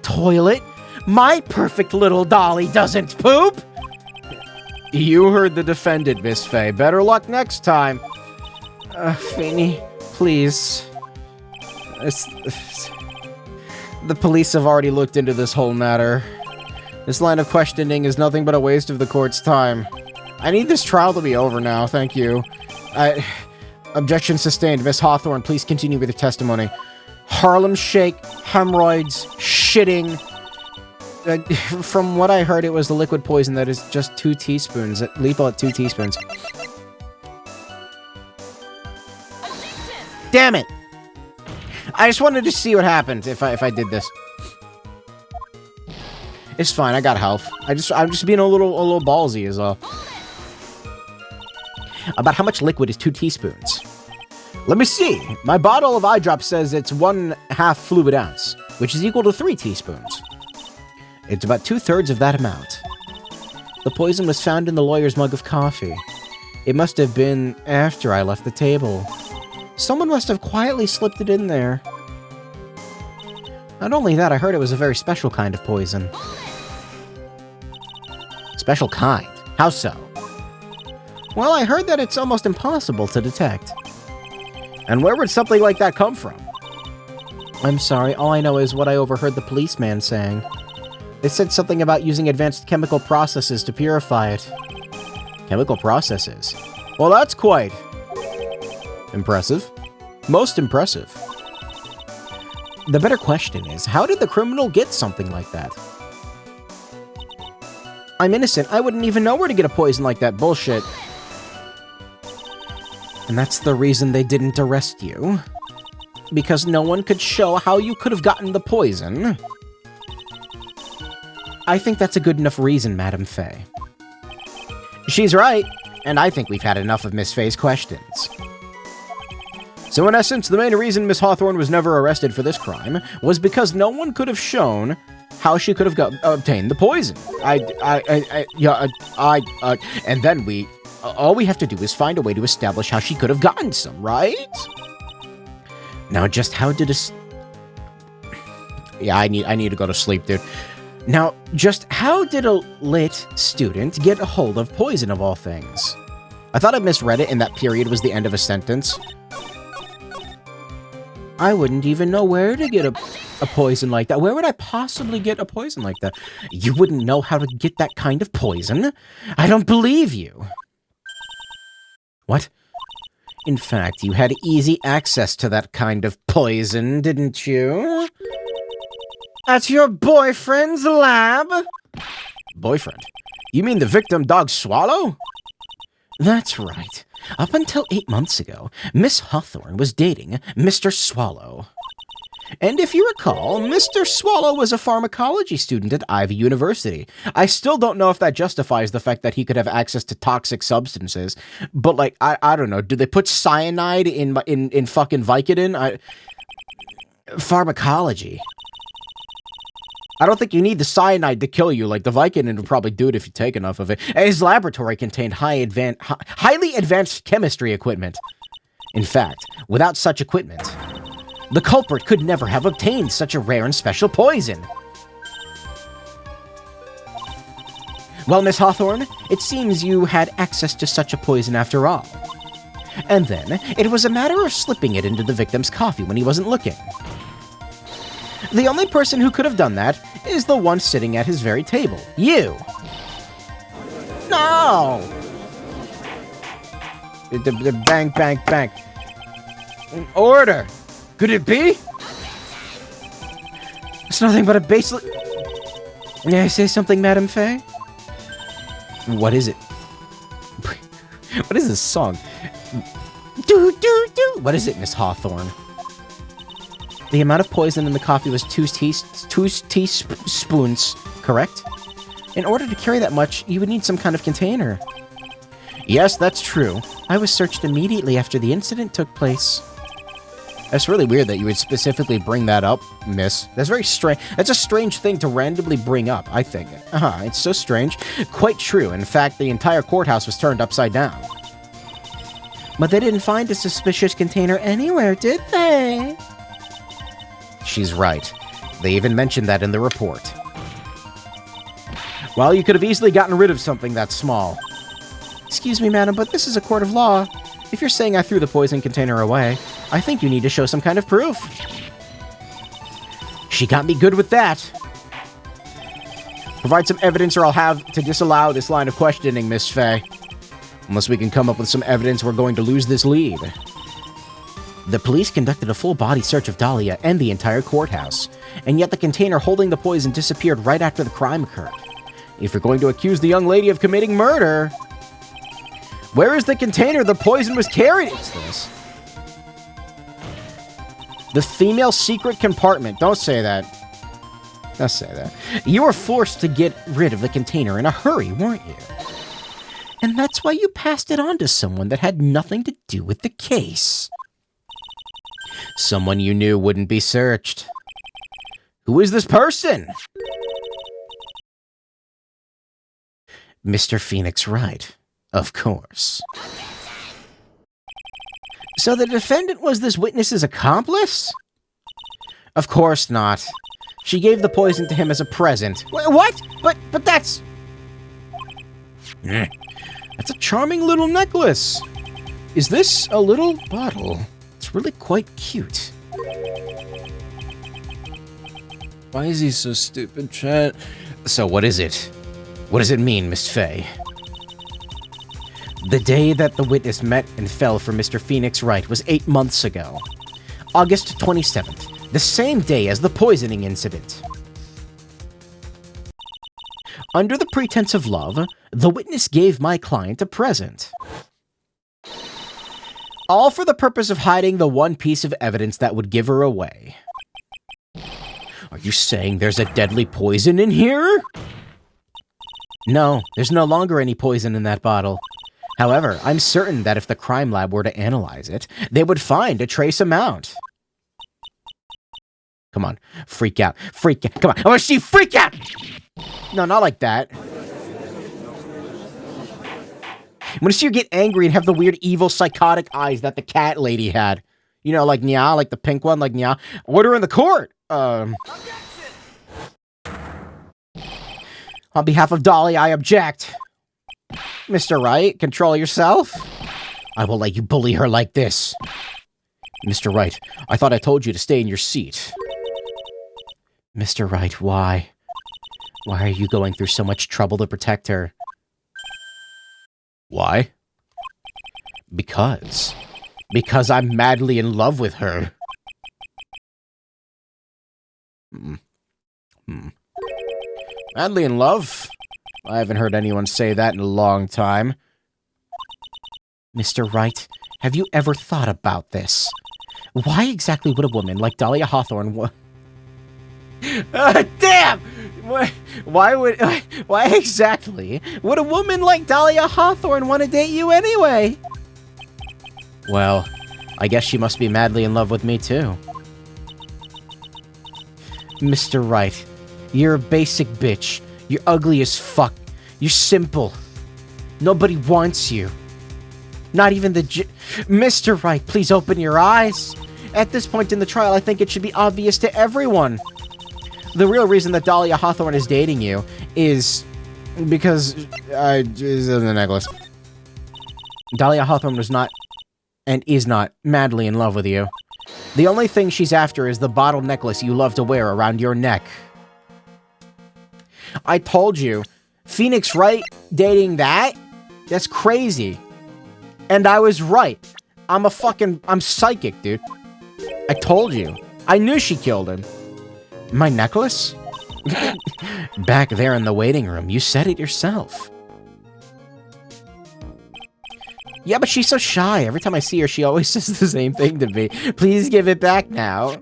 Toilet? My perfect little dolly doesn't poop? You heard the defendant, Miss Faye. Better luck next time. Feeny, please. The police have already looked into this whole matter. This line of questioning is nothing but a waste of the court's time. I need this trial to be over now, thank you. Objection sustained. Miss Hawthorne, please continue with your testimony. Harlem Shake, hemorrhoids, shitting. From what I heard, it was the liquid poison that is just 2 teaspoons. Lethal at 2 teaspoons. Damn it! I just wanted to see what happened if I did this. It's fine, I got health. I'm just being a little ballsy is all. About how much liquid is 2 teaspoons? Let me see. My bottle of eye drop says it's 1/2 fluid ounce, which is equal to 3 teaspoons. It's about 2/3 of that amount. The poison was found in the lawyer's mug of coffee. It must have been after I left the table. Someone must have quietly slipped it in there. Not only that, I heard it was a very special kind of poison. Special kind? How so? Well, I heard that it's almost impossible to detect. And where would something like that come from? I'm sorry, all I know is what I overheard the policeman saying. They said something about using advanced chemical processes to purify it. Chemical processes? Well, that's quite impressive. Most impressive. The better question is, how did the criminal get something like that? I'm innocent. I wouldn't even know where to get a poison like that. Bullshit. And that's the reason they didn't arrest you? Because no one could show how you could have gotten the poison? I think that's a good enough reason, Madam Faye. She's right, and I think we've had enough of Miss Faye's questions. So in essence, the main reason Miss Hawthorne was never arrested for this crime was because no one could have shown how she could have obtained the poison. And then all we have to do is find a way to establish how she could have gotten some, right? Now, just how did Yeah, I need to go to sleep, dude. Now, just how did a lit student get a hold of poison of all things? I thought I misread it and that period was the end of a sentence. I wouldn't even know where to get a poison like that. Where would I possibly get a poison like that? You wouldn't know how to get that kind of poison? I don't believe you. What? In fact, you had easy access to that kind of poison, didn't you? At your boyfriend's lab? Boyfriend? You mean the victim dog Swallow? That's right. Up until 8 months ago, Miss Hawthorne was dating Mr. Swallow. And if you recall, Mr. Swallow was a pharmacology student at Ivy University. I still don't know if that justifies the fact that he could have access to toxic substances, but like, I don't know. Do they put cyanide in fucking Vicodin? Pharmacology. I don't think you need the cyanide to kill you. Like, the Vicodin would probably do it if you take enough of it. His laboratory contained highly advanced chemistry equipment. In fact, without such equipment, the culprit could never have obtained such a rare and special poison. Well, Miss Hawthorne, it seems you had access to such a poison after all. And then, it was a matter of slipping it into the victim's coffee when he wasn't looking. The only person who could have done that is the one sitting at his very table. You! No! Bang, bang, bang. Order! Could it be? It's nothing but a baseless... May I say something, Madame Faye? What is it? What is this song? Do, do, do! What is it, Miss Hawthorne? The amount of poison in the coffee was 2 teaspoons, correct? In order to carry that much, you would need some kind of container. Yes, that's true. I was searched immediately after the incident took place. That's really weird that you would specifically bring that up, miss. That's very strange. That's a strange thing to randomly bring up, I think. It's so strange. Quite true. In fact, the entire courthouse was turned upside down. But they didn't find a suspicious container anywhere, did they? She's right. They even mentioned that in the report. Well, you could have easily gotten rid of something that small. Excuse me, madam, but this is a court of law. If you're saying I threw the poison container away, I think you need to show some kind of proof. She got me good with that. Provide some evidence or I'll have to disallow this line of questioning, Miss Faye. Unless we can come up with some evidence, we're going to lose this lead. The police conducted a full-body search of Dahlia and the entire courthouse, and yet the container holding the poison disappeared right after the crime occurred. If you're going to accuse the young lady of committing murder... Where is the container the poison was carried into this? The female secret compartment. Don't say that. Don't say that. You were forced to get rid of the container in a hurry, weren't you? And that's why you passed it on to someone that had nothing to do with the case. Someone you knew wouldn't be searched. Who is this person? Mr. Phoenix Wright, of course. So the defendant was this witness's accomplice? Of course not. She gave the poison to him as a present. What? But that's... That's a charming little necklace. Is this a little bottle? It's really quite cute. Why is he so stupid, chat? So what is it? What does it mean, Miss Faye? The day that the witness met and fell for Mr. Phoenix Wright was 8 months ago. August 27th, the same day as the poisoning incident. Under the pretense of love, the witness gave my client a present. All for the purpose of hiding the one piece of evidence that would give her away. Are you saying there's a deadly poison in here? No, there's no longer any poison in that bottle. However, I'm certain that if the crime lab were to analyze it, they would find a trace amount. Come on, freak out, freak out, come on, I want to see freak out! No, not like that. I want to see her get angry and have the weird, evil, psychotic eyes that the cat lady had. You know, like Nya, like the pink one, like Nya. Order in the court! On behalf of Dolly, I object. Mr. Wright, control yourself. I will let you bully her like this. Mr. Wright, I thought I told you to stay in your seat. Mr. Wright, why? Why are you going through so much trouble to protect her? Why? Because I'm madly in love with her. Madly in love? I haven't heard anyone say that in a long time. Mr. Wright, have you ever thought about this? Why exactly would a woman like Dahlia Hawthorne damn! Why exactly would a woman like Dahlia Hawthorne want to date you anyway? Well, I guess she must be madly in love with me too. Mr. Wright, you're a basic bitch. You're ugly as fuck. You're simple. Nobody wants you. Not even the Mr. Wright, please open your eyes. At this point in the trial, I think it should be obvious to everyone. The real reason that Dahlia Hawthorne is dating you is because is in the necklace. Dahlia Hawthorne was not and is not madly in love with you. The only thing she's after is the bottle necklace you love to wear around your neck. I told you, Phoenix Wright dating that? That's crazy. And I was right. I'm psychic, dude. I told you. I knew she killed him. My necklace? Back there in the waiting room, you said it yourself. Yeah, but she's so shy. Every time I see her, she always says the same thing to me. Please give it back now.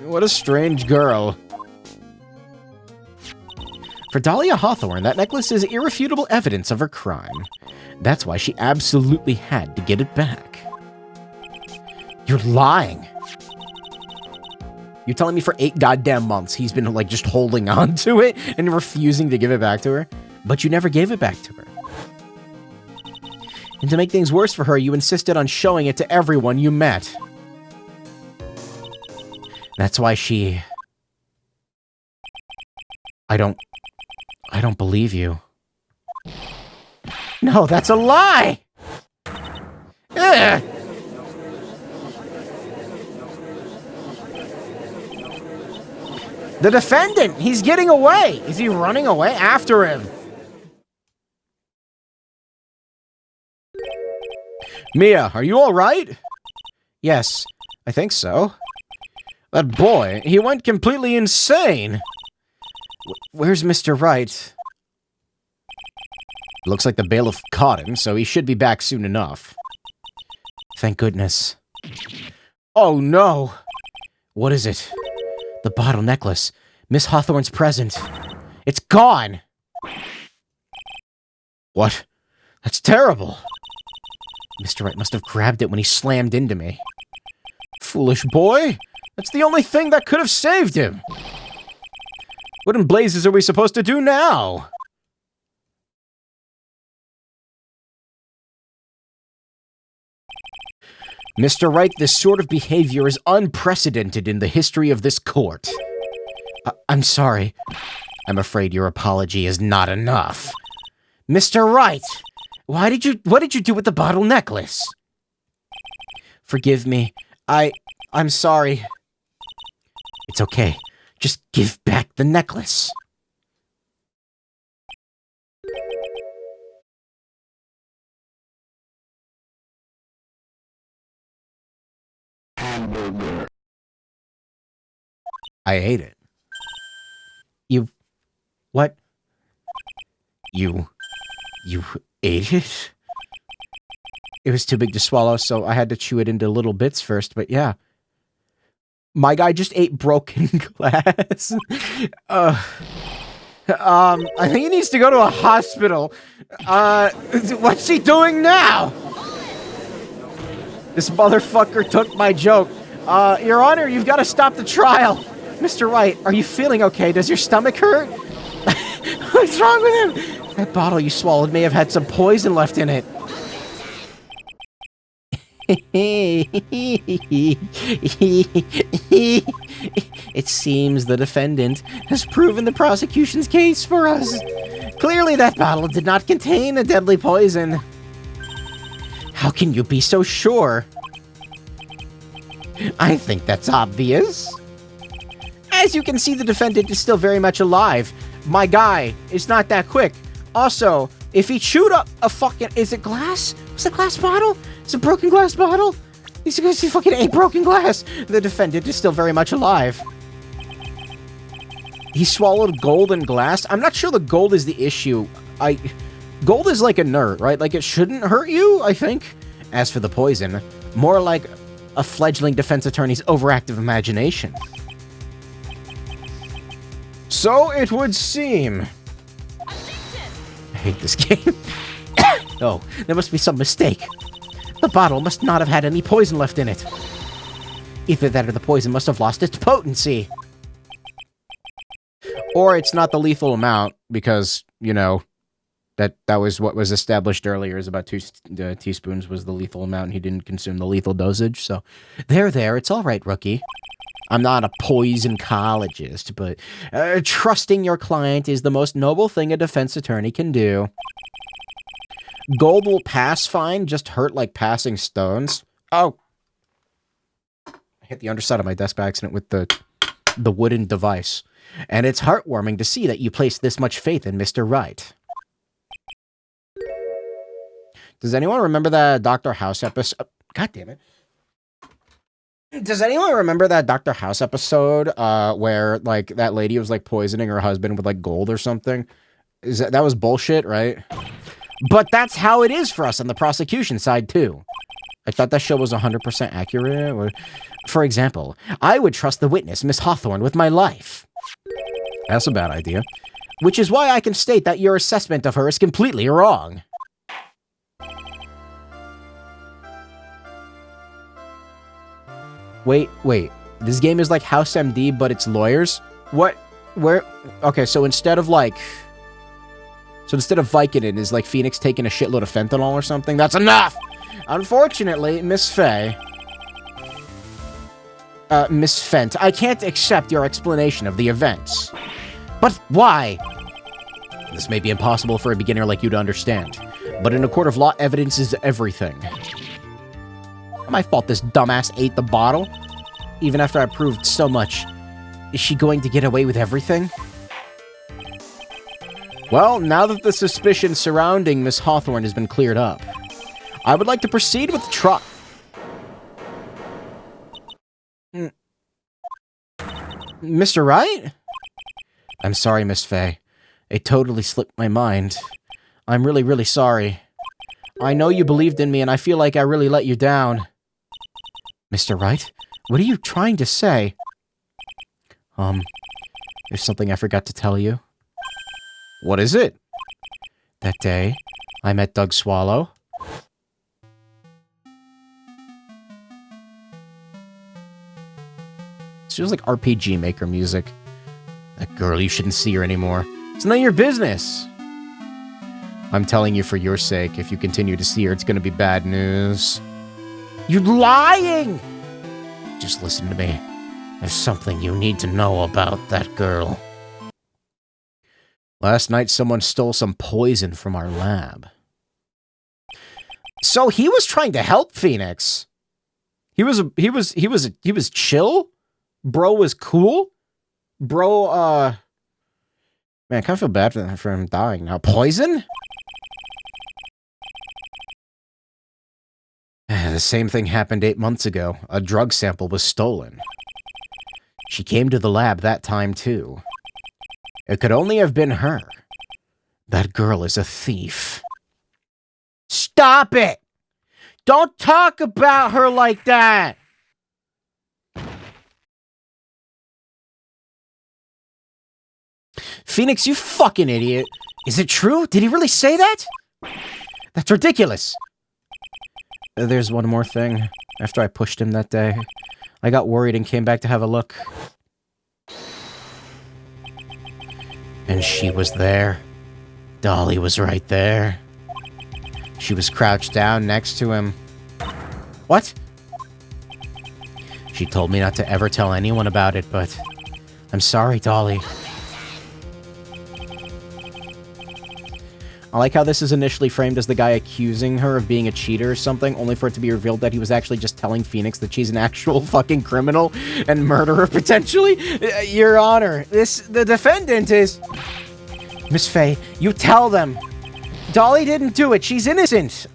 What a strange girl. For Dahlia Hawthorne, that necklace is irrefutable evidence of her crime. That's why she absolutely had to get it back. You're lying. You're telling me for 8 goddamn months he's been, like, just holding on to it and refusing to give it back to her? But you never gave it back to her. And to make things worse for her, you insisted on showing it to everyone you met. That's why she... I don't believe you. No, that's a lie! Ugh. The defendant! He's getting away! Is he running away? After him! Mia, are you alright? Yes, I think so. That boy, he went completely insane! Where's Mr. Wright? Looks like the bailiff caught him, so he should be back soon enough. Thank goodness. Oh no! What is it? The bottle necklace. Miss Hawthorne's present. It's gone! What? That's terrible! Mr. Wright must have grabbed it when he slammed into me. Foolish boy! That's the only thing that could have saved him! What in blazes are we supposed to do now? Mr. Wright, this sort of behavior is unprecedented in the history of this court. I'm sorry. I'm afraid your apology is not enough. Mr. Wright, what did you do with the bottle necklace? Forgive me. I'm sorry. It's okay. Just give back the necklace. Hamburger. I ate it. What? You ate it? It was too big to swallow, so I had to chew it into little bits first, but yeah. My guy just ate broken glass. I think he needs to go to a hospital. What's he doing now? This motherfucker took my joke. Your Honor, you've got to stop the trial. Mr. Wright, are you feeling okay? Does your stomach hurt? What's wrong with him? That bottle you swallowed may have had some poison left in it. It seems the defendant has proven the prosecution's case for us. Clearly that bottle did not contain a deadly poison. How can you be so sure? I think that's obvious. As you can see, the defendant is still very much alive. My guy is not that quick. Also, if he chewed up a fucking... Is it glass? Was it a glass bottle? Is it a broken glass bottle? He fucking ate broken glass. The defendant is still very much alive. He swallowed gold and glass. I'm not sure the gold is the issue. Gold is like inert, right? Like, it shouldn't hurt you, I think. As for the poison, more like a fledgling defense attorney's overactive imagination. So it would seem. I hate this game. Oh, there must be some mistake. The bottle must not have had any poison left in it. Either that or the poison must have lost its potency. Or it's not the lethal amount, because, you know, that was what was established earlier, is about 2 teaspoons was the lethal amount, and he didn't consume the lethal dosage, so... There, it's alright, rookie. I'm not a poisoncologist, but trusting your client is the most noble thing a defense attorney can do. Gold will pass fine, just hurt like passing stones. Oh! I hit the underside of my desk by accident with the wooden device. And it's heartwarming to see that you placed this much faith in Mr. Wright. Does anyone remember that Dr. House episode? God damn it. Does anyone remember that Dr. House episode where, like, that lady was, like, poisoning her husband with, like, gold or something? That was bullshit, right? But that's how it is for us on the prosecution side, too. I thought that show was 100% accurate. For example, I would trust the witness, Miss Hawthorne, with my life. That's a bad idea. Which is why I can state that your assessment of her is completely wrong. Wait. This game is like House MD, but it's lawyers? What? Where? Okay, so instead of like... So instead of Vicodin, is like Phoenix taking a shitload of fentanyl or something? That's enough! Unfortunately, Miss Faye... Miss Fent, I can't accept your explanation of the events. But why? This may be impossible for a beginner like you to understand, but in a court of law, evidence is everything. My fault this dumbass ate the bottle? Even after I proved so much, is she going to get away with everything? Well, now that the suspicion surrounding Miss Hawthorne has been cleared up, I would like to proceed with the trial. Mr. Wright? I'm sorry, Miss Faye. It totally slipped my mind. I'm really, really sorry. I know you believed in me, and I feel like I really let you down. Mr. Wright? What are you trying to say? There's something I forgot to tell you. What is it? That day, I met Doug Swallow. It feels like RPG Maker music. That girl, you shouldn't see her anymore. It's none of your business. I'm telling you for your sake, if you continue to see her, it's gonna be bad news. You're lying! Just listen to me. There's something you need to know about that girl. Last night, someone stole some poison from our lab. So he was trying to help Phoenix. He was chill. Bro was cool. Bro, man, I kind of feel bad for him dying now. Poison? The same thing happened 8 months ago. A drug sample was stolen. She came to the lab that time, too. It could only have been her. That girl is a thief. Stop it! Don't talk about her like that! Phoenix, you fucking idiot. Is it true? Did he really say that? That's ridiculous. There's one more thing. After I pushed him that day, I got worried and came back to have a look. And she was there. Dolly was right there. She was crouched down next to him. What? She told me not to ever tell anyone about it, but I'm sorry, Dolly. I like how this is initially framed as the guy accusing her of being a cheater or something, only for it to be revealed that he was actually just telling Phoenix that she's an actual fucking criminal and murderer, potentially. Your Honor, the defendant is... Miss Faye, you tell them. Dolly didn't do it. She's innocent.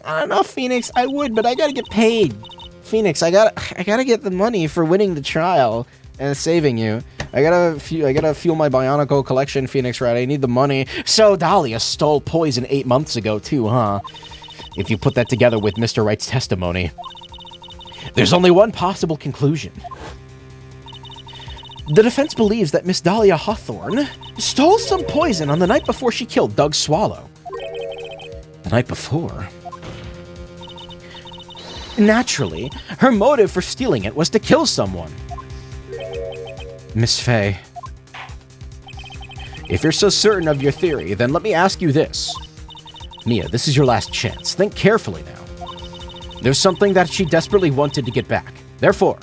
I don't know, Phoenix. I would, but I gotta get paid. Phoenix, I gotta get the money for winning the trial and saving you. I gotta fuel my Bionicle collection, Phoenix Wright. I need the money. So Dahlia stole poison 8 months ago, too, huh? If you put that together with Mr. Wright's testimony, there's only one possible conclusion. The defense believes that Miss Dahlia Hawthorne stole some poison on the night before she killed Doug Swallow. The night before. Naturally, her motive for stealing it was to kill someone. Miss Faye, if you're so certain of your theory, then let me ask you this. Mia, this is your last chance. Think carefully now. There's something that she desperately wanted to get back. Therefore,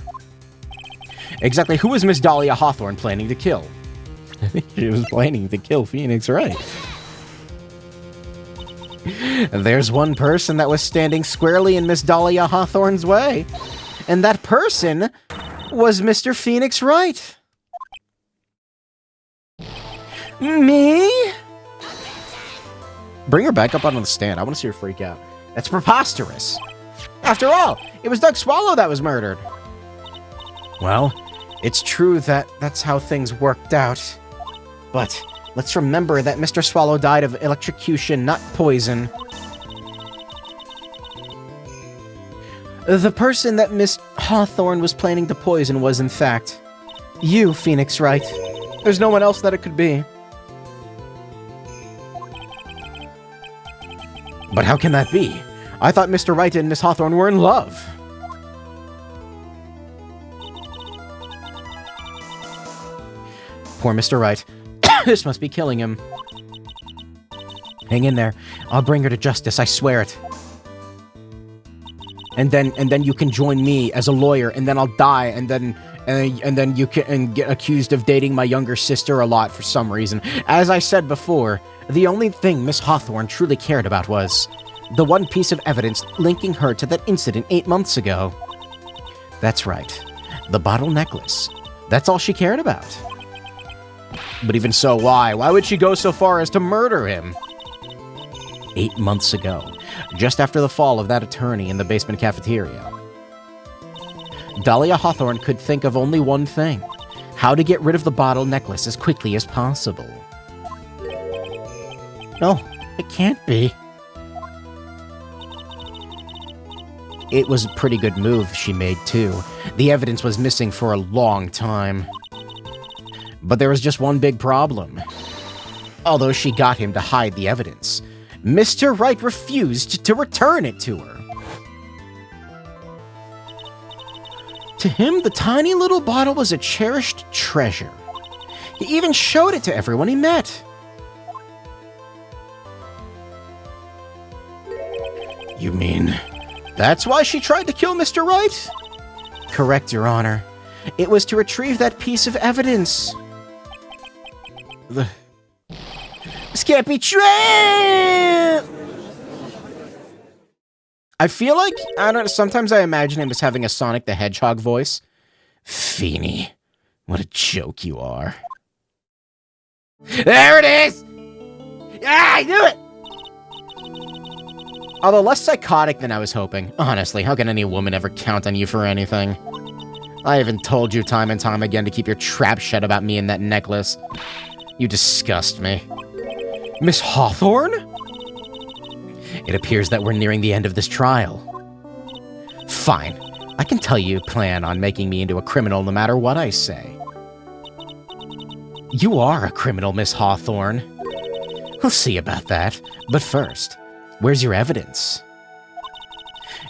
exactly who is Miss Dahlia Hawthorne planning to kill? I think she was planning to kill Phoenix Wright. There's one person that was standing squarely in Miss Dahlia Hawthorne's way, and that person was Mr. Phoenix Wright. Me? Bring her back up onto the stand. I want to see her freak out. That's preposterous. After all, it was Doug Swallow that was murdered. Well, it's true that that's how things worked out. But let's remember that Mr. Swallow died of electrocution, not poison. The person that Miss Hawthorne was planning to poison was, in fact, you, Phoenix Wright. There's no one else that it could be. But how can that be? I thought Mr. Wright and Miss Hawthorne were in love. Poor Mr. Wright. This must be killing him. Hang in there. I'll bring her to justice, I swear it. And then you can join me as a lawyer, and then I'll die, and then you can get accused of dating my younger sister a lot for some reason. As I said before, the only thing Miss Hawthorne truly cared about was the one piece of evidence linking her to that incident 8 months ago. That's right. The bottle necklace. That's all she cared about. But even so, why? Why would she go so far as to murder him? 8 months ago, just after the fall of that attorney in the basement cafeteria. Dahlia Hawthorne could think of only one thing: how to get rid of the bottle necklace as quickly as possible. No, it can't be. It was a pretty good move she made, too. The evidence was missing for a long time. But there was just one big problem. Although she got him to hide the evidence, Mr. Wright refused to return it to her. To him, the tiny little bottle was a cherished treasure. He even showed it to everyone he met. You mean that's why she tried to kill Mr. Wright? Correct, Your Honor. It was to retrieve that piece of evidence. This can't be true! I feel like, I don't know, sometimes I imagine him as having a Sonic the Hedgehog voice. Feeny, what a joke you are. There it is! Ah, I knew it! Although less psychotic than I was hoping. Honestly, how can any woman ever count on you for anything? I even told you time and time again to keep your trap shut about me and that necklace. You disgust me. Miss Hawthorne? It appears that we're nearing the end of this trial. Fine. I can tell you plan on making me into a criminal no matter what I say. You are a criminal, Miss Hawthorne. We'll see about that. But first, where's your evidence?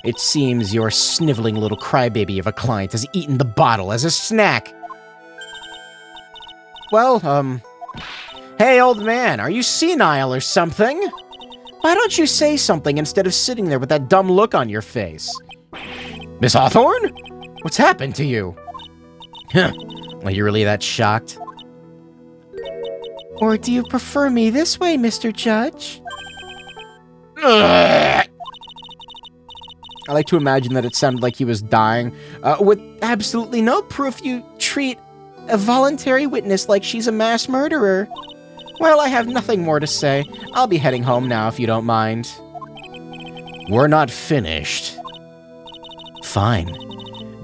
It seems your sniveling little crybaby of a client has eaten the bottle as a snack. Well, hey, old man, are you senile or something? Why don't you say something instead of sitting there with that dumb look on your face? Miss Hawthorne? What's happened to you? Huh. Are you really that shocked? Or do you prefer me this way, Mr. Judge? I like to imagine that it sounded like he was dying. With absolutely no proof, you treat a voluntary witness like she's a mass murderer. Well, I have nothing more to say. I'll be heading home now if you don't mind. We're not finished. Fine.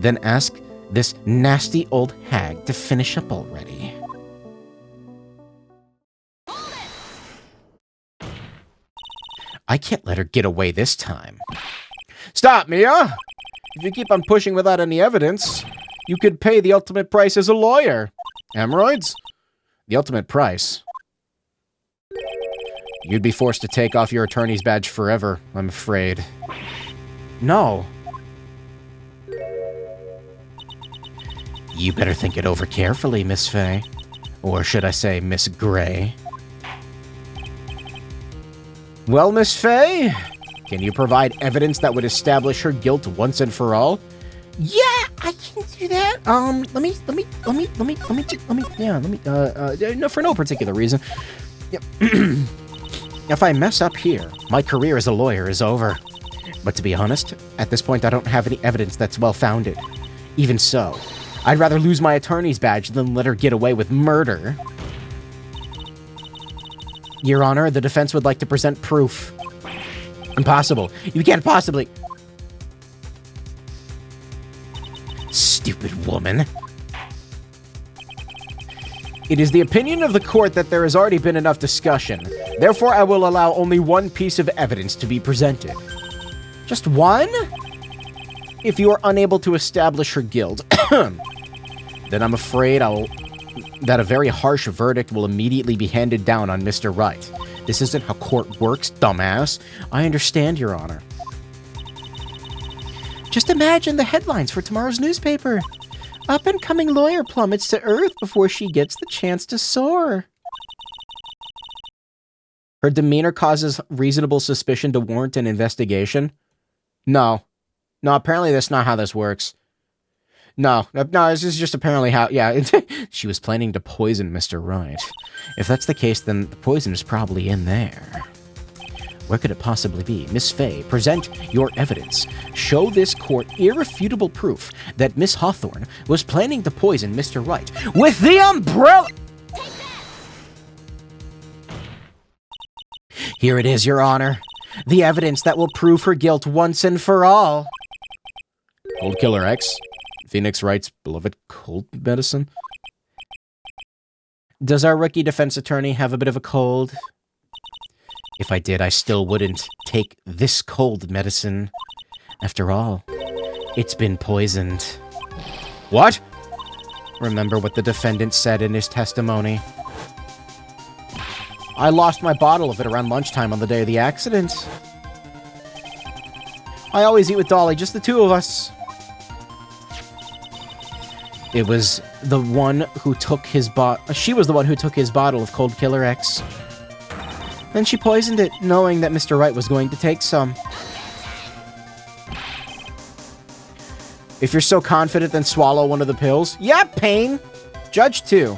Then ask this nasty old hag to finish up already. I can't let her get away this time. Stop, Mia! If you keep on pushing without any evidence, you could pay the ultimate price as a lawyer. Hemorrhoids? The ultimate price. You'd be forced to take off your attorney's badge forever, I'm afraid. No. You better think it over carefully, Miss Fay. Or should I say, Miss Gray. Well, Miss Fay, can you provide evidence that would establish her guilt once and for all? Yeah, I can do that. No, for no particular reason. If I mess up here, my career as a lawyer is over. But to be honest, at this point I don't have any evidence that's well-founded. Even so, I'd rather lose my attorney's badge than let her get away with murder. Your Honor, the defense would like to present proof. Impossible. You can't possibly... Stupid woman. It is the opinion of the court that there has already been enough discussion. Therefore, I will allow only one piece of evidence to be presented. Just one? If you are unable to establish her guilt, then I'm afraid that a very harsh verdict will immediately be handed down on Mr. Wright. This isn't how court works, dumbass. I understand, Your Honor. Just imagine the headlines for tomorrow's newspaper. Up-and-coming lawyer plummets to earth before she gets the chance to soar. Her demeanor causes reasonable suspicion to warrant an investigation? No. No, apparently that's not how this works. No, this is just apparently how, yeah, she was planning to poison Mr. Wright. If that's the case, then the poison is probably in there. Where could it possibly be? Miss Fay, present your evidence. Show this court irrefutable proof that Miss Hawthorne was planning to poison Mr. Wright with the umbrella! Here it is, Your Honor. The evidence that will prove her guilt once and for all. Cold Killer X? Phoenix Wright's beloved cold medicine? Does our rookie defense attorney have a bit of a cold? If I did, I still wouldn't take this cold medicine. After all, it's been poisoned. What? Remember what the defendant said in his testimony. I lost my bottle of it around lunchtime on the day of the accident. I always eat with Dolly, just the two of us. It was the one who took his she was the one who took his bottle of Cold Killer X. Then she poisoned it, knowing that Mr. Wright was going to take some. If you're so confident, then swallow one of the pills. Yeah, Pain. Judge 2.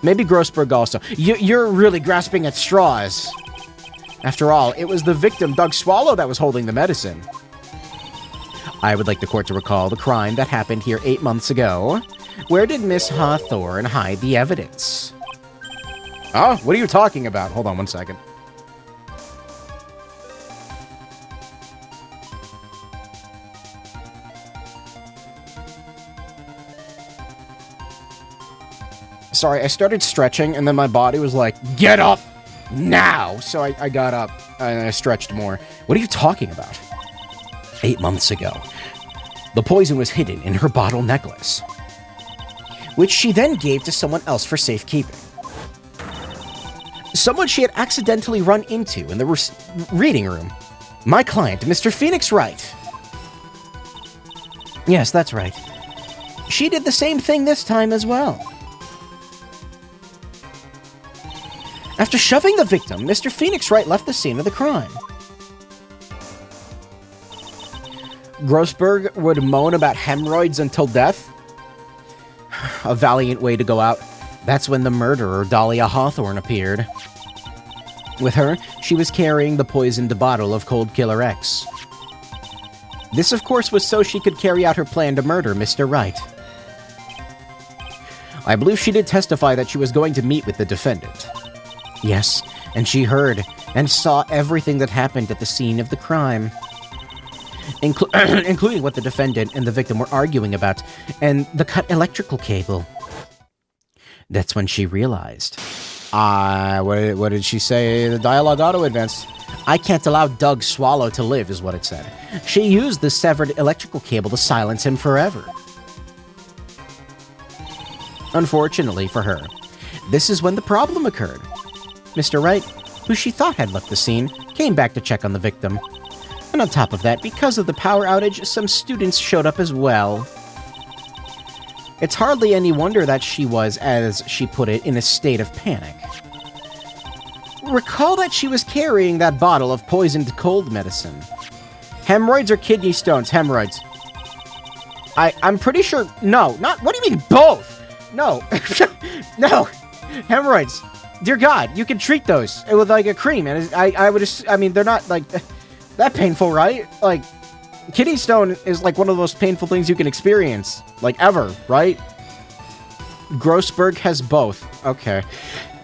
Maybe Grossberg also. You're really grasping at straws. After all, it was the victim, Doug Swallow, that was holding the medicine. I would like the court to recall the crime that happened here 8 months ago. Where did Miss Hawthorne hide the evidence? Oh, what are you talking about? Hold on one second. Sorry, I started stretching, and then my body was like, get up now! So I got up, and I stretched more. What are you talking about? 8 months ago, the poison was hidden in her bottle necklace, which she then gave to someone else for safekeeping. Someone she had accidentally run into in the reading room. My client, Mr. Phoenix Wright. Yes, that's right. She did the same thing this time as well. After shoving the victim, Mr. Phoenix Wright left the scene of the crime. Grossberg would moan about hemorrhoids until death. A valiant way to go out. That's when the murderer, Dahlia Hawthorne, appeared. With her, she was carrying the poisoned bottle of Cold Killer X. This, of course, was so she could carry out her plan to murder Mr. Wright. I believe she did testify that she was going to meet with the defendant. Yes, and she heard and saw everything that happened at the scene of the crime. Including what the defendant and the victim were arguing about, and the cut electrical cable. That's when she realized. What did she say? The dialogue auto-advanced. I can't allow Doug Swallow to live, is what it said. She used the severed electrical cable to silence him forever. Unfortunately for her, this is when the problem occurred. Mr. Wright, who she thought had left the scene, came back to check on the victim. And on top of that, because of the power outage, some students showed up as well. It's hardly any wonder that she was, as she put it, in a state of panic. Recall that she was carrying that bottle of poisoned cold medicine. Hemorrhoids or kidney stones? Hemorrhoids. I'm pretty sure... No, not... What do you mean both? No. No. Hemorrhoids. Dear God, you can treat those with, like, a cream. And I would just... I mean, they're not, like... that painful, right? Like, kidney stone is, like, one of the most painful things you can experience. Like, ever, right? Grossberg has both. Okay.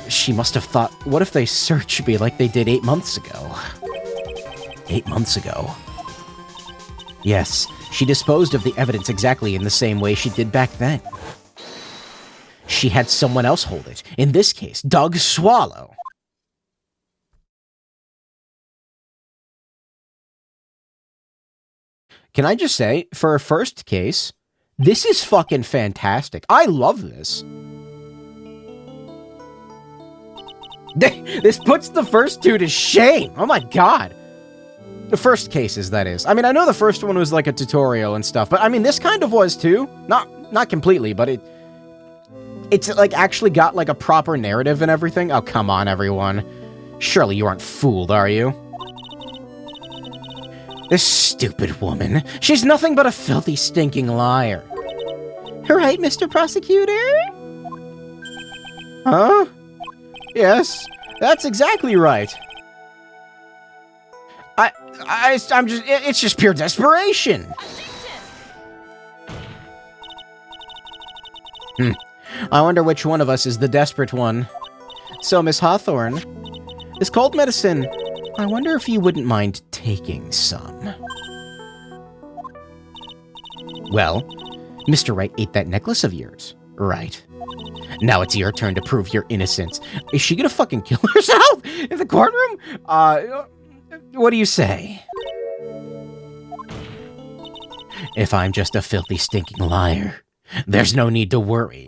She must have thought, what if they searched me like they did 8 months ago? 8 months ago. Yes, she disposed of the evidence exactly in the same way she did back then. She had someone else hold it. In this case, Doug Swallow. Can I just say, for a first case, this is fucking fantastic. I love this. This puts the first two to shame. Oh my God. The first cases, that is. I mean, I know the first one was like a tutorial and stuff, but I mean, this kind of was too. Not completely, but it's like actually got like a proper narrative and everything. Oh, come on, everyone. Surely you aren't fooled, are you? This stupid woman. She's nothing but a filthy, stinking liar. Right, Mr. Prosecutor? Huh? Yes, that's exactly right. I'm just, it's just pure desperation. I wonder which one of us is the desperate one. So, Miss Hawthorne, this cold medicine, I wonder if you wouldn't mind taking some. Well, Mr. Wright ate that necklace of yours, right? Now it's your turn to prove your innocence. Is she gonna fucking kill herself in the courtroom? What do you say? If I'm just a filthy, stinking liar, there's no need to worry.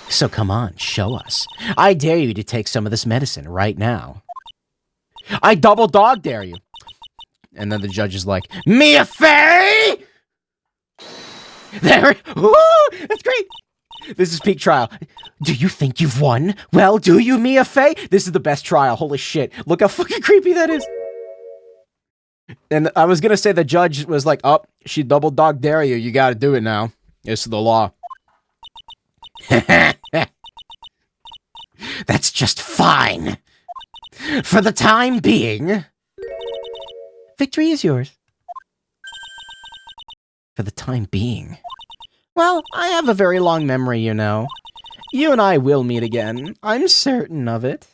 So come on, show us. I dare you to take some of this medicine right now. I double dog dare you. And then the judge is like, Mia Fey! There, woo, that's great. This is peak trial. Do you think you've won? Well, do you, Mia Fey? This is the best trial. Holy shit. Look how fucking creepy that is. And I was gonna say the judge was like, oh, she double dog dare you. You gotta do it now. It's the law. That's just fine. For the time being. Victory is yours. For the time being. Well, I have a very long memory, you know. You and I will meet again. I'm certain of it.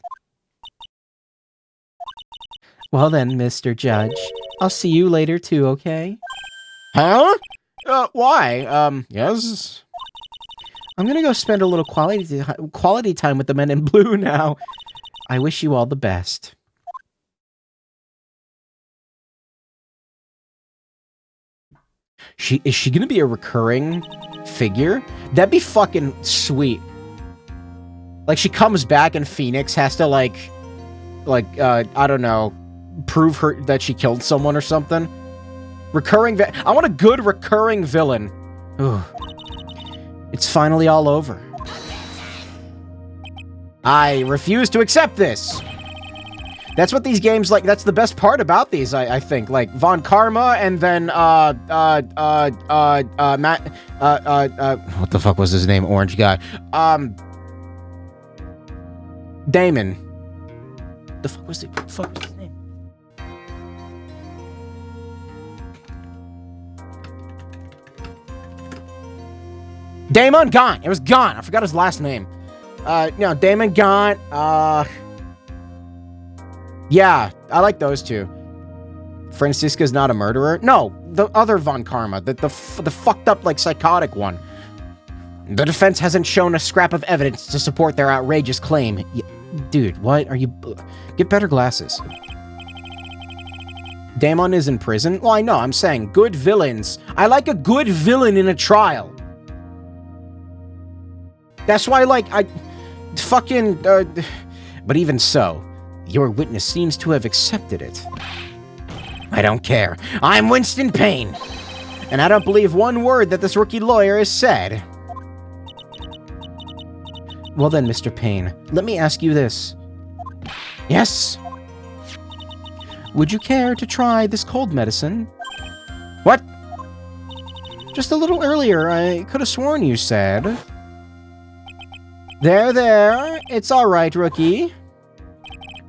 Well then, Mr. Judge. I'll see you later too, okay? Huh? Why? Yes? I'm gonna go spend a little quality time with the men in blue now. I wish you all the best. Is she gonna be a recurring figure? That'd be fucking sweet. Like, she comes back and Phoenix has to, I don't know, prove that she killed someone or something. I want a good recurring villain. Ooh. It's finally all over. I refuse to accept this. That's what these games, like, that's the best part about these, I think. Like, Von Karma, and then, Matt, what the fuck was his name? Orange guy. Damon. What the fuck was his name? Damon Gaunt. It was Gaunt. I forgot his last name. Damon Gaunt. Yeah, I like those two. Francisca's not a murderer. No, the other Von Karma, the fucked up, like, psychotic one. The defense hasn't shown a scrap of evidence to support their outrageous claim. Dude, what are you? Get better glasses. Damon is in prison. Well, I know. I'm saying good villains. I like a good villain in a trial. That's why, like, but even so, your witness seems to have accepted it. I don't care. I'm Winston Payne, and I don't believe one word that this rookie lawyer has said. Well then, Mr. Payne, let me ask you this. Yes? Would you care to try this cold medicine? What? Just a little earlier, I could have sworn you said. There. It's all right, rookie.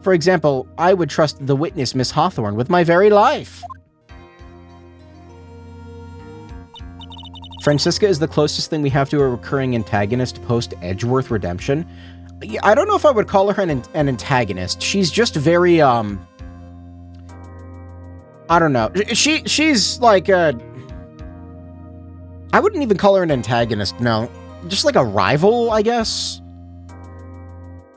For example, I would trust the witness, Miss Hawthorne, with my very life. Francisca is the closest thing we have to a recurring antagonist post-Edgeworth redemption. I don't know if I would call her an antagonist. She's just very, I don't know. She's like a... I wouldn't even call her an antagonist, no. Just like a rival, I guess.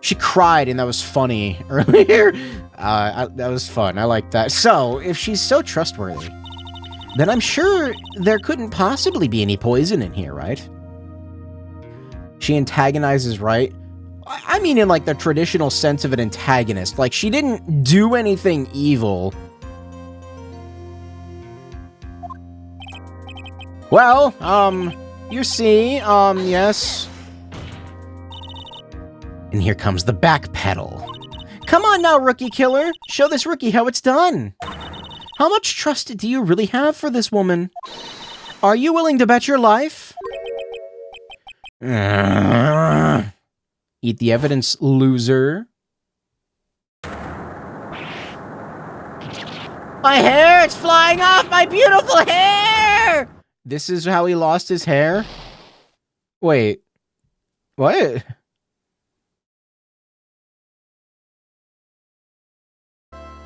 She cried, and that was funny earlier. That was fun. I like that. So, if she's so trustworthy, then I'm sure there couldn't possibly be any poison in here, right? She antagonizes Wright. I mean in, like, the traditional sense of an antagonist. Like, she didn't do anything evil. Well, you see, yes. And here comes the back pedal. Come on now, rookie killer. Show this rookie how it's done. How much trust do you really have for this woman? Are you willing to bet your life? Eat the evidence, loser. My hair! It's flying off! My beautiful hair! This is how he lost his hair? Wait. What?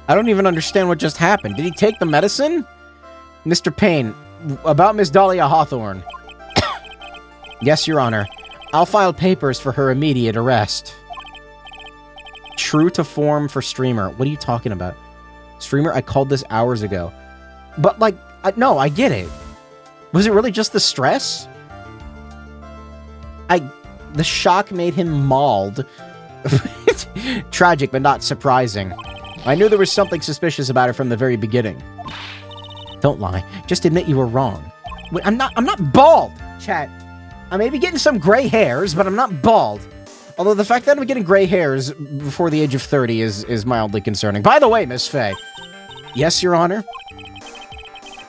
I don't even understand what just happened. Did he take the medicine? Mr. Payne, about Miss Dahlia Hawthorne. Yes, Your Honor. I'll file papers for her immediate arrest. True to form for Streamer. What are you talking about? Streamer, I called this hours ago. But, like, no, I get it. Was it really just the stress? The shock made him mauled. Tragic, but not surprising. I knew there was something suspicious about her from the very beginning. Don't lie. Just admit you were wrong. Wait, I'm not bald, chat. I may be getting some gray hairs, but I'm not bald. Although the fact that I'm getting gray hairs before the age of 30 is mildly concerning. By the way, Miss Faye. Yes, Your Honor?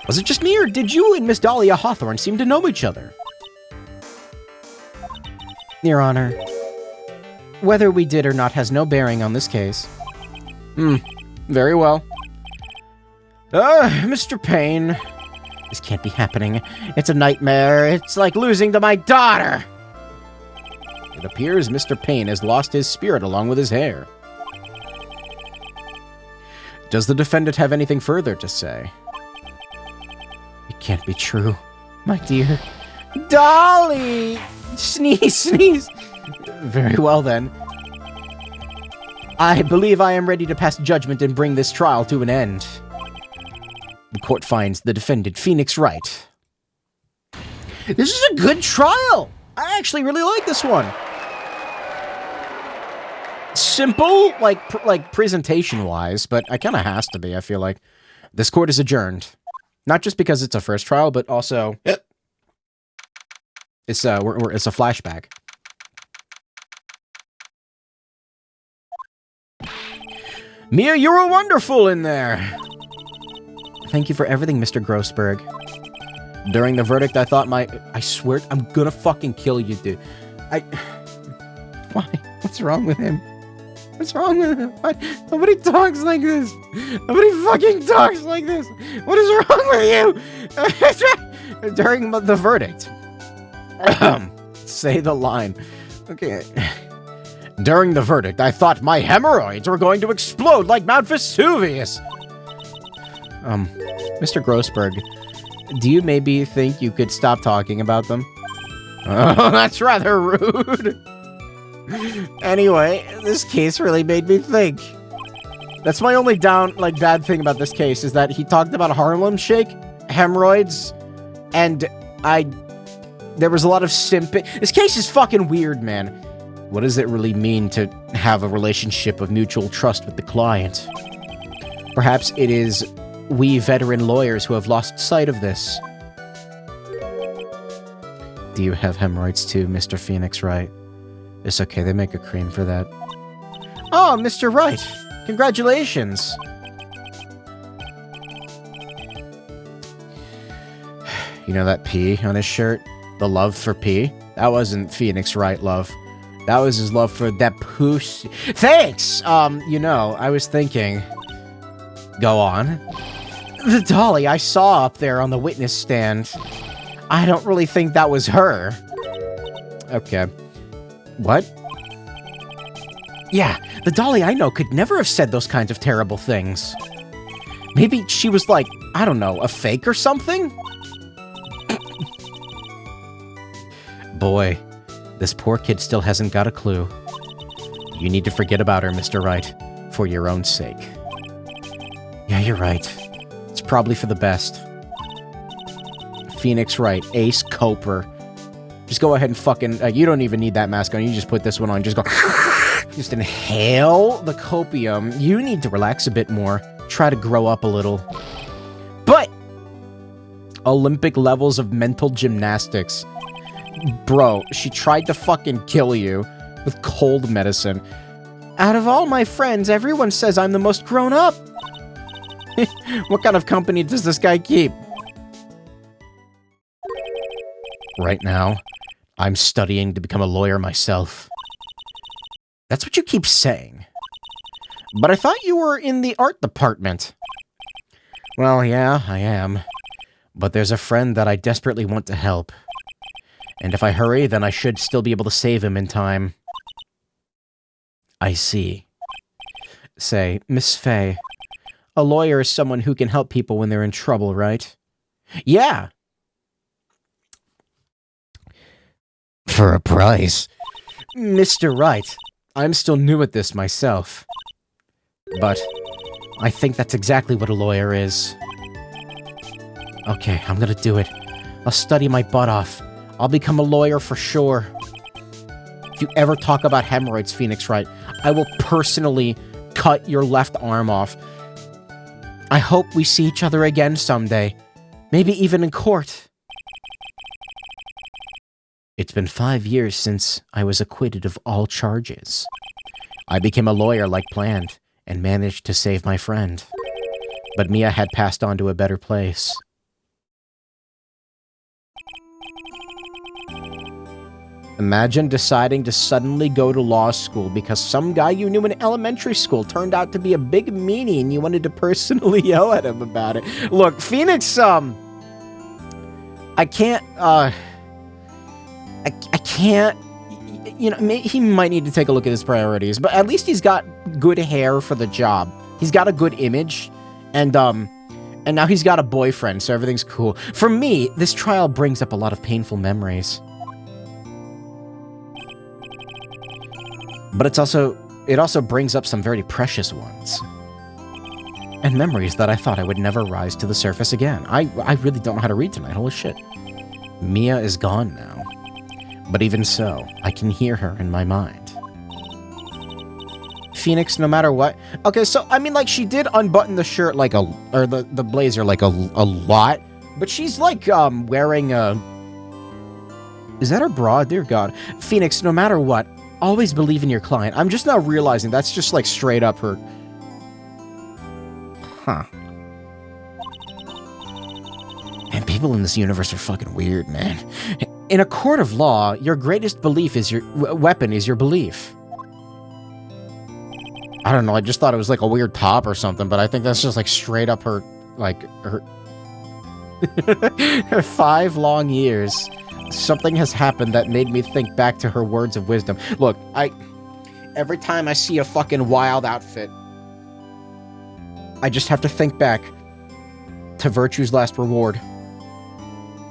Was it just me, or did you and Miss Dahlia Hawthorne seem to know each other? Your Honor, whether we did or not has no bearing on this case. Very well. Mr. Payne. This can't be happening. It's a nightmare. It's like losing to my daughter. It appears Mr. Payne has lost his spirit along with his hair. Does the defendant have anything further to say? It can't be true, my dear. Dolly! Sneeze, sneeze! Very well, then. I believe I am ready to pass judgment and bring this trial to an end. The court finds the defendant, Phoenix Wright. This is a good trial! I actually really like this one. Simple, like presentation-wise, but it kind of has to be, I feel like. This court is adjourned. Not just because it's a first trial, but also... It's a flashback. Mia, you were wonderful in there! Thank you for everything, Mr. Grossberg. During the verdict, I thought I swear, I'm gonna fucking kill you, dude. Why? What's wrong with him? What's wrong with him? Why? Nobody talks like this. Nobody fucking talks like this. What is wrong with you? During the verdict. Say the line. Okay. During the verdict, I thought my hemorrhoids were going to explode like Mount Vesuvius. Mr. Grossberg, do you maybe think you could stop talking about them? Oh, that's rather rude. Anyway, this case really made me think. That's my only bad thing about this case, is that he talked about Harlem Shake, hemorrhoids, and there was a lot of This case is fucking weird, man. What does it really mean to have a relationship of mutual trust with the client? Perhaps it is we veteran lawyers who have lost sight of this. Do you have hemorrhoids too, Mr. Phoenix Wright? It's okay, they make a cream for that. Oh, Mr. Wright! Congratulations! You know that P on his shirt? The love for P? That wasn't Phoenix Wright love. That was his love for that pussy. Thanks! You know, I was thinking... Go on. The dolly I saw up there on the witness stand. I don't really think that was her. Okay. What? Yeah, the dolly I know could never have said those kinds of terrible things. Maybe she was like, I don't know, a fake or something? Boy, this poor kid still hasn't got a clue. You need to forget about her, Mr. Wright, for your own sake. Yeah, you're right. It's probably for the best. Phoenix Wright, Ace Coper. Just go ahead and fucking... you don't even need that mask on. You just put this one on. Just go... Just inhale the copium. You need to relax a bit more. Try to grow up a little. But... Olympic levels of mental gymnastics. Bro, she tried to fucking kill you with cold medicine. Out of all my friends, everyone says I'm the most grown up. What kind of company does this guy keep? Right now, I'm studying to become a lawyer myself. That's what you keep saying. But I thought you were in the art department. Well, yeah, I am. But there's a friend that I desperately want to help. And if I hurry, then I should still be able to save him in time. I see. Say, Miss Fay, a lawyer is someone who can help people when they're in trouble, right? Yeah! For a price. Mr. Wright, I'm still new at this myself. But I think that's exactly what a lawyer is. Okay, I'm gonna do it. I'll study my butt off. I'll become a lawyer for sure. If you ever talk about hemorrhoids, Phoenix Wright, I will personally cut your left arm off. I hope we see each other again someday. Maybe even in court. It's been 5 years since I was acquitted of all charges. I became a lawyer like planned, and managed to save my friend. But Mia had passed on to a better place. Imagine deciding to suddenly go to law school because some guy you knew in elementary school turned out to be a big meanie and you wanted to personally yell at him about it. Look, Phoenix, I can't, I can't, you know, he might need to take a look at his priorities, but at least he's got good hair for the job. He's got a good image, and now he's got a boyfriend, so everything's cool. For me, this trial brings up a lot of painful memories. But it also brings up some very precious ones. And memories that I thought I would never rise to the surface again. I really don't know how to read tonight, holy shit. Mia is gone now. But even so, I can hear her in my mind. Phoenix, no matter what... Okay, so, I mean, like, she did unbutton the shirt like or the blazer like a lot. But she's, like, wearing a... Is that her bra? Dear God. Phoenix, no matter what, always believe in your client. I'm just now realizing that's just, like, straight up her Huh. And people in this universe are fucking weird, man. In a court of law, your greatest belief is your weapon is your belief. I don't know, I just thought it was like a weird top or something, but I think that's just like straight up her, like, her... her 5 long years. Something has happened that made me think back to her words of wisdom. Look, every time I see a fucking wild outfit, I just have to think back to Virtue's last reward.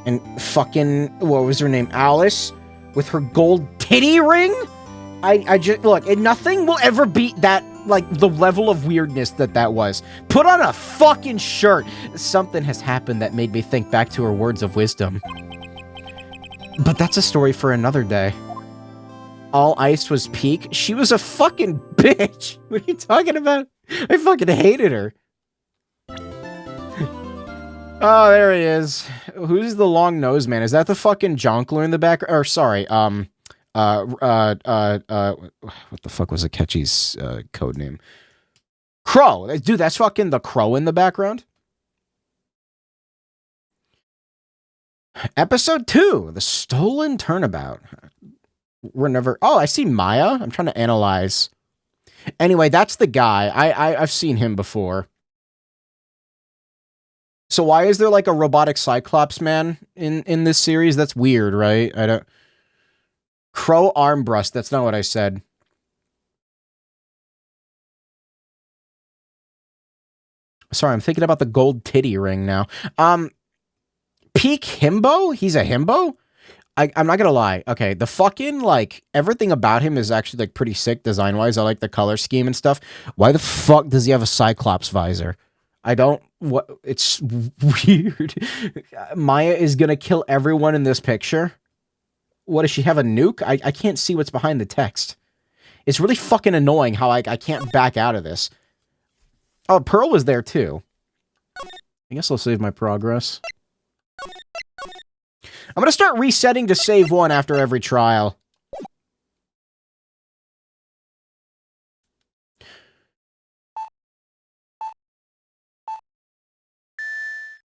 And fucking, what was her name? Alice? With her gold titty ring? I just, look, and nothing will ever beat that, like, the level of weirdness that was. Put on a fucking shirt. Something has happened that made me think back to her words of wisdom. But that's a story for another day. All Ice was Peak. She was a fucking bitch. What are you talking about? I fucking hated her. Oh, there he is. Who's the long nose man? Is that the fucking Jonkler in the back? Or sorry, what the fuck was Akechi's code name? Crow. Dude, that's fucking the Crow in the background. Episode 2, The Stolen Turnabout. We're never... Oh, I see Maya. I'm trying to analyze. Anyway, that's the guy. I've seen him before. So why is there like a robotic Cyclops man in this series? That's weird, right? I don't... Crow Armbrust. That's not what I said. Sorry, I'm thinking about the gold titty ring now. Peak Himbo? He's a himbo? I'm not gonna lie. Okay, the fucking, like, everything about him is actually, like, pretty sick design-wise. I like the color scheme and stuff. Why the fuck does he have a Cyclops visor? I don't... What? It's weird. Maya is gonna kill everyone in this picture? What, does she have a nuke? I can't see what's behind the text. It's really fucking annoying how I can't back out of this. Oh, Pearl was there too. I guess I'll save my progress. I'm gonna start resetting to save one after every trial.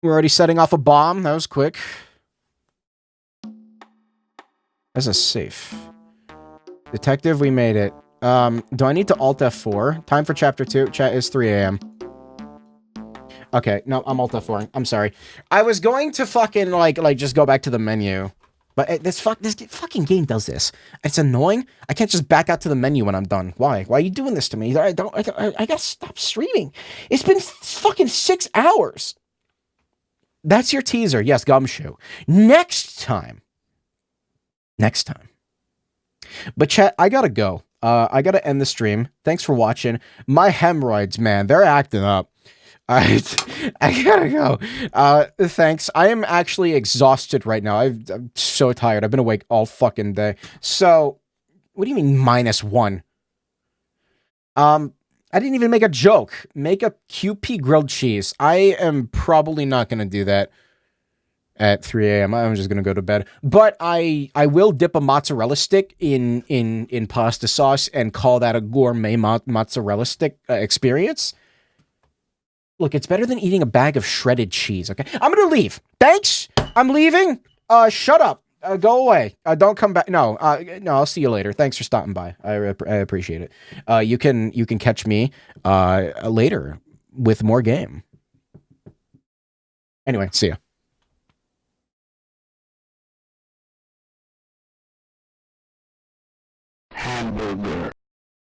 We're already setting off a bomb. That was quick. That's a safe. Detective, we made it. Do I need to Alt F4? Time for Chapter 2. Chat is 3 a.m. Okay, no, I'm Alt F4. I'm sorry. I was going to fucking, like just go back to the menu. But this fucking game does this. It's annoying. I can't just back out to the menu when I'm done. Why? Why are you doing this to me? I gotta stop streaming. It's been fucking 6 hours. That's your teaser. Yes, Gumshoe. Next time. But chat, I gotta go. I gotta end the stream. Thanks for watching. My hemorrhoids, man, they're acting up. I gotta go. Thanks. I am actually exhausted right now. I'm so tired. I've been awake all fucking day. So, what do you mean -1? I didn't even make a joke. Make a QP grilled cheese. I am probably not gonna do that at 3 a.m. I'm just gonna go to bed. But I will dip a mozzarella stick in pasta sauce and call that a gourmet mozzarella stick experience. Look, it's better than eating a bag of shredded cheese, okay? I'm gonna leave. Thanks! I'm leaving. Shut up. Go away. Don't come back. No, no, I'll see you later. Thanks for stopping by. I appreciate it. You can catch me later with more game. Anyway, see ya. Hamburger.